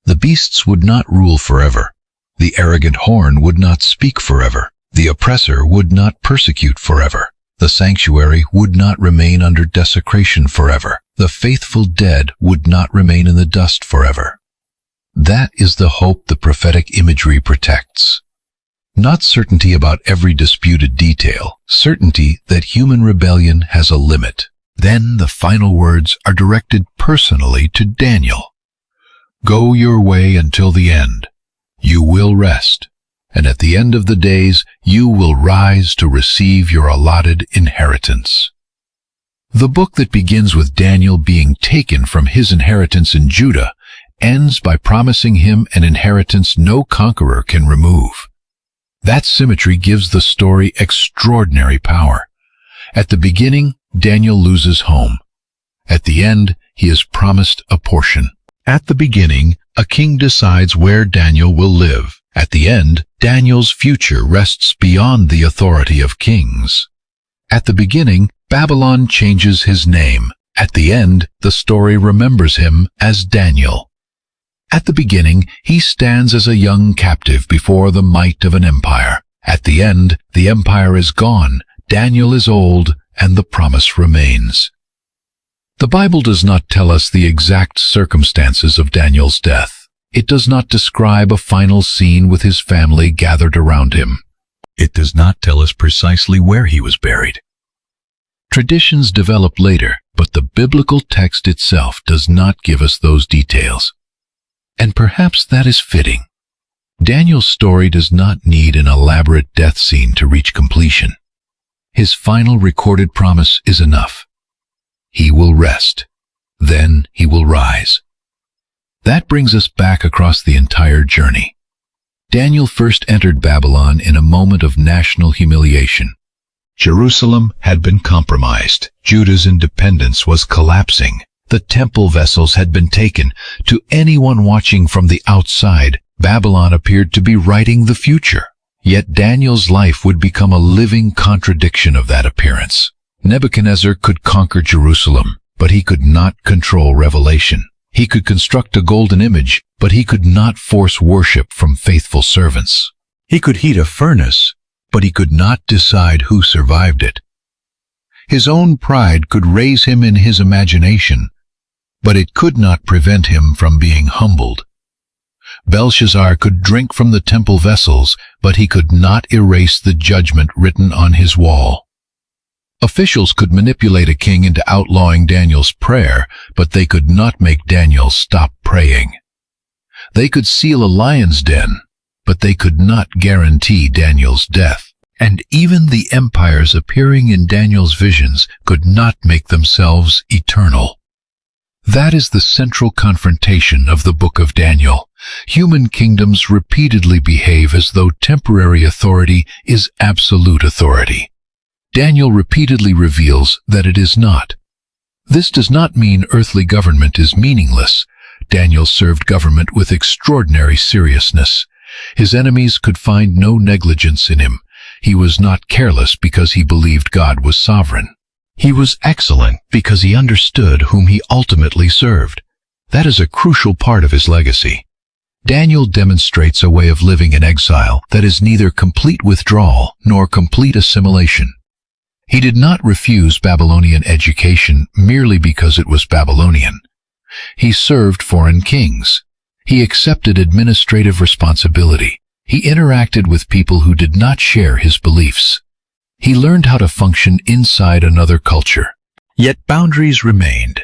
The beasts would not rule forever. The arrogant horn would not speak forever. The The oppressor would not persecute forever. The sanctuary would not remain under desecration forever. The faithful dead would not remain in the dust forever. That is the hope the prophetic imagery protects. Not certainty about every disputed detail, certainty that human rebellion has a limit. Then the final words are directed personally to Daniel. Go your way until the end. You will rest, and at the end of the days you will rise to receive your allotted inheritance. The book that begins with Daniel being taken from his inheritance in Judah ends by promising him an inheritance no conqueror can remove. That symmetry gives the story extraordinary power. At the beginning, Daniel loses home. At the end, he is promised a portion. At the beginning, a king decides where Daniel will live. At the end, Daniel's future rests beyond the authority of kings. At the beginning, Babylon changes his name. At the end, the story remembers him as Daniel. At the beginning, he stands as a young captive before the might of an empire. At the end, the empire is gone, Daniel is old, and the promise remains. The Bible does not tell us the exact circumstances of Daniel's death. It does not describe a final scene with his family gathered around him. It does not tell us precisely where he was buried. Traditions developed later, but the biblical text itself does not give us those details. And perhaps that is fitting. Daniel's story does not need an elaborate death scene to reach completion. His final recorded promise is enough. He will rest. Then he will rise. That brings us back across the entire journey. Daniel first entered Babylon in a moment of national humiliation. Jerusalem had been compromised. Judah's independence was collapsing. The temple vessels had been taken. To anyone watching from the outside, Babylon appeared to be writing the future. Yet Daniel's life would become a living contradiction of that appearance. Nebuchadnezzar could conquer Jerusalem, but he could not control revelation. He could construct a golden image, but he could not force worship from faithful servants. He could heat a furnace, but he could not decide who survived it. His own pride could raise him in his imagination, but it could not prevent him from being humbled. Belshazzar could drink from the temple vessels, but he could not erase the judgment written on his wall. Officials could manipulate a king into outlawing Daniel's prayer, but they could not make Daniel stop praying. They could seal a lion's den, but they could not guarantee Daniel's death. And even the empires appearing in Daniel's visions could not make themselves eternal. That is the central confrontation of the book of Daniel. Human kingdoms repeatedly behave as though temporary authority is absolute authority. Daniel repeatedly reveals that it is not. This does not mean earthly government is meaningless. Daniel served government with extraordinary seriousness. His enemies could find no negligence in him. He was not careless because he believed God was sovereign. He was excellent because he understood whom he ultimately served. That is a crucial part of his legacy. Daniel demonstrates a way of living in exile that is neither complete withdrawal nor complete assimilation. He did not refuse Babylonian education merely because it was Babylonian. He served foreign kings. He accepted administrative responsibility. He interacted with people who did not share his beliefs. He learned how to function inside another culture. Yet boundaries remained.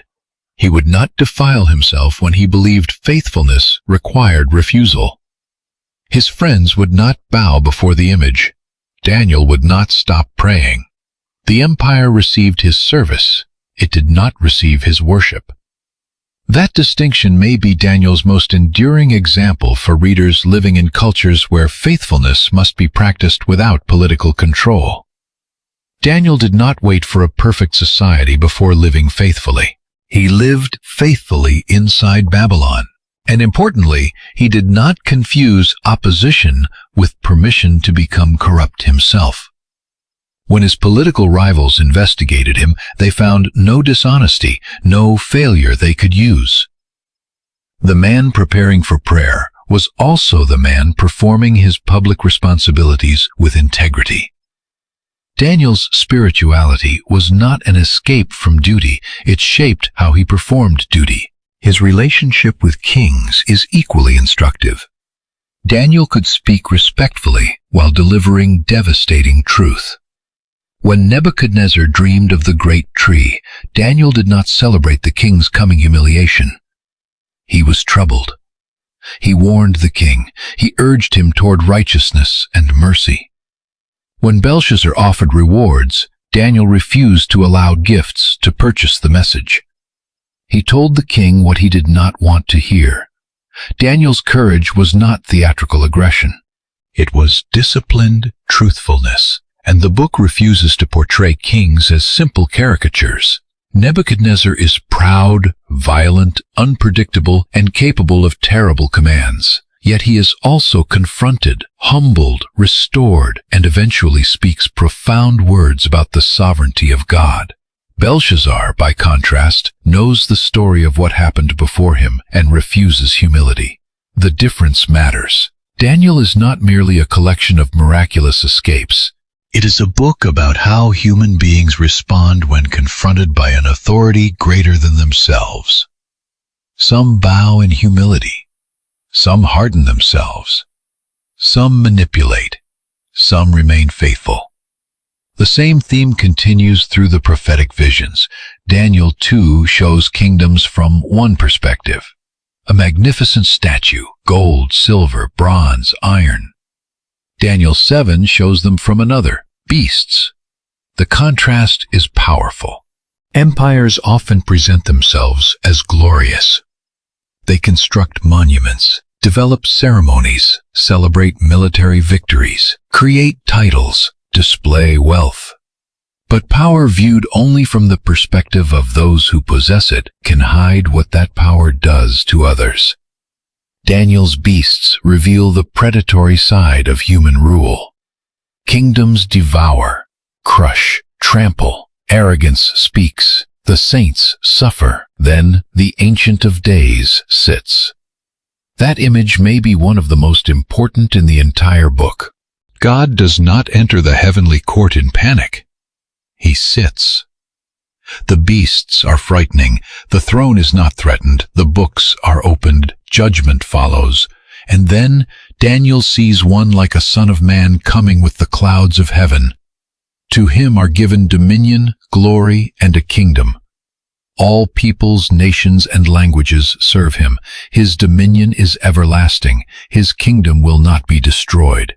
He would not defile himself when he believed faithfulness required refusal. His friends would not bow before the image. Daniel would not stop praying. The empire received his service. It did not receive his worship. That distinction may be Daniel's most enduring example for readers living in cultures where faithfulness must be practiced without political control. Daniel did not wait for a perfect society before living faithfully. He lived faithfully inside Babylon. And importantly, he did not confuse opposition with permission to become corrupt himself. When his political rivals investigated him, they found no dishonesty, no failure they could use. The man preparing for prayer was also the man performing his public responsibilities with integrity. Daniel's spirituality was not an escape from duty, it shaped how he performed duty. His relationship with kings is equally instructive. Daniel could speak respectfully while delivering devastating truth. When Nebuchadnezzar dreamed of the great tree, Daniel did not celebrate the king's coming humiliation. He was troubled. He warned the king. He urged him toward righteousness and mercy. When Belshazzar offered rewards, Daniel refused to allow gifts to purchase the message. He told the king what he did not want to hear. Daniel's courage was not theatrical aggression. It was disciplined truthfulness, and the book refuses to portray kings as simple caricatures. Nebuchadnezzar is proud, violent, unpredictable, and capable of terrible commands. Yet he is also confronted, humbled, restored, and eventually speaks profound words about the sovereignty of God. Belshazzar, by contrast, knows the story of what happened before him and refuses humility. The difference matters. Daniel is not merely a collection of miraculous escapes. It is a book about how human beings respond when confronted by an authority greater than themselves. Some bow in humility. Some harden themselves. Some manipulate. Some remain faithful. The same theme continues through the prophetic visions. Daniel 2 shows kingdoms from one perspective. A magnificent statue, gold, silver, bronze, iron. Daniel 7 shows them from another, beasts. The contrast is powerful. Empires often present themselves as glorious. They construct monuments, develop ceremonies, celebrate military victories, create titles, display wealth. But power viewed only from the perspective of those who possess it can hide what that power does to others. Daniel's beasts reveal the predatory side of human rule. Kingdoms devour, crush, trample. Arrogance speaks. The saints suffer. Then the Ancient of Days sits. That image may be one of the most important in the entire book. God does not enter the heavenly court in panic. He sits. The beasts are frightening. The throne is not threatened. The books are opened. Judgment follows. And then Daniel sees one like a son of man coming with the clouds of heaven. To him are given dominion, glory, and a kingdom. All peoples, nations, and languages serve him. His dominion is everlasting. His kingdom will not be destroyed.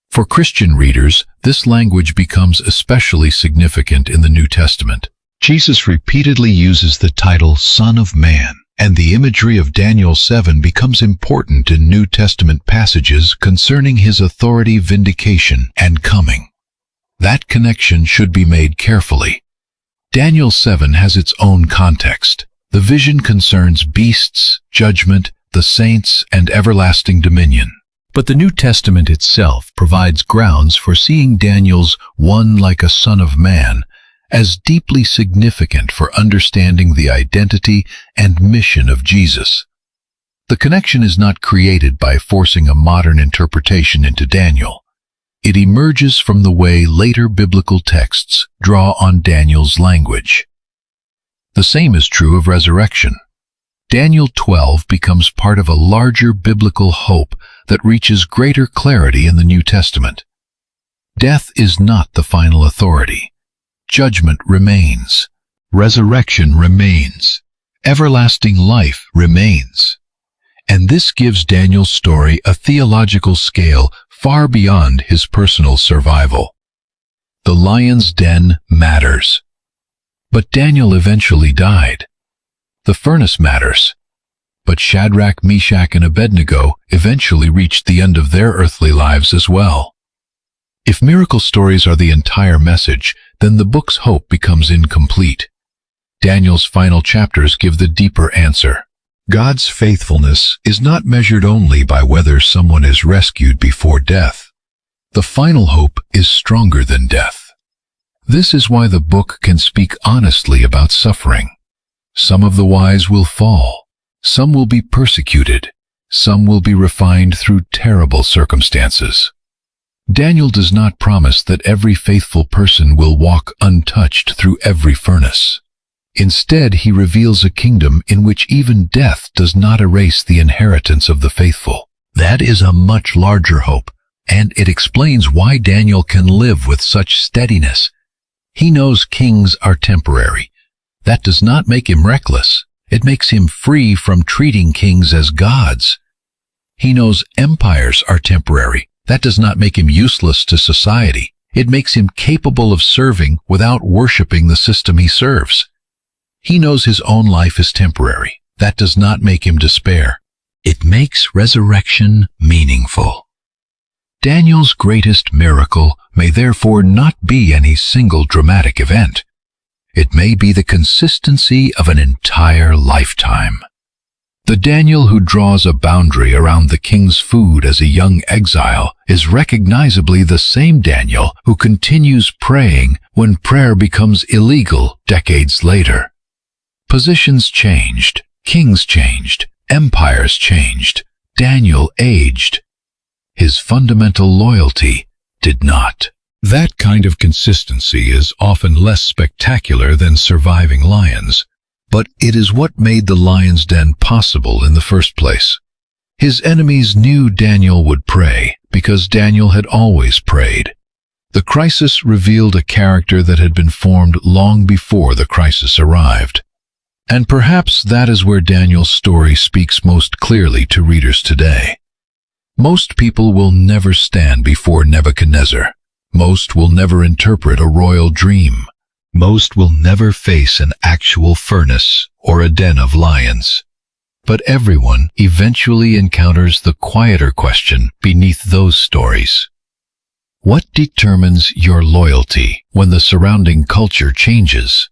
For Christian readers, this language becomes especially significant in the New Testament. Jesus repeatedly uses the title Son of Man, and the imagery of Daniel 7 becomes important in New Testament passages concerning his authority, vindication, and coming. That connection should be made carefully. Daniel 7 has its own context. The vision concerns beasts, judgment, the saints, and everlasting dominion. But the New Testament itself provides grounds for seeing Daniel's one like a son of man as deeply significant for understanding the identity and mission of Jesus. The connection is not created by forcing a modern interpretation into Daniel. It emerges from the way later biblical texts draw on Daniel's language. The same is true of resurrection. Daniel 12 becomes part of a larger biblical hope that reaches greater clarity in the New Testament. Death is not the final authority. Judgment remains. Resurrection remains. Everlasting life remains. And this gives Daniel's story a theological scale far beyond his personal survival. The lion's den matters. But Daniel eventually died. The furnace matters. But Shadrach, Meshach, and Abednego eventually reached the end of their earthly lives as well. If miracle stories are the entire message, then the book's hope becomes incomplete. Daniel's final chapters give the deeper answer. God's faithfulness is not measured only by whether someone is rescued before death. The final hope is stronger than death. This is why the book can speak honestly about suffering. Some of the wise will fall. Some will be persecuted. some will be refined through terrible circumstances. Daniel does not promise that every faithful person will walk untouched through every furnace. Instead, he reveals a kingdom in which even death does not erase the inheritance of the faithful. That is a much larger hope, and it explains why Daniel can live with such steadiness. He knows kings are temporary. That does not make him reckless. It makes him free from treating kings as gods. He knows empires are temporary. That does not make him useless to society. It makes him capable of serving without worshiping the system he serves. He knows his own life is temporary. That does not make him despair. It makes resurrection meaningful. Daniel's greatest miracle may therefore not be any single dramatic event. It may be the consistency of an entire lifetime. The Daniel who draws a boundary around the king's food as a young exile is recognizably the same Daniel who continues praying when prayer becomes illegal decades later. Positions changed, kings changed, empires changed, Daniel aged. His fundamental loyalty did not. That kind of consistency is often less spectacular than surviving lions, but it is what made the lion's den possible in the first place. His enemies knew Daniel would pray because Daniel had always prayed. The crisis revealed a character that had been formed long before the crisis arrived. And perhaps that is where Daniel's story speaks most clearly to readers today. Most people will never stand before Nebuchadnezzar. Most will never interpret a royal dream. Most will never face an actual furnace or a den of lions. But everyone eventually encounters the quieter question beneath those stories. What determines your loyalty when the surrounding culture changes?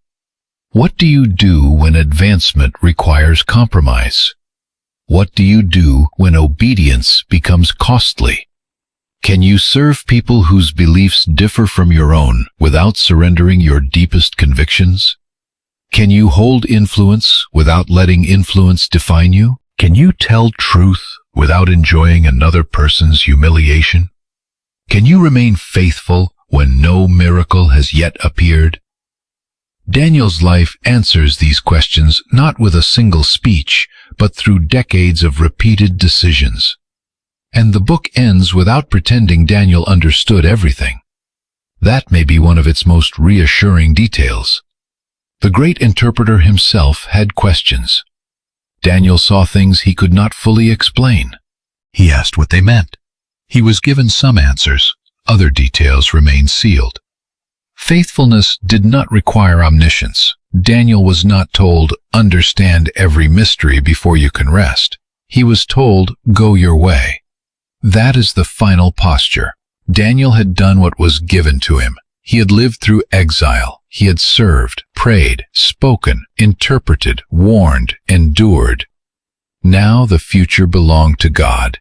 What do you do when advancement requires compromise? What do you do when obedience becomes costly? Can you serve people whose beliefs differ from your own without surrendering your deepest convictions? Can you hold influence without letting influence define you? Can you tell truth without enjoying another person's humiliation? Can you remain faithful when no miracle has yet appeared? Daniel's life answers these questions not with a single speech, but through decades of repeated decisions. And the book ends without pretending Daniel understood everything. That may be one of its most reassuring details. The great interpreter himself had questions. Daniel saw things he could not fully explain. He asked what they meant. He was given some answers. Other details remained sealed. Faithfulness did not require omniscience. Daniel was not told, "Understand every mystery before you can rest." He was told, "Go your way." That is the final posture. Daniel had done what was given to him. He had lived through exile. He had served, prayed, spoken, interpreted, warned, endured. Now the future belonged to God.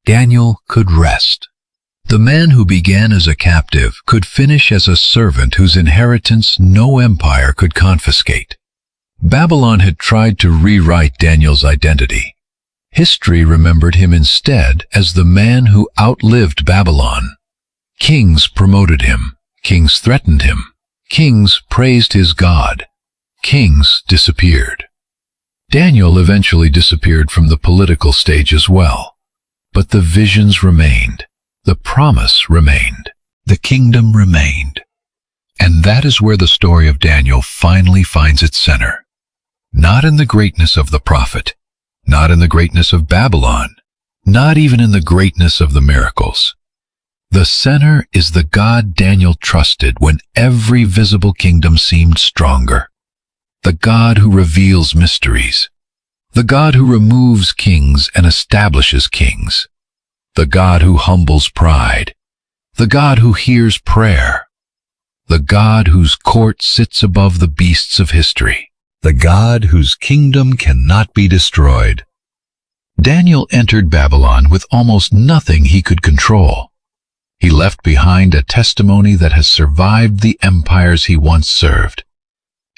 Daniel could rest. The man who began as a captive could finish as a servant whose inheritance no empire could confiscate. Babylon had tried to rewrite Daniel's identity. History remembered him instead as the man who outlived Babylon. Kings promoted him. Kings threatened him. Kings praised his God. Kings disappeared. Daniel eventually disappeared from the political stage as well. But the visions remained. The promise remained. The kingdom remained. And that is where the story of Daniel finally finds its center. Not in the greatness of the prophet, not in the greatness of Babylon, not even in the greatness of the miracles. The center is the God Daniel trusted when every visible kingdom seemed stronger. The God who reveals mysteries. The God who removes kings and establishes kings. The God who humbles pride. The God who hears prayer. The God whose court sits above the beasts of history. The God whose kingdom cannot be destroyed. Daniel entered Babylon with almost nothing he could control. He left behind a testimony that has survived the empires he once served.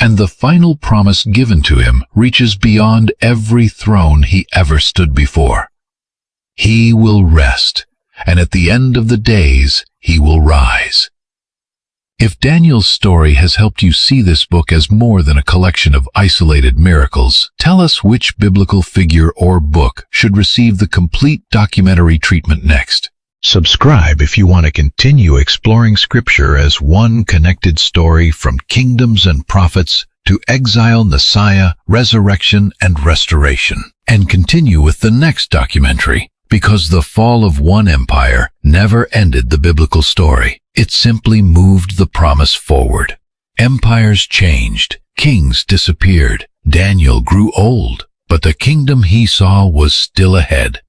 And the final promise given to him reaches beyond every throne he ever stood before. He will rest, and at the end of the days he will rise. If Daniel's story has helped you see this book as more than a collection of isolated miracles, tell us which biblical figure or book should receive the complete documentary treatment next. Subscribe if you want to continue exploring Scripture as one connected story from kingdoms and prophets to exile, Messiah, resurrection, and restoration. And continue with the next documentary, because the fall of one empire never ended the biblical story. It simply moved the promise forward. Empires changed, kings disappeared, Daniel grew old, but the kingdom he saw was still ahead.